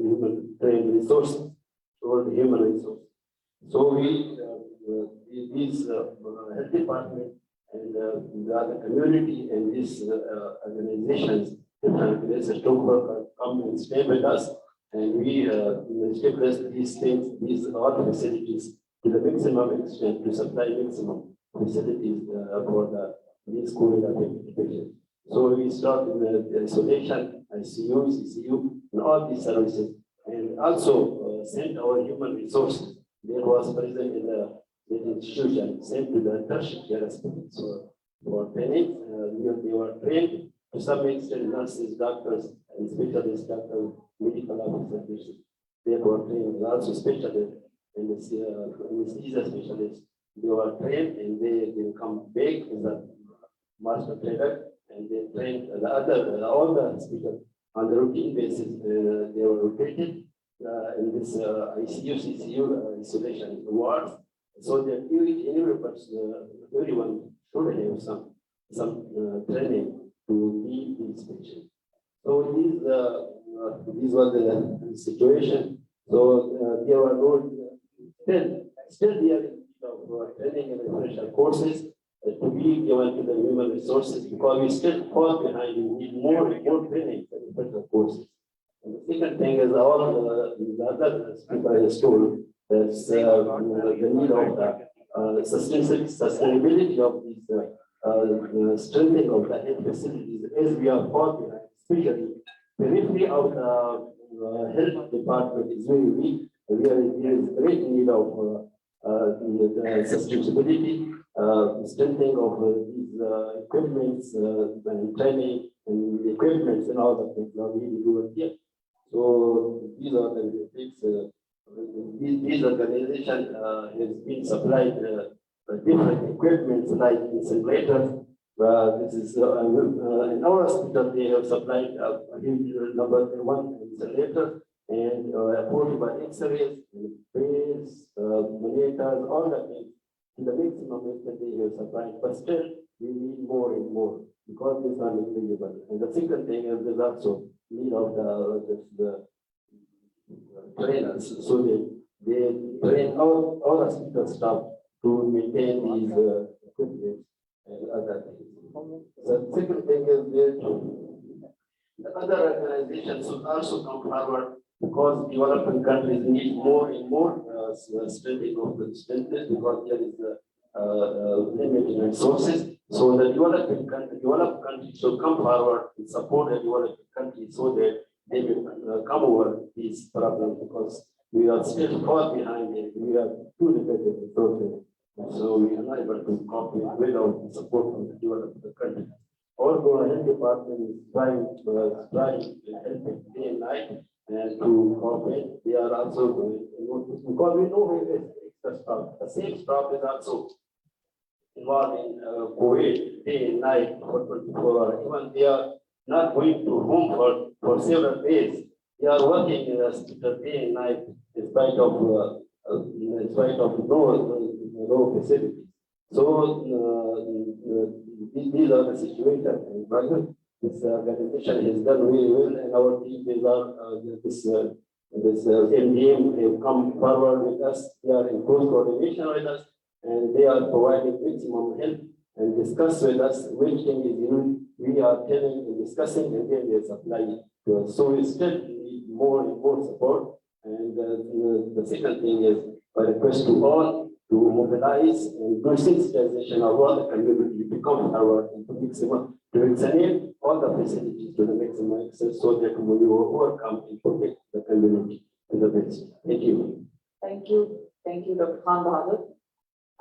[SPEAKER 2] human trained resources, human resources. So these health department and the other community and these organizations, different places, come and stay with us
[SPEAKER 11] And we establish these things, these all facilities to the maximum extent to supply maximum facilities for these COVID affected patients. So we start in the isolation, ICU, CCU, and all these services, and also send our human resources. There was present in the institution, sent to the tertiary care hospitals. So for training, they were trained to some extent, nurses, doctors, and specialists, doctors, medical officers. They were trained, also specialists, and anesthesia specialists. They were trained and they come back as a master trainer, and they trained the other, all the hospitals on the routine basis. They were rotated in this ICU, CCU isolation wards, so that everyone should have some training to lead these patients. So these were the situation. So there were no still there is training and refresher courses to be given to the human resources, because we still fall behind. We need more training and refresher courses. And the second thing is all the other speaker has told that's the need of the sustainability of these strengthening of the health facilities as we are fall behind, especially periphery of the health department is very weak. There is great need of the sustainability, strengthening of these equipments and training and equipments and all the things that we need to do here. So these are the things. These organization has been supplied different equipments like incinerators. This is in our hospital they have supplied a huge number one incinerator and portable X-rays, bays, monitors, all the things to the maximum extent they have supplied. But still, we need more and more because these are negligible. And the second thing is there's also need of the trainers, so they train all hospital staff to maintain these equipment and other things. The second thing is that the other organizations should also come forward, because developing countries need more and more strengthening of the strength, because there is limited resources. So the developed countries should come forward and support the developed countries so that they will come over these problems, because we are still far behind it. We are too limited resources. So we are not able to cope without the support from the developed countries. Although the health department is trying to help day and night and to cooperate, they are also doing, because we know it's the same staff is also involved in COVID day and night for 24 hours. Even they are not going to home for several days. They are working in the hospital day and night in spite of no facilities. So these are the situations. This organization has done really well, and our team this MDM have come forward with us. They are in close coordination with us, and they are providing maximum help and discuss with us which thing is needed. We are telling and discussing, and then they supply it to us. So we still need more and more support. And the second thing is a request to all to mobilize and do sensitization of all the community to come forward and to vaccinate all the facilities to the maximum access, so that we will overcome and protect the community to the best. Thank you.
[SPEAKER 1] Thank you, Dr. Khan Bahadur.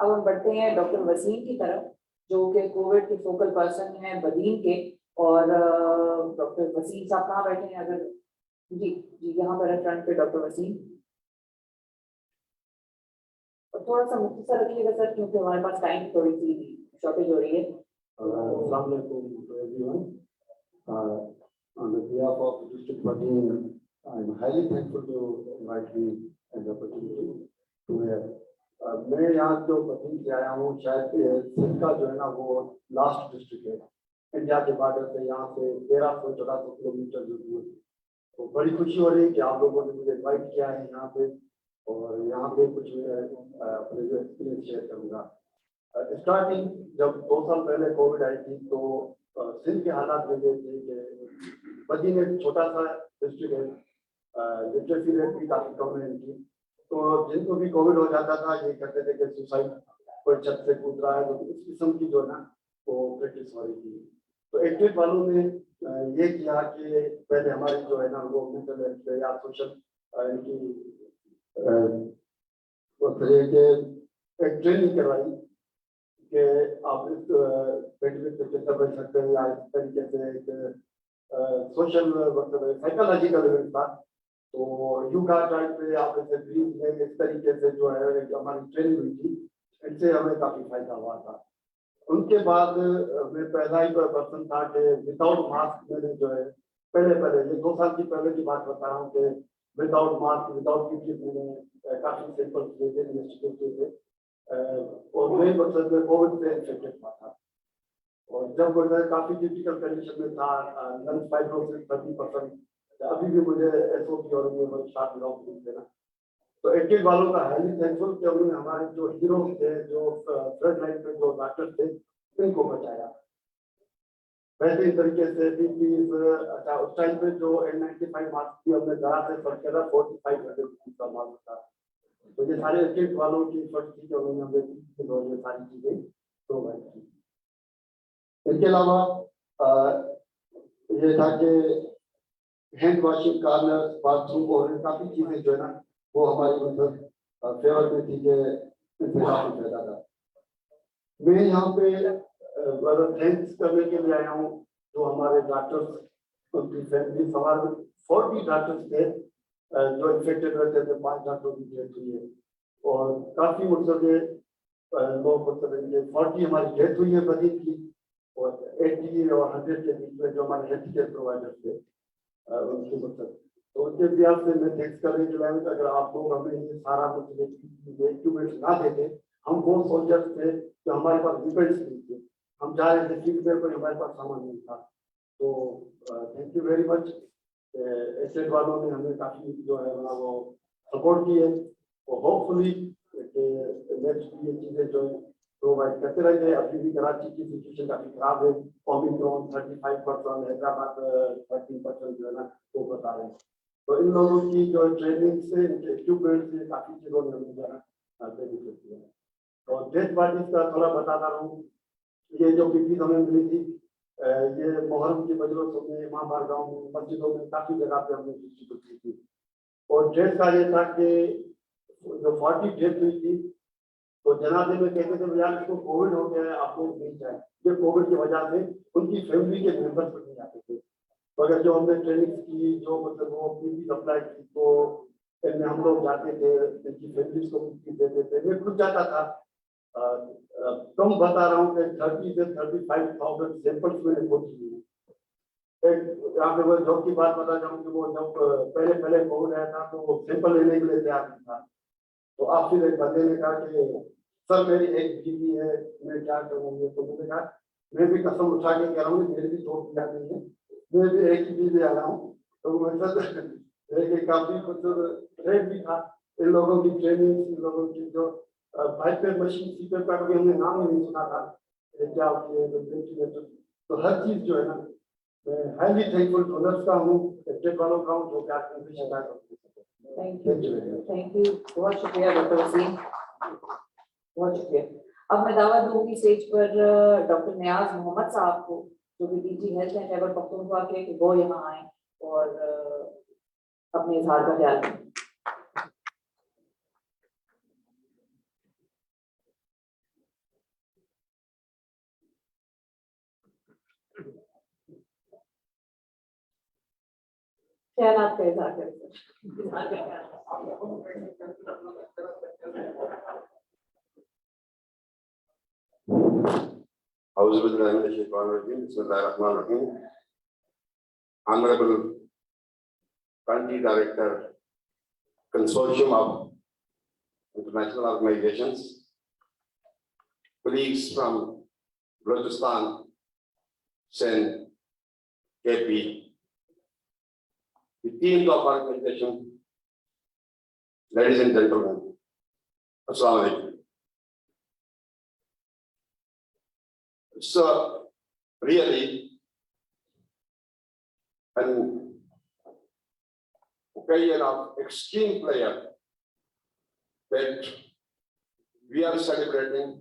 [SPEAKER 1] अब हम बढ़ते हैं doctor Wasim की तरफ, जो कि Covid के focal person हैं बदीन के, और डॉक्टर वसीम साहब कहाँ बैठे हैं? अगर जी यहाँ पर फ्रंट पे डॉक्टर वसीम, और थोड़ा सा मुख्तसर रखिएगा सर, क्योंकि हमारे पास टाइम थोड़ी सी शॉर्टेज हो रही है.
[SPEAKER 12] Assalamu alaikum to everyone. On the behalf of District Badin, I'm highly thankful to invite me and the opportunity to hear. मैं यहाँ जो बदीन से आया हूँ, शायद सिंध का जो है ना वो लास्ट डिस्ट्रिक्ट है इंडिया के बॉर्डर से. यहाँ से 1300-1400 किलोमीटर जो दूर. तो बड़ी खुशी हो रही है कि आप लोगों ने मुझे इन्वाइट किया है यहाँ पे, और यहाँ पे कुछ अपने जो एक्सपीरियंस शेयर करूँगा. स्टार्टिंग जब 2 साल पहले कोविड आई थी, तो सिंध के हालात में थे कि बदीन एक छोटा सा डिस्ट्रिक्ट है, लिटरेसी रेट भी काफी कम है इनकी। तो जिनको भी कोविड हो जाता था ये कहते थे कि सुसाइड कोई छत से कूद रहा है, तो इस किस्म की जो है ना वो प्रैक्टिस हो रही थी। तो एक्टिव वालों ने ये किया कि पहले हमारी जो है ना वो मेंटल हेल्थ या सोशल इनकी एक ट्रेनिंग करवाई कि आप इस पेंडेमिक से कैसे बच सकते हैं, या इस तरीके से एक सोशल मतलब साइकोलॉजिकल इवेंट था। तो योगा टाइप पे आप इसे ब्रीथ में इस तरीके से जो है एक हमारी ट्रेनिंग हुई थी, इससे हमें काफी फायदा हुआ था। उनके बाद मैं पहला ही पर्सन था कि विदाउट मास्क मैंने जो है पहले ये 2 साल की पहले की बात बता रहा हूँ कि विदाउट मास्क विदाउट पीपीई मैंने काफी सैंपल्स लिए थे इंस्टीट्यूट से, और मेन मकसद में कोविड से इन्फेक्टेड हुआ था। और जब मैं काफी क्रिटिकल कंडीशन में था, लंग्स फाइब्रोसिस 30%, अभी भी मुझे एसओपी और ये शार्ट लॉन्ग देना। तो एक्टिव वालों का हाईली थैंकफुल कि उन्होंने हमारे जो हीरोज थे, जो फ्रंट लाइन पे जो डॉक्टर थे, इनको बचाया। वैसे इस तरीके से अच्छा उस टाइम पे जो N95 मास्क थी हमने जरा से फर्क करा 4500 का मास्क था। तो ये सारे एक्टिव वालों की फर्स्ट थी कि उन्होंने हमें ये सारी चीजें प्रोवाइड की। इसके अलावा ये था कि हैंड वॉशिंग कॉर्नर, बाथरूम और काफी चीजें जो है ना वो हमारी मतलब फेवर में थी कि इससे काफी फायदा था। मैं यहाँ पे थैंक्स करने के लिए आया हूँ जो हमारे डॉक्टर्स, उनकी फैमिली, हमारे 40 डॉक्टर्स थे जो इन्फेक्टेड रहते थे, 5 डॉक्टरों की डेथ हुई है। और काफी मतलब लोग मतलब 40 हमारी डेथ हुई है बदी की, और 80 और 100 के बीच में जो हमारे हेल्थ केयर प्रोवाइडर थे उनके मतलब, तो उनके ब्याज से मैं थैंक्स करने के लिए अगर आप लोग हमें ये सारा कुछ इक्विपमेंट ना देते, हम वो सोल्जर्स थे जो हमारे पास डिपेंड्स नहीं थे, हम जा रहे थे फील्ड में, पर हमारे पास सामान नहीं था। तो thank you very much. Estate वालों ने हमें काफी जो है ना वो सपोर्ट की है, और होपफुली नेक्स्ट ये चीजें जो प्रोवाइड करते रहेंगे। अभी भी कराची की सिचुएशन काफी खराब है, ओमिक्रॉन 35%, हैदराबाद 13% जो है ना वो बता रहे हैं। तो इन लोगों की जो ट्रेनिंग से, इक्विपमेंट से काफी चीजों में हमें जो है बेनिफिट हुआ। और डेथ पार्टीज का थोड़ा बताता रहूँ, ये जो पीपी हमें मिली थी ये मुहर्रम की मजलिसों में, माँ बारगाहों में, मस्जिदों में काफी जगह पे हमने डिस्ट्रीब्यूट की थी। और डेथ का ये था कि जो 40 डेथ हुई थी, तो जनाजे में कहते थे यार इसको कोविड हो गया है, आप लोग नहीं जाए। ये कोविड की वजह से उनकी फैमिली के मेंबर्स पर नहीं आते थे। तो अगर जो हमने ट्रेनिंग की, जो मतलब वो पीपी सप्लाई की, तो इनमें हम लोग जाते थे, इनकी फैमिलीज को पीपी देते थे। मैं खुद जाता था, कम बता रहा हूँ कि 30 से 35,000 सैंपल्स मैंने खुद लिए। यहाँ पे वो जॉब की बात बता जाऊँ कि वो जब पहले कोविड आया था तो वो सैंपल लेने के लिए तैयार नहीं था। तो आप फिर एक बंदे ने कहा कि सर मेरी एक बीवी है, मैं क्या करूँगी? तो मैंने कहा मैं भी कसम उठा के कह रहा हूँ, मेरी भी 2 बीवियां नहीं है, मैं भी एक ही बीवी आ रहा हूँ। तो मैं काफी कुछ रेट भी था इन लोगों की ट्रेनिंग, इन लोगों की जो बाइक पे मशीन सीटर का कभी हमने नाम ही नहीं सुना था, क्या वेंटिलेटर। तो हर चीज जो है ना, मैं हाईली थैंकफुल डोनर्स का हूँ, स्टेट वालों का हूँ, जो कि आपने शिकायत होती है।
[SPEAKER 1] थैंक यू, बहुत शुक्रिया डॉक्टर वसीम, बहुत शुक्रिया। अब मैं दावा दूंगी स्टेज पर डॉक्टर नियाज मोहम्मद साहब को, जो कि DG health and Khyber Pakhtunkhwa के, कि वो यहाँ आए और अपने इजहार का ख्याल करें। ख्यालात का इजहार करें।
[SPEAKER 11] Honorable Country Director, Consortium of International Organizations, colleagues from Balochistan, Sindh, KP, the teams of organization, ladies and gentlemen, Assalamu alaikum. So really an
[SPEAKER 10] occasion of extreme pleasure that we are celebrating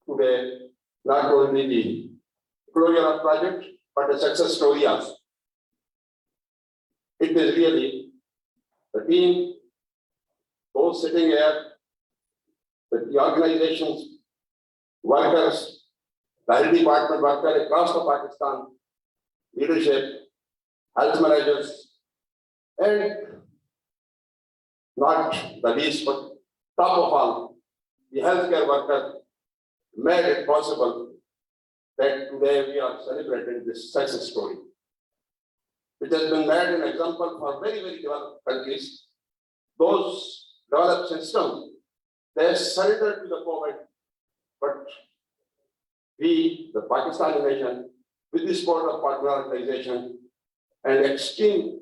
[SPEAKER 10] today not only the closure of project, but a success story also. It is really the team, those sitting here, the organizations, workers, the health department workers across the Pakistan, leadership, health managers, and not the least, but top of all, the healthcare workers made it possible that today we are celebrating this success story, which has been made an example for very, very developed countries. Those developed systems, they surrendered to the COVID, but we, the Pakistani nation, with the support of partner organization and extreme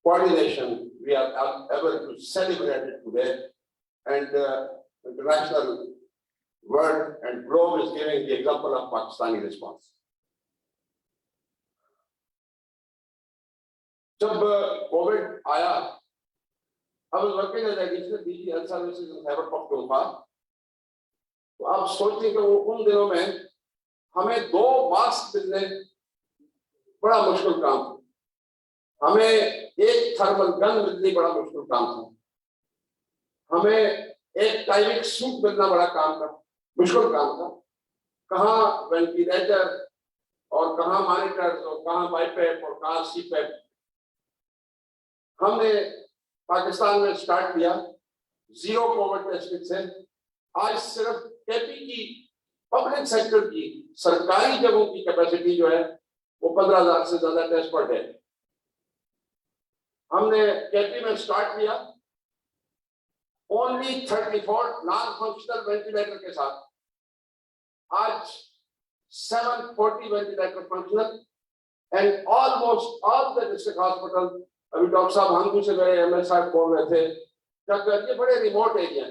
[SPEAKER 10] coordination, we are able to celebrate it today. And the international world and globe is giving the example of Pakistani response. जब Covid आया, I was working as additional DG Health Services in Khyber Pakhtunkhwa. तो आप सोचते कि उन दिनों में हमें 2 मास्क मिलने बड़ा मुश्किल काम था, हमें एक थर्मल गन मिलनी बड़ा मुश्किल काम था, हमें एक टाइमिक सूट मिलना बड़ा काम था, मुश्किल काम था। कहाँ वेंटिलेटर और कहाँ मॉनिटर्स और कहाँ बाईपैप और कहाँ सीपैप। हमने पाकिस्तान में स्टार्ट किया 0 कोविड टेस्टिंग से। आज सिर्फ केपी की पब्लिक सेक्टर की सरकारी जगहों की कैपेसिटी जो है वो 15,000 से ज्यादा टेस्ट पर डे। हमने केपी में स्टार्ट किया ओनली 34 नॉन फंक्शनल वेंटिलेटर के साथ। आज 740 ventilator functional and almost all the district hospital. अभी डॉक्टर साहब हम से मेरे एमएस साहब बोल रहे थे, जब ये बड़े रिमोट एरिया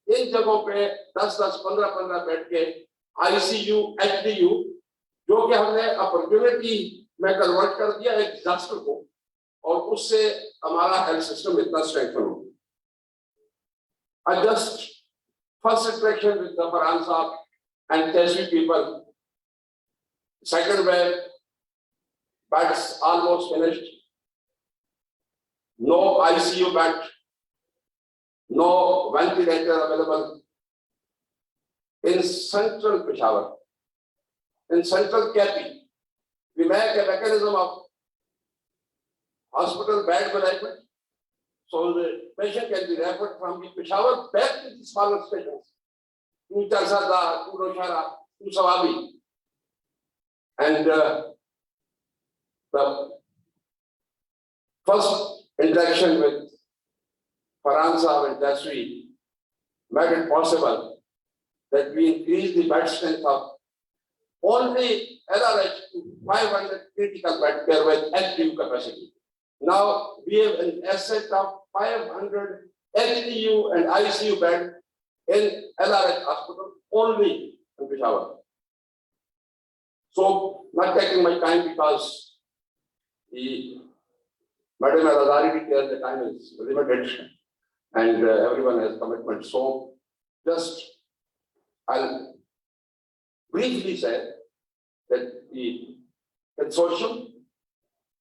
[SPEAKER 10] इन जगहों पे 10-10, 15-15 बेड के आईसीयू, एचडीयू, जो कि हमने अपॉर्चुनिटी में कन्वर्ट कर दिया एक डिजास्टर को, और उससे हमारा हेल्थ सिस्टम इतना स्ट्रेंथन हो। I just first interaction with the Farhan Saab and Tessie people. Second wave, beds almost finished. No ICU bed, no ventilator available. In central Peshawar, in central Kepi, we make a mechanism of hospital bed management. So the patient can be referred from the Peshawar back to the smaller stations, to Charsada, to Roshara, to Sawabi. And the first interaction with Farhan Saab and Dasri made it possible that we increase the bed strength of only LRH to 500 critical bed care with HDU capacity. Now we have an asset of 500 HDU and ICU bed in LRH hospital only in Peshawar. So, not taking my time because the Madam Al-Azhari details, the time is limited and everyone has commitment. So, just I'll briefly say that the consortium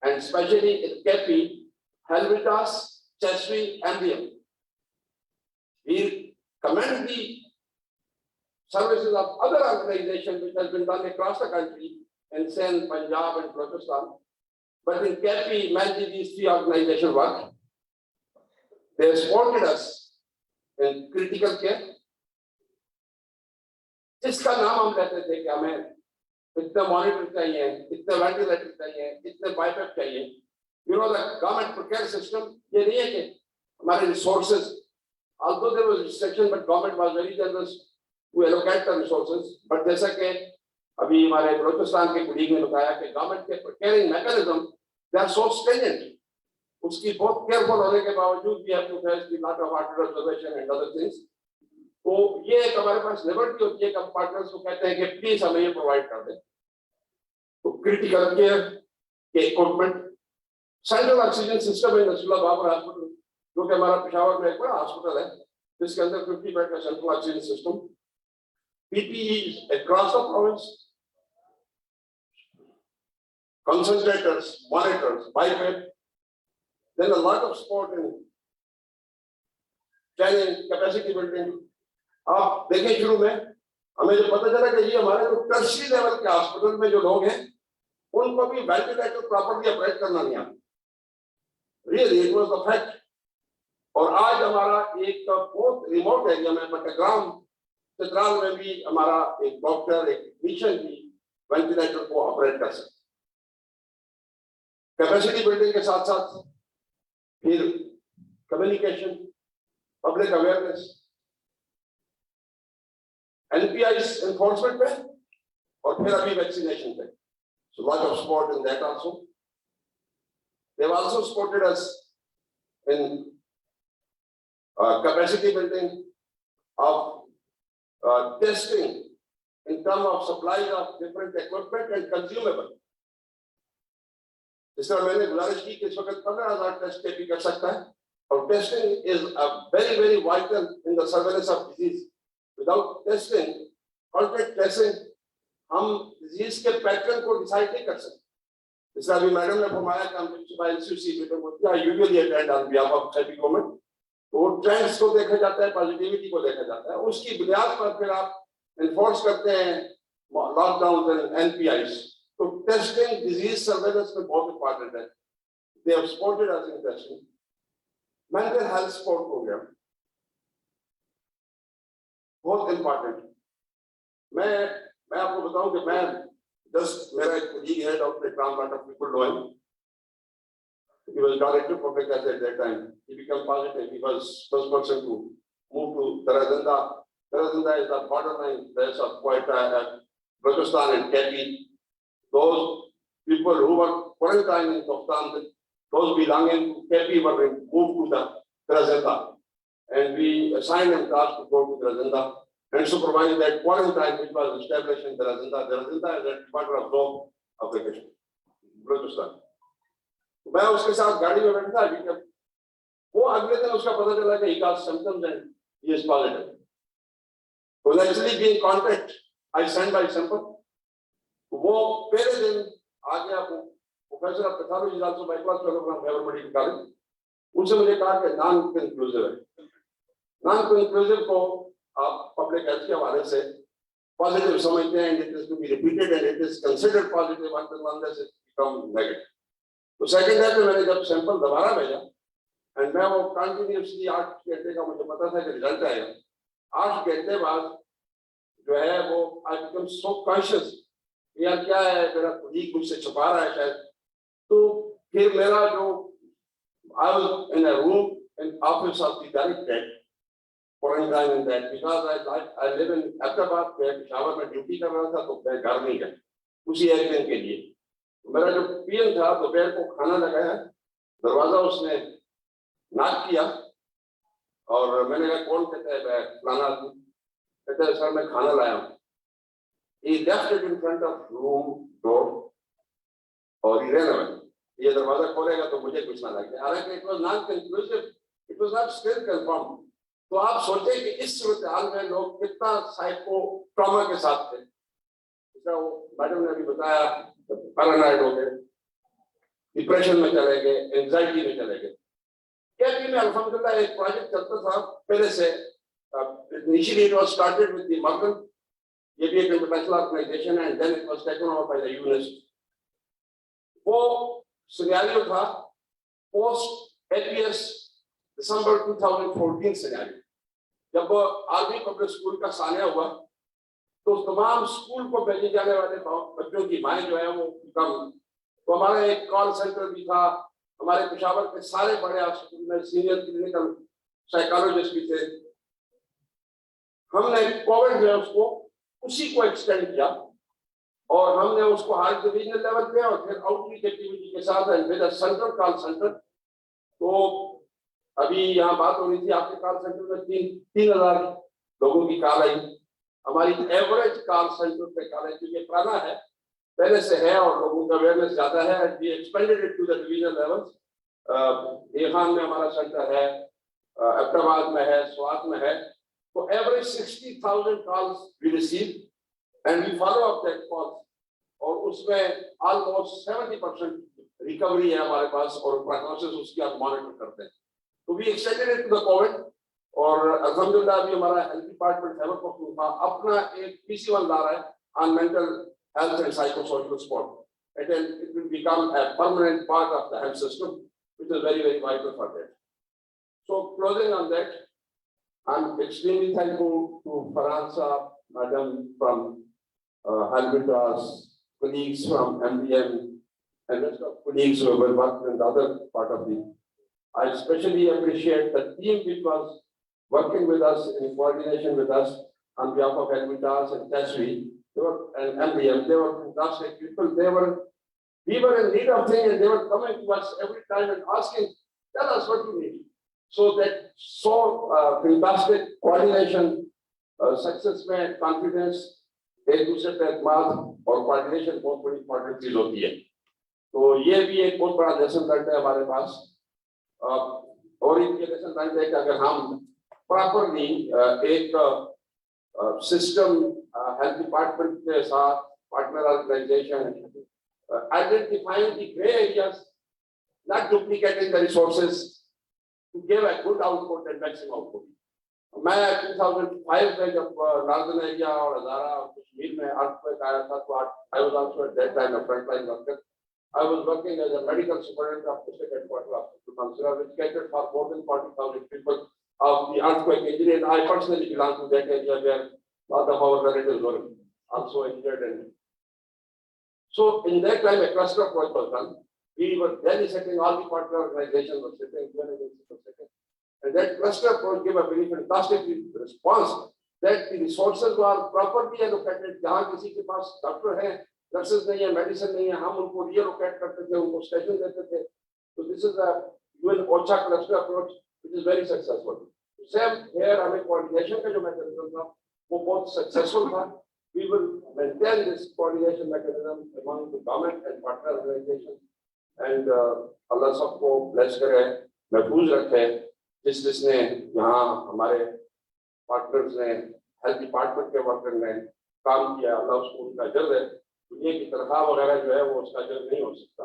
[SPEAKER 10] and especially in KEPI, Helvetas, Cheshire, Ambient, we commend the services of other organizations which has been done across the country in Sindh, Punjab and Pakistan. But in KEPI, mainly these 3 organizations work. They supported us in critical care. जिसका नाम हम लेते थे कि हमें इतने monitor चाहिए, इतने वेंटिलेटर चाहिए, इतने बाईपैप चाहिए. You know the government procure system, ये नहीं है कि हमारे resources, although there was restriction, but government was very generous to allocate the resources. But जैसा कि अभी हमारे बलूचिस्तान के कुलीग ने बताया कि government के procuring mechanism, they are so stringent. उसकी बहुत careful होने के बावजूद we have to face the lot of water observation and other things. तो ये एक हमारे पास लिबर्टी होती है कि पार्टनर्स को कहते हैं कि प्लीज हमें ये प्रोवाइड कर दें. तो क्रिटिकल केयर के इक्विपमेंट
[SPEAKER 12] सेंट्रल ऑक्सीजन सिस्टम है नसीरुल्लाह बाबर हॉस्पिटल, जो कि हमारा पेशावर में एक बड़ा हॉस्पिटल है, जिसके अंदर 50 बेड का central oxygen system, PPEs across the province, concentrators, monitors, pipette, then a lot of support in training, capacity building. आप देखें शुरू में हमें जो पता चला कि ये हमारे जो टर्शरी लेवल के हॉस्पिटल में जो लोग हैं उनको भी वेंटिलेटर प्रॉपर्ली ऑपरेट करना नहीं आता, really it was the fact. और आज हमारा एक बहुत रिमोट एरिया में बटग्राम चित्राल में भी हमारा एक डॉक्टर एक टेक्नीशियन भी वेंटिलेटर को ऑपरेट कर सकते। कैपेसिटी बिल्डिंग के साथ साथ फिर communication, public awareness, NPIs enforcement पे और फिर अभी वैक्सीनेशन पे, so lot of support in that also. They've also supported us in capacity building of testing in terms of supplies of different equipment and consumable. जिस तरह मैंने गुजारिश की कि इस वक्त 15,000 टेस्ट भी कर सकता है, और testing is a very vital in the surveillance of disease. Without testing, contact tracing, हम disease के पैटर्न को डिसाइड नहीं कर सकते। जिस तरह अभी मैडम ने फरमाया कि हम सुबह NCC मीटिंग होती है, usually attend on behalf of central government, तो ट्रेंड्स को देखा जाता है, पॉजिटिविटी को देखा जाता है, उसकी बुनियाद पर फिर आप एनफोर्स करते हैं लॉकडाउन एंड NPIs। तो टेस्टिंग डिजीज सर्वेलेंस में बहुत इंपॉर्टेंट है। They have supported us in testing. Mental health support programme बहुत इंपॉर्टेंट। मैं आपको बताऊं कि मैं जस्ट मेरा एक कोलीग है doctor Ikram Bata, people know him, he was director of public health at that time. He became positive. He was first person to move to Tarazanda. Tarazanda is the borderline place of Quetta, Pakistan and Kepi. Those people who were quarantined in Pakistan, those belonging to Kepi were moved to the Tarazanda, and we assigned them task to go to Tarazanda and supervise that quarantine which was established in Tarazanda. Tarazanda is a border of zone application, Pakistan. मैं उसके साथ गाड़ी में बैठा था, वो अगले दिन उसका पता चला कि he got symptoms and he is positive. So actually being contact, I sent my sample. वो पहले दिन आ गया, वो professor of pathology also by class fellow from Howard medical college, उनसे मुझे कहा कि नॉन कंक्लूसिव है। नॉन कंक्लूसिव को आप पब्लिक हेल्थ के हवाले से पॉजिटिव समझते हैं, it is to be repeated and it is considered positive unless it become negative. तो सेकंड डे पे मैंने जब सैंपल दोबारा भेजा एंड मैं वो कंटिन्यूसली 8 घंटे का मुझे पता था कि रिजल्ट आएगा, 8 घंटे बाद जो है वो आई बिकम सो कॉन्शियस, यार क्या है, मेरा कोलीग मुझसे छुपा रहा है शायद। तो फिर मेरा जो I was in a room in office of the director quarantine in that because I live in Hyderabad, मैं पेशावर में ड्यूटी कर रहा था, तो मैं घर नहीं गया उसी एक दिन के लिए। मेरा जो पीएम था दोपहर को खाना लगाया, दरवाजा उसने नॉक किया और मैंने कहा कौन, कहता है मैं फलाना आदमी, कहता है सर मैं खाना लाया हूँ। He left it in front of room door और he ran away. ये दरवाजा खोलेगा तो मुझे कुछ ना लगे, हालांकि it was not conclusive, it was not still confirmed. तो आप सोचे कि इस सूरत हाल में लोग कितना साइको ट्रॉमा के साथ थे। जैसा वो मैडम ने अभी बताया, पैरानाइड हो गए, डिप्रेशन में चले गए, एंजाइटी में चले गए। केपी में अल्हम्दुलिल्लाह एक प्रोजेक्ट चलता था पहले से, initially it was started with the Morgan, ये भी एक इंटरनेशनल ऑर्गेनाइजेशन है, and then it was taken over by the university. वो सिनेरियो था पोस्ट एपीएस दिसंबर 2014 सिनेरियो, जब आर्मी पब्लिक स्कूल का सानिया हुआ तो तमाम स्कूल को भेजे जाने वाले बच्चों की माएँ जो है वो कम। तो हमारा एक कॉल सेंटर भी था, हमारे पेशावर के सारे बड़े हॉस्पिटल में सीनियर क्लिनिकल साइकोलॉजिस्ट भी थे। हमने कोविड में उसको उसी को एक्सटेंड किया और हमने उसको हर डिविजनल लेवल पे और फिर आउटरीच एक्टिविटी के साथ विद सेंट्रल कॉल सेंटर। तो अभी यहाँ बात हो रही थी, आपके कॉल सेंटर में 3,000 लोगों की कॉल आई। हमारी एवरेज कॉल सेंटर पे कॉल है, क्योंकि पुराना है
[SPEAKER 11] पहले से है और लोगों का अवेयरनेस ज्यादा है. We expanded it to the division levels. देहान में हमारा सेंटर है, अहमदाबाद में है, स्वात में है. तो average 60,000 calls we receive and we follow up that calls. और उसमें almost 70% रिकवरी है हमारे पास और प्रोग्नोसिस उसकी आप मॉनिटर करते हैं. तो we extended it to the COVID और अल्हम्दुलिल्लाह अभी हमारा हेल्थ डिपार्टमेंट खैबर पख्तूनख्वा अपना एक PC1 ला रहा है on mental health and psychosocial support. It will become a permanent part of the health system, which is very, very vital for that. So closing on that, I'm extremely thankful to Farhan Saab, Madam from Helvetas, colleagues from MDM, and rest of colleagues who have worked in the other part of the. I especially appreciate the team which was working with us in coordination with us on behalf of Helvetas and Tesri. They were and MDM. They were fantastic people. We were in need of things, and they were coming to us every time and asking, "Tell us what you need." So that fantastic coordination, success में confidence, एक दूसरे पे एतमाद और coordination बहुत बड़ी important चीज होती है. तो ये भी एक बहुत बड़ा lesson learned है हमारे पास. और इनके lesson learned है कि अगर हम properly एक system health department के साथ partner organization identifying the gray areas, not duplicating the resources to give a good output and maximum output. मैं 2005 में जब नॉर्दर्न एरिया और हजारा और कश्मीर में अर्थक्वेक आया था तो I was also at that time a frontline worker. I was working as a medical superintendent of district headquarters of Mansura, which catered for more than 40,000 people of the earthquake injury, and I personally belong to that area where a lot of our relatives were also injured. And so in that time a cluster approach was done. We were then sitting, all the partner organizations were sitting, UN agencies were sitting. And that cluster approach gave a very fantastic response that the resources were properly allocated. जहाँ किसी के पास doctor है, nurses नहीं है, medicine नहीं है, हम उनको reallocate करते थे, उनको station देते थे. So this is a UN OCHA cluster approach which is very successful. Same here हमें coordination का जो mechanism था, वो बहुत successful था. We will maintain this coordination mechanism among the government and partner organizations. And Allah सबको bless करे, महफूज रखे. जिसने यहाँ हमारे पार्टनर्स ने हेल्थ डिपार्टमेंट के वर्कर ने काम किया, अल्लाह उसको उनका अजर है. दुनिया की तनख्वाह वगैरह जो है वो उसका अजर नहीं हो सकता.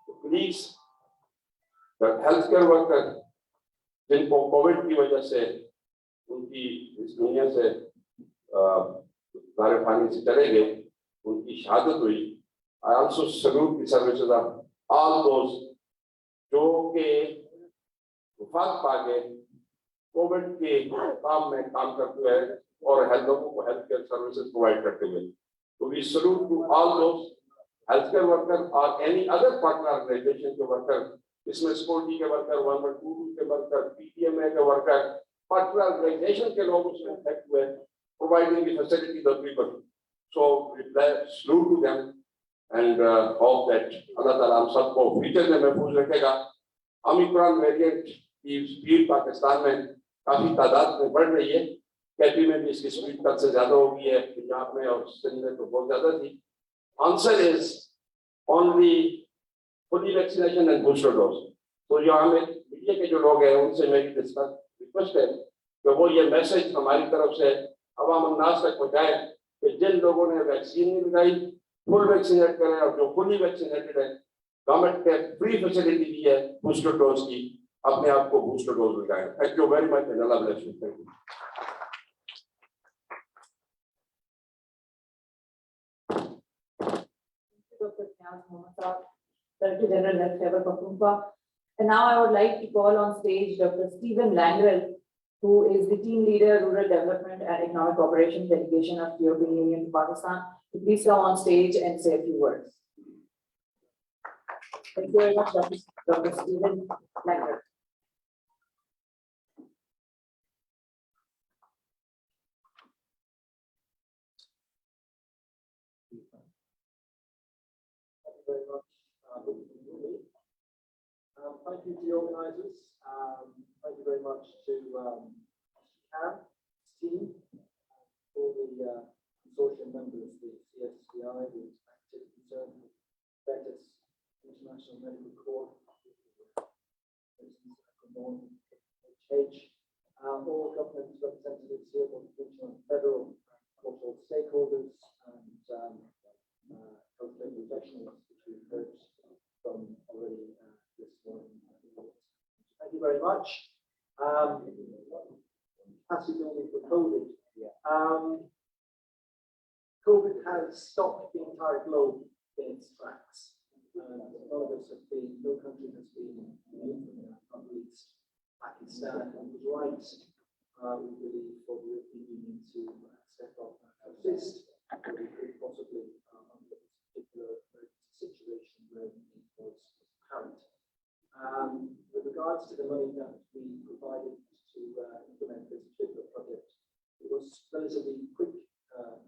[SPEAKER 11] तो प्लीज हेल्थ केयर वर्कर जिनको कोविड की वजह से उनकी इस दुनिया से दारे पानी से चले गए, उनकी शहादत हुई. I also salute the services of all those जो के वफात पाके कोविड के काम में काम करते हैं और हेल्थ लोगों को हेल्थ केयर सर्विसेज प्रोवाइड करते हुए. तो we salute to all those health care worker और एनी अदर पार्टनर ऑर्गेनाइजेशन के वर्कर, इसमें सिक्योरिटी के वर्कर, 112 के वर्कर, पीटीएमए के वर्कर, पार्टनर ऑर्गेनाइजेशन के लोग उसमें इफेक्ट हुए, providing the facility to people. So we salute to them and hope that Allah ताला हम सबको फ्यूचर में महफूज रखेगा. ओमिक्रॉन वेरिएंट की स्पीड पाकिस्तान में काफी तादाद में बढ़ रही है. कैपी में भी इसकी स्पीड कल से ज्यादा हो गई है, पंजाब में और सिंध में तो बहुत ज्यादा थी. Answer is only fully vaccination and booster dose. तो जो हमें मीडिया के जो लोग हैं उनसे मेरी रिक्वेस्ट है कि वो ये मैसेज हमारी तरफ से अवाम अन्नास तक पहुंचाए कि जिन लोगों ने वैक्सीन नहीं लगाई फुल वैक्सीनेट करें, और जो फुली वैक्सीनेटेड है गवर्नमेंट ने फ्री फैसिलिटी दी है बूस्टर डोज की, अपने आप को बूस्टर डोज लगाएं. Thank you very much and Allah bless you. Thank you.
[SPEAKER 1] Dr. Niaz Mohammed Saab, Director General Health Khyber Pakhtunkhwa. And now I would like to call on stage Dr. Stephen Langrel, who is the team leader, Rural Development and Economic Cooperation Delegation of the European Union to Pakistan. To please come on stage and say a few words. Thank you very much, Dr. Stephen Langrel.
[SPEAKER 6] Very much. Thank you to the organisers. Thank you very much to CAM team, all the consortium members, the CSCI, the
[SPEAKER 13] Betis International Medical Corps, all government representatives here, both regional and federal, cultural stakeholders, and healthcare professionals, which we've heard from already this morning. Thank you very much. Capacity building for COVID. COVID has stopped the entire globe in its tracks. No country has been immune from that, not least Pakistan. And it was right, we believe, for the European Union to step up and assist where we could possibly under this particular situation where the need was apparent. With regards to the money that we provided to implement this particular project, it was relatively quick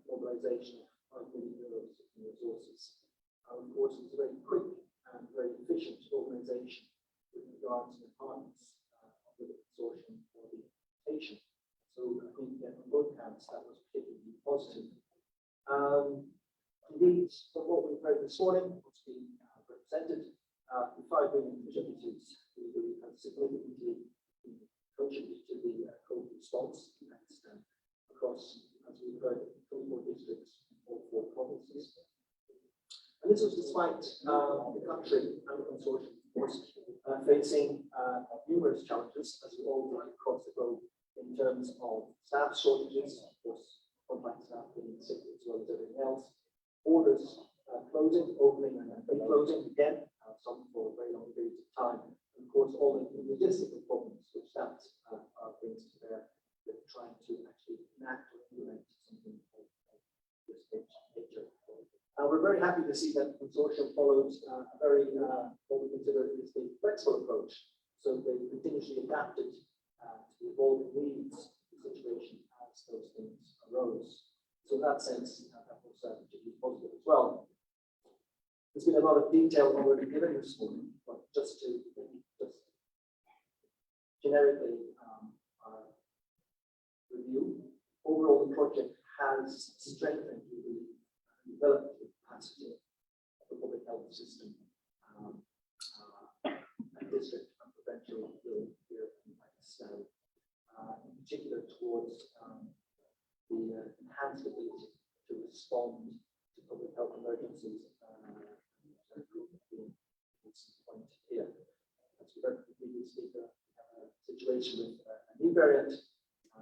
[SPEAKER 13] mobilization of €5 million in resources. Of course, it's a very quick and very efficient organization with regards to the partners of the consortium for the implementation. So I think that on both counts, that was particularly positive. Indeed, from what we've heard this morning, what's been represented, the 5 billion contributors, we believe, have significantly contributed to the COVID response in Pakistan across, as we've heard, 24 districts in all 4 provinces. And this was despite the country and the consortium, of course, facing numerous challenges, as we all do across the globe, in terms of staff shortages, of course, frontline staff being sick as well as everything else, borders closing, opening, and reclosing again, some for very long periods of time, and of course, all the logistical problems which that brings to bear with trying to actually enact or implement something of this nature. We're very happy to see that the consortium follows a very, what we consider is a flexible approach. So they continuously adapted to the evolving needs of the situation as those things arose. So in that sense, that was particularly positive as well. There's been a lot of detail already given this morning, but just to generically review, overall the project has strengthened the developed the capacity of the public health system and district and provincial here in Pakistan, in particular towards the enhanced ability to respond to public health emergencies. Point here. As we heard from the previous speaker, we have a situation with a new variant.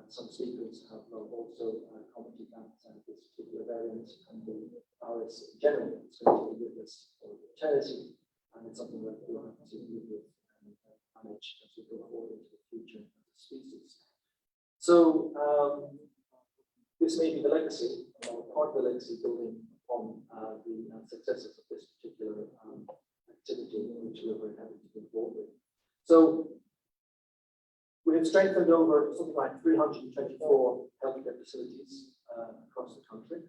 [SPEAKER 13] Some speakers have also commented that this particular variant and the virus in general is going to be with us for eternity, and it's something that we'll have to live with and manage as we go forward into the future as a species. So this may be the legacy, or part of the legacy building on the successes of this particular activity, which we're very happy to be involved with. So we have strengthened over something like 324 healthcare facilities across the country,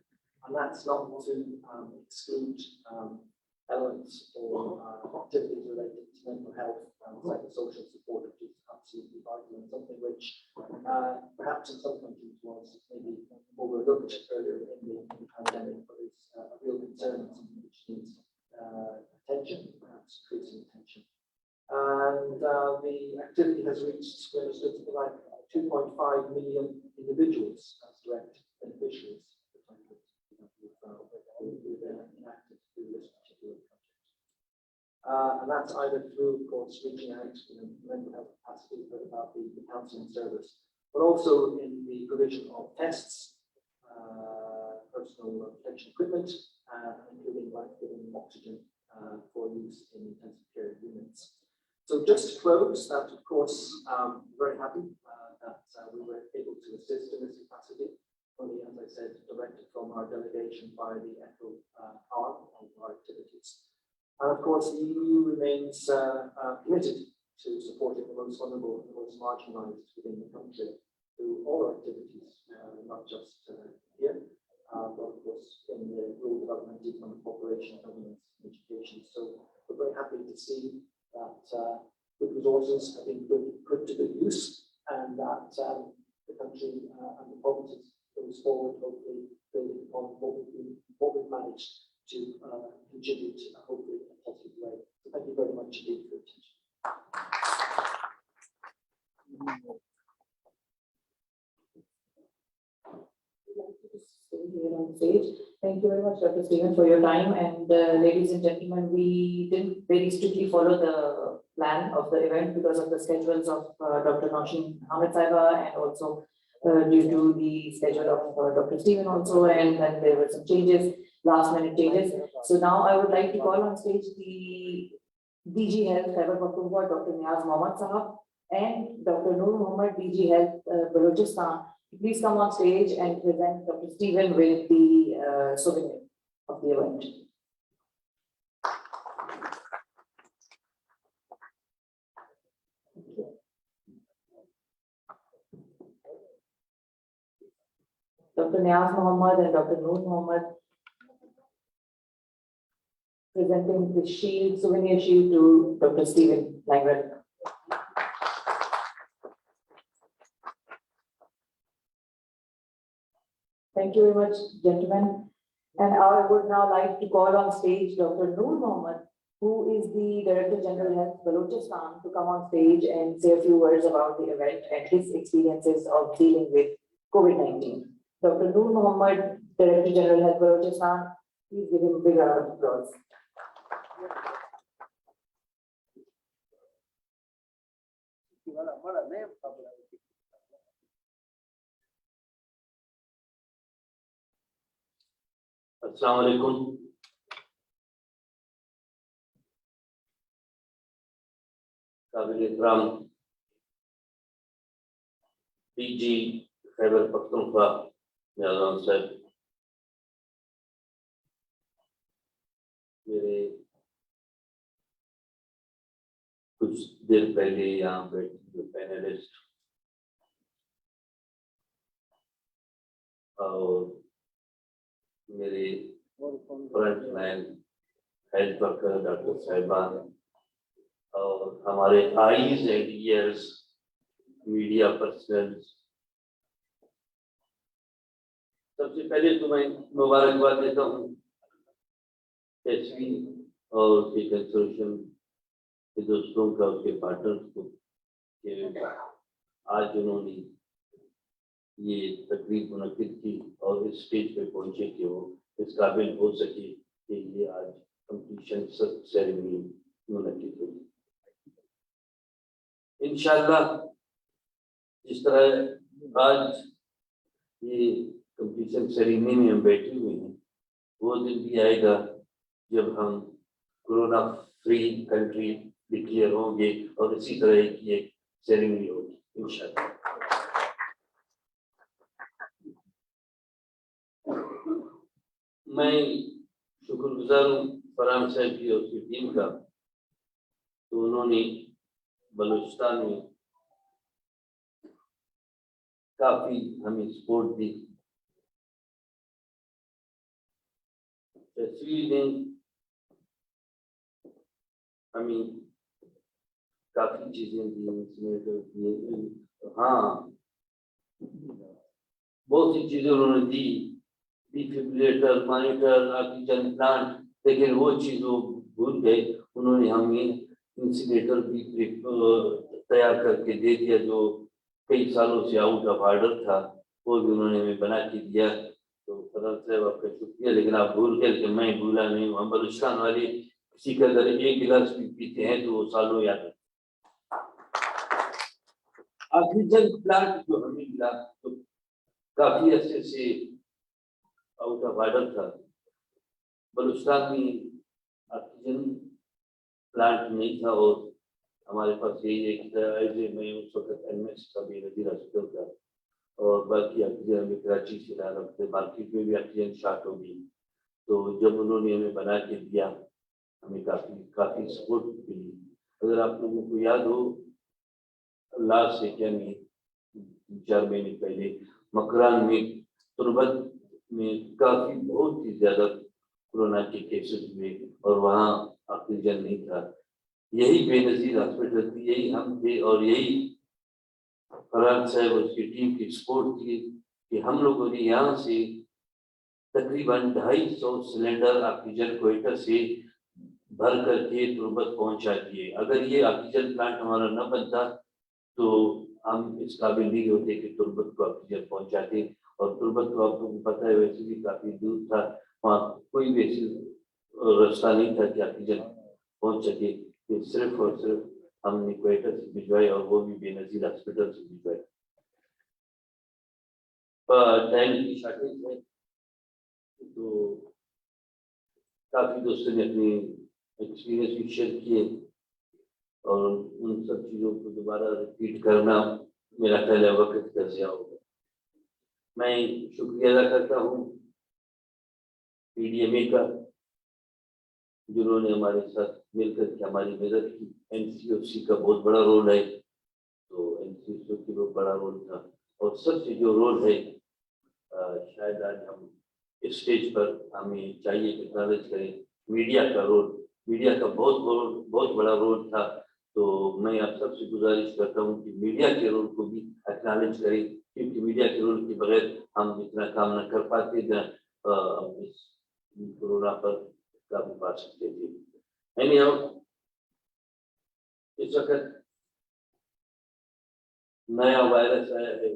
[SPEAKER 13] and that's not to exclude elements or activities related to mental health and psychosocial support, which is absolutely vital and something which perhaps in some countries was maybe overlooked earlier in the pandemic, but is a real concern and something which needs attention, perhaps increasing attention. And the activity has reached, we understood, something like 2.5 million individuals as direct beneficiaries of the we've enacted through this particular project. And that's either through, of course, reaching out to mental health capacity, heard about the counselling service, but also in the provision of tests, personal protection equipment, including life-giving oxygen for use in intensive care units. So just to close, that of course, very happy that we were able to assist in this capacity, only as I said, directed from our delegation by the ECHO arm of our activities. And of course, the EU remains committed to supporting the most vulnerable and the most marginalized within the country through all our activities, not just here, but of course in the rural development, economic cooperation, governance, and education. So we're very happy to see that good resources have been put to good use, and that the country and the provinces goes forward, hopefully building upon what we've managed to contribute hopefully in a positive way. So thank you very much indeed for your attention.
[SPEAKER 1] Stay here on stage. Thank you very much, Dr. Stephen, for your time. And ladies and gentlemen, we didn't very strictly follow the plan of the event because of the schedules of Dr. Nausheen Ahmed Saiba and also due to the schedule of Dr. Stephen also, and then there were some changes, last minute changes. So now I would like to call on stage the DG Health, Khyber Pakhtunkhwa, Dr. Niaz Mohammad Sahab, and Dr. Noor Mohammed, DG Health, Balochistan. Please come on stage and present Dr. Stephen with the souvenir of the event. Dr. Niaz Mohammed and Dr. Noor Mohammed presenting the shield, souvenir shield to Dr. Stephen Langred. Thank you very much, gentlemen. And I would now like to call on stage Dr. Noor Mohammed, who is the Director General Health Balochistan, to come on stage and say a few words about the event and his experiences of dealing with COVID-19. Dr. Noor Mohammed, Director General Health Balochistan, please give him a big round of applause.
[SPEAKER 2] अस्सलाम वालेकुम। काबिल इकराम PG Khyber Pakhtunkhwa नियाज़ साहब, मेरे कुछ देर पहले यहाँ बैठे panellist और मेरे front line health worker doctor साहिबान और हमारे eyes and ears media personnels, सबसे पहले तो मैं मुबारकबाद देता हूँ एचवी और उसके कंसोर्शियम के दोस्तों का, उसके पार्टनर्स को कि आज उन्होंने ये तकरीब मुनक्किद की और इस स्टेज पे पहुंचे कि वो इस काबिल हो सके कि ये आज कंप्लीशन सेरेमनी मुनक्किद हुई। इंशाअल्लाह जिस तरह आज ये कंप्लीशन सेरेमनी में हम बैठे हुए हैं, वो दिन भी आएगा जब हम कोरोना फ्री कंट्री डिक्लेयर होंगे और इसी तरह की एक सेरेमनी होगी इंशाअल्लाह। मैं शुक्रगुजार हूँ फरहान साहब की और उसकी टीम का, तो उन्होंने बलूचिस्तान में काफी हमें सपोर्ट दी। तस्वीर ने हमें काफी चीजें दी, इसमें हाँ बहुत सी चीजें उन्होंने दी, डिफिब्रिलेटर, मॉनिटर, ऑक्सीजन प्लांट, लेकिन वो चीज वो भूल गए। उन्होंने हमें इंसिनेटर भी तैयार करके दे दिया जो कई सालों से आउट ऑफ ऑर्डर था, वो भी उन्होंने हमें बना के दिया। तो फरहान साहब आपका शुक्रिया, लेकिन आप भूल गए कि मैं भूला नहीं हूँ। हम बलूचिस्तान वाले किसी का अगर एक गिलास भी पीते हैं तो वो सालों याद रखते। ऑक्सीजन प्लांट जो हमें मिला तो काफी अच्छे से आउट ऑफ ऑर्डर था। बलूचिस्तान में ऑक्सीजन प्लांट नहीं था और हमारे पास यही एक मैं उस वक्त एमएस का भी नजीर हॉस्पिटल का, और बाकी ऑक्सीजन हमें कराची से ला रहे थे, मार्केट में भी ऑक्सीजन शॉर्ट हो गई। तो जब उन्होंने हमें बना के दिया, हमें काफी सपोर्ट मिली। अगर आप लोगों को याद हो, लास्ट से क्या नहीं 4 महीने पहले मकरान में तुर्बत में काफी बहुत ही ज्यादा कोरोना के केसेस हुए और वहाँ ऑक्सीजन नहीं था। यही बेनजीर हॉस्पिटल थी, यही हम थे और यही फरहान साहब और उसकी टीम की सपोर्ट थी कि हम लोगों ने यहाँ से
[SPEAKER 11] तकरीबन 250 सिलेंडर ऑक्सीजन क्वेटर से भर करके तुर्बत पहुंचा दिए। अगर ये ऑक्सीजन प्लांट हमारा न बनता तो हम इस काबिल नहीं होते कि तुर्बत को ऑक्सीजन पहुंचाते। और तुर्बत को आपको पता है वैसे भी काफी दूर था, वहाँ कोई भी ऐसी रास्ता नहीं था कि ऑक्सीजन पहुंच सके। तो सिर्फ और सिर्फ हमने क्वेटर से भिजवाए और वो भी बेनजीर हॉस्पिटल से भिजवाए। टाइम की शॉर्टेज है तो काफी दोस्तों ने अपनी एक्सपीरियंस भी शेयर किए और उन सब चीजों को दोबारा रिपीट करना मेरा ख्याल है वक्त का ज़िया होगा। मैं शुक्रिया अदा करता हूँ PDMA का, जिन्होंने हमारे साथ मिलकर के हमारी मदद की। NCOC का बहुत बड़ा रोल है, तो NCOC का बड़ा रोल था। और सबसे जो रोल है शायद आज हम इस स्टेज पर हमें चाहिए कि एक्नॉलेज करें मीडिया का रोल। मीडिया का बहुत बड़ा रोल था। तो मैं आप सबसे गुजारिश करता हूँ कि मीडिया के रोल को भी एक्नॉलेज करें, क्योंकि मीडिया के रोल के बगैर हम इतना काम न कर पाते जहाँ इस कोरोना पर काबू पा सकते थे। इस वक्त नया वायरस आया है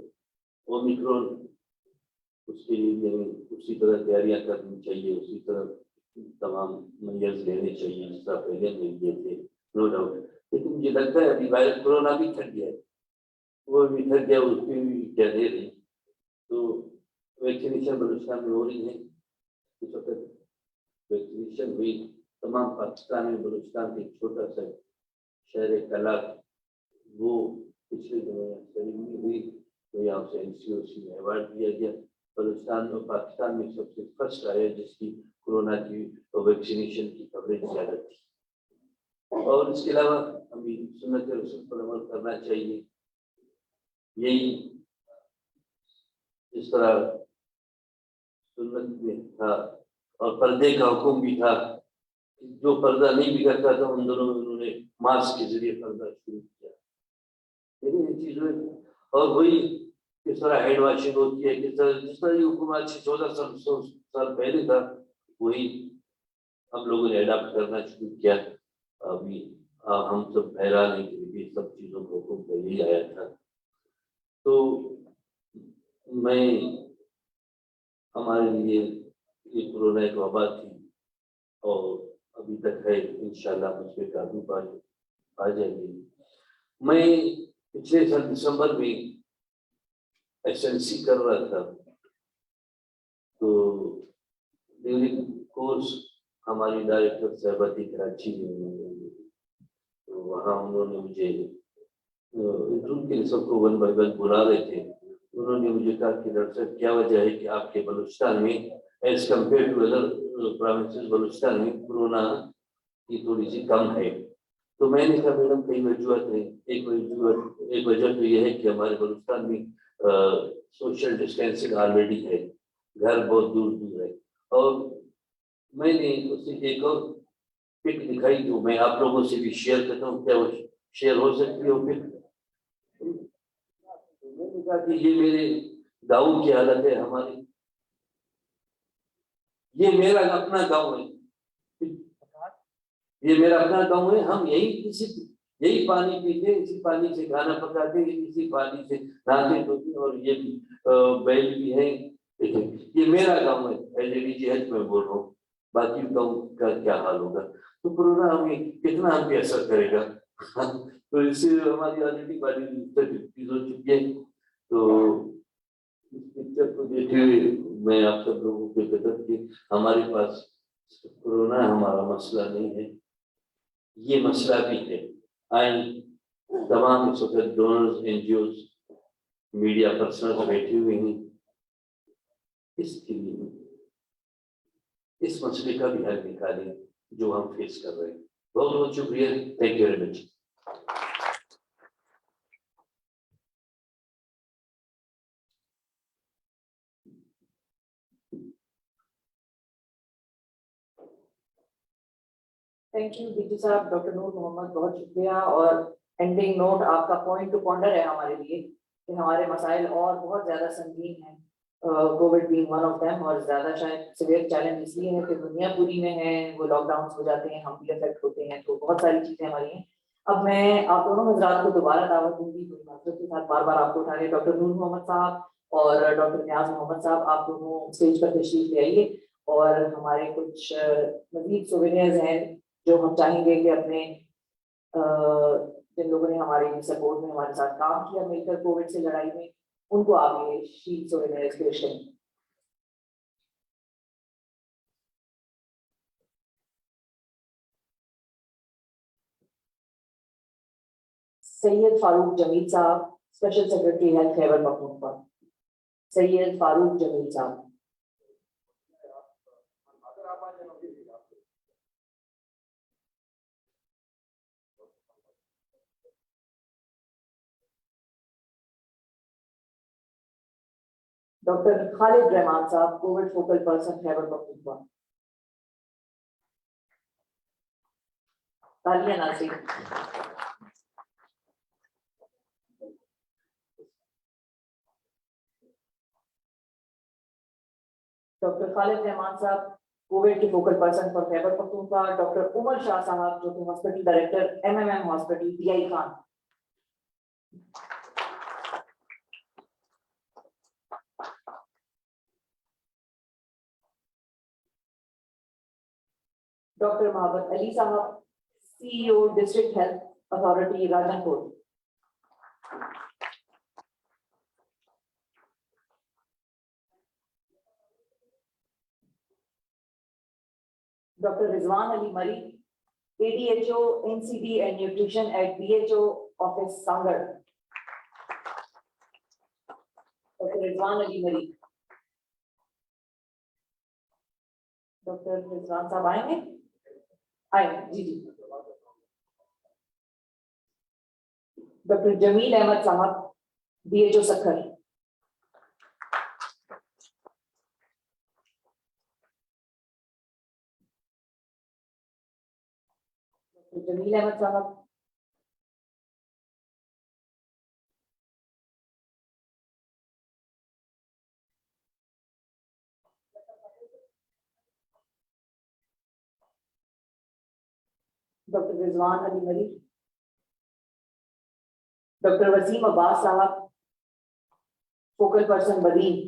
[SPEAKER 11] ओमिक्रॉन, उसके लिए हमें उसी तरह तैयारियां करनी चाहिए, उसी तरह तमाम मेजर्स लेने चाहिए जिसका पहले में लिए थे, नो डाउट। लेकिन मुझे लगता है अभी वायरस कोरोना भी थक गया है, वो भी थक गया, उसकी भी क्या दे रही। तो वैक्सीनेशन बलूचिस्तान में हो रही है इस वक्त। वैक्सीनेशन हुई तमाम पाकिस्तान में, बलूचिस्तान के छोटा सा शहर कलाक, वो पिछले दिनों सेरेमनी हुई तो यहाँ से NCOC में अवार्ड दिया गया। बलूचिस्तान और पाकिस्तान में सबसे फर्स्ट आया जिसकी कोरोना की वैक्सीनेशन की कवरेज ज़्यादा थी। और इसके अलावा हमें सुन्नत रसूल पर अमल करना चाहिए। यही जिस तरह सुन्नत में था और पर्दे का हुक्म भी था, जो पर्दा नहीं भी करता था उन दोनों में उन्होंने मास्क के जरिए पर्दा शुरू किया। लेकिन इन चीज़ों और वही किस तरह हैंड वॉशिंग होती है, किस तरह जिस तरह हुक्म आज से 14 साल पहले था, वही हम लोगों ने अडॉप्ट करना शुरू किया। अभी हम सब हैरान हैं कि सब चीज़ों को हुक्म पहले ही आया था। तो मैं हमारे लिए ये कोरोना एक वबा थी और अभी तक है, इंशाल्लाह उस पर काबू पा जाएगी। मैं पिछले साल दिसंबर में SNC कर रहा था, तो ड्यूरिंग कोर्स हमारी डायरेक्टर साहबा थी कराची में, तो वहाँ उन्होंने मुझे इंटरव्यू के लिए सबको 1 by 1 बुला रहे थे। उन्होंने मुझे कहा कि डॉक्टर साहब क्या वजह है कि आपके बलूचिस्तान में as compared to other provinces Balochistan में कोरोना की थोड़ी सी कम है। तो मैंने कहा मैडम कई वजूहत है। एक वजह तो यह है कि हमारे बलूचिस्तान में सोशल डिस्टेंसिंग ऑलरेडी है, घर बहुत दूर दूर है। और मैंने उससे एक और पिक दिखाई जो मैं आप लोगों से भी शेयर करता हूँ, क्या वो शेयर हो सकती है वो पिक? मैंने कहा कि ये मेरे गाँव की हालत है, हमारी ये मेरा अपना गाँव है, ये मेरा अपना गाँव है। हम यही पानी पीते, इसी पानी से खाना पकाते, इसी पानी से नहाते धोते, और ये बैल भी है। ये मेरा गाँव है, LDGH में बोल रहा हूँ, बाकी गाँव का क्या हाल होगा। तो कोरोना हमें कितना हम पे असर करेगा तो इससे हमारी ऑलरेडी बॉडी हो चुकी है। तो इस पिक्चर को देखते हुए मैं आप सब लोगों को बता कि हमारे पास कोरोना हमारा मसला नहीं है, ये मसला भी है। तमाम इस वक्त डोनर्स, NGOs, मीडिया पर्सनल बैठे हुए हैं, इसके लिए इस मसले का भी हल निकालें जो हम फेस कर रहे हैं। बहुत बहुत शुक्रिया, thank you very much.
[SPEAKER 1] Thank you DG साहब, डॉक्टर नूर मोहम्मद, बहुत शुक्रिया। और एंडिंग नोट आपका पॉइंट टू पॉन्डर है हमारे लिए कि हमारे मसाइल और बहुत ज्यादा संगीन हैं Covid being one of them, और ज्यादा शायद सिवियर चैलेंज इसलिए है कि दुनिया पूरी में है, वो लॉकडाउन हो जाते हैं, हम भी अफेक्ट होते हैं, तो बहुत सारी चीजें हमारी हैं। अब मैं आप दोनों हजरात को दोबारा दावत दूंगी, पूरी माजरत के साथ बार बार आपको उठा रहे, डॉक्टर नूर मोहम्मद साहब और डॉक्टर नियाज मोहम्मद साहब, आप दोनों स्टेज पर तशरीफ ले आइए, और हमारे कुछ मजीद सोवेनियर्स हैं जो हम चाहेंगे कि अपने जिन लोगों ने हमारे सपोर्ट में हमारे साथ काम किया मिलकर कोविड से लड़ाई में, उनको आप ये शीट्स सोवेनियर्स पेश करें। Syed Farooq Jamil sahab, special secretary health Khyber Pakhtunkhwa. Syed Farooq Jamil sahab. Doctor Khalid Rehman sahab, COVID focal person Khyber Pakhtunkhwa. तालिया नासिर। डॉक्टर खालिद रहमान साहब, कोविड के focal person for Khyber Pakhtunkhwa. Doctor Umar Shah sahab, जो कि hospital director MMM hospital PI Khan. Doctor Mohammad Ali sahab, CEO district health authority Rajanpur. Doctor Rizwan Ali Marri, ADHO NCD and nutrition at BHO office Sanghar. Doctor Rizwan Ali मरी। Doctor Rizwan साहब आएंगे? आएंगे, जी जी। Doctor Jameel Ahmad साहब, BHO सक्खर। डॉक्टर जमील अहमद साहब। डॉक्टर रिजवान अली मरी। डॉक्टर वसीम अब्बास साहब, फोकल पर्सन बदीन।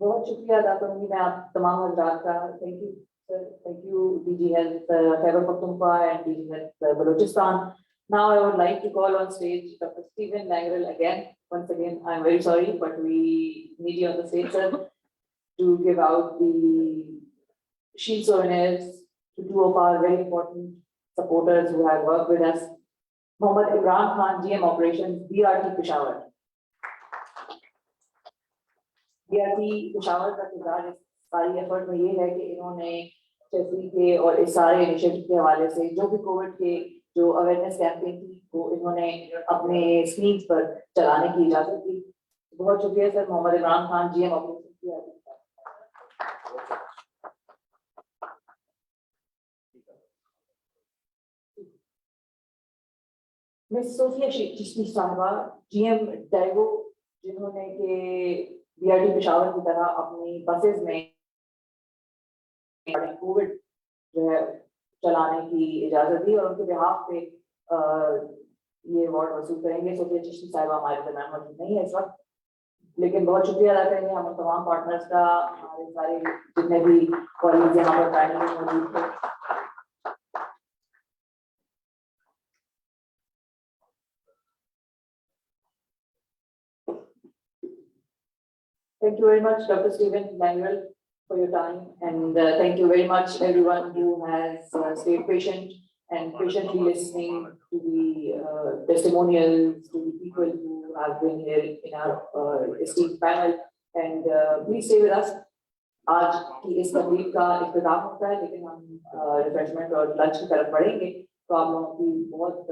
[SPEAKER 1] बहुत शुक्रिया अदा करूंगी मैं आप तमाम हजरात का। Thank you sir, thank you DG health Khyber Pakhtunkhwa and DG health Balochistan. Now I would like to call on stage Dr. Stephen Langrel again. Once again, I'm very sorry, but we need you on the stage, sir, to give out the shield souvenirs to two of our very important supporters who have worked with us. Mohammad Imran Khan, GM Operations, BRT Peshawar. BRT Peshawar का किरदार इस सारी effort में ये है कि इन्होंने चेफरी के और इस सारे इनिशिएटिव के हवाले से जो भी कोविड के जो अवेयरनेस कैंपेन थी वो इन्होंने अपने स्क्रीन पर चलाने की इजाजत दी। बहुत शुक्रिया sir. Mohammad Imran Khan, GM operation. Miss Sofia Chishti sahiba, GM डाइगो, जिन्होंने के BRT पेशावर की तरह अपनी बसेस में कोविड जो है चलाने की इजाजत दी, और उनके बिहाफ पे ये अवार्ड वसूल करेंगे। सोफिया चिश्ती साहिबा हमारे दरमियान मौजूद नहीं है इस वक्त, लेकिन बहुत शुक्रिया अदा करेंगे हम तमाम पार्टनर्स का, हमारे सारे जितने भी कॉलेज यहाँ पर पैनल में मौजूद थे। Thank you very much, Dr. Stephen Langrel, for your time, and thank you very much everyone who has stayed patient and patiently listening to the testimonials, to the people who have been here in our esteemed panel, and please stay with us. आज की इस तकलीफ का इख्तिताम होता है, लेकिन हम refreshment और लंच की तरफ बढ़ेंगे। तो आप लोगों की बहुत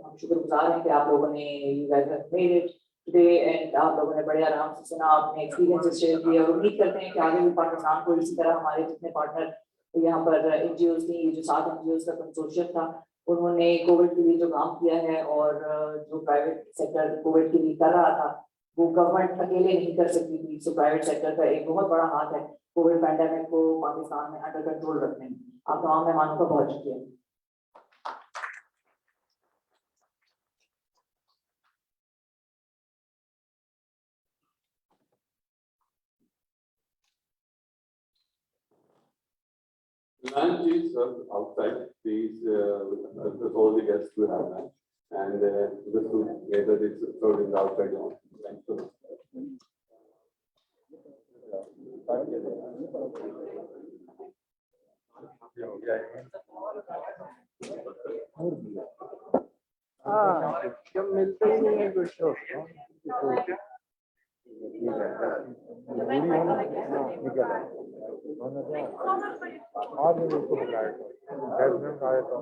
[SPEAKER 1] हम शुक्रगुजार हैं कि आप लोगों ने you guys have made it today and आप लोगों ने बड़े आराम से सुना, अपने एक्सपीरियंसेस शेयर किए और उम्मीद करते हैं कि आगे भी पाकिस्तान को इसी तरह हमारे जितने पार्टनर यहाँ पर एनजीओज थी, जो 7 एनजीओज का कंसोर्शियम था, उन्होंने कोविड के लिए जो काम किया है और जो प्राइवेट सेक्टर कोविड के लिए कर रहा था वो गवर्नमेंट अकेले नहीं कर सकती थी। सो प्राइवेट सेक्टर का एक बहुत बड़ा हाथ है कोविड पैंडेमिक को पाकिस्तान में अंडर कंट्रोल रखने में। आप तमाम मेहमानों का बहुत शुक्रिया।
[SPEAKER 10] Lunch is outside, please, with all the guests to have lunch. And this food later is served in the outside lawn. Thanks so much.
[SPEAKER 8] जब मिलते ही नहीं है कुछ तो आज मैं उसको बुलाया 10 मिनट आए तो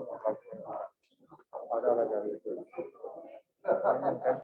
[SPEAKER 8] आधा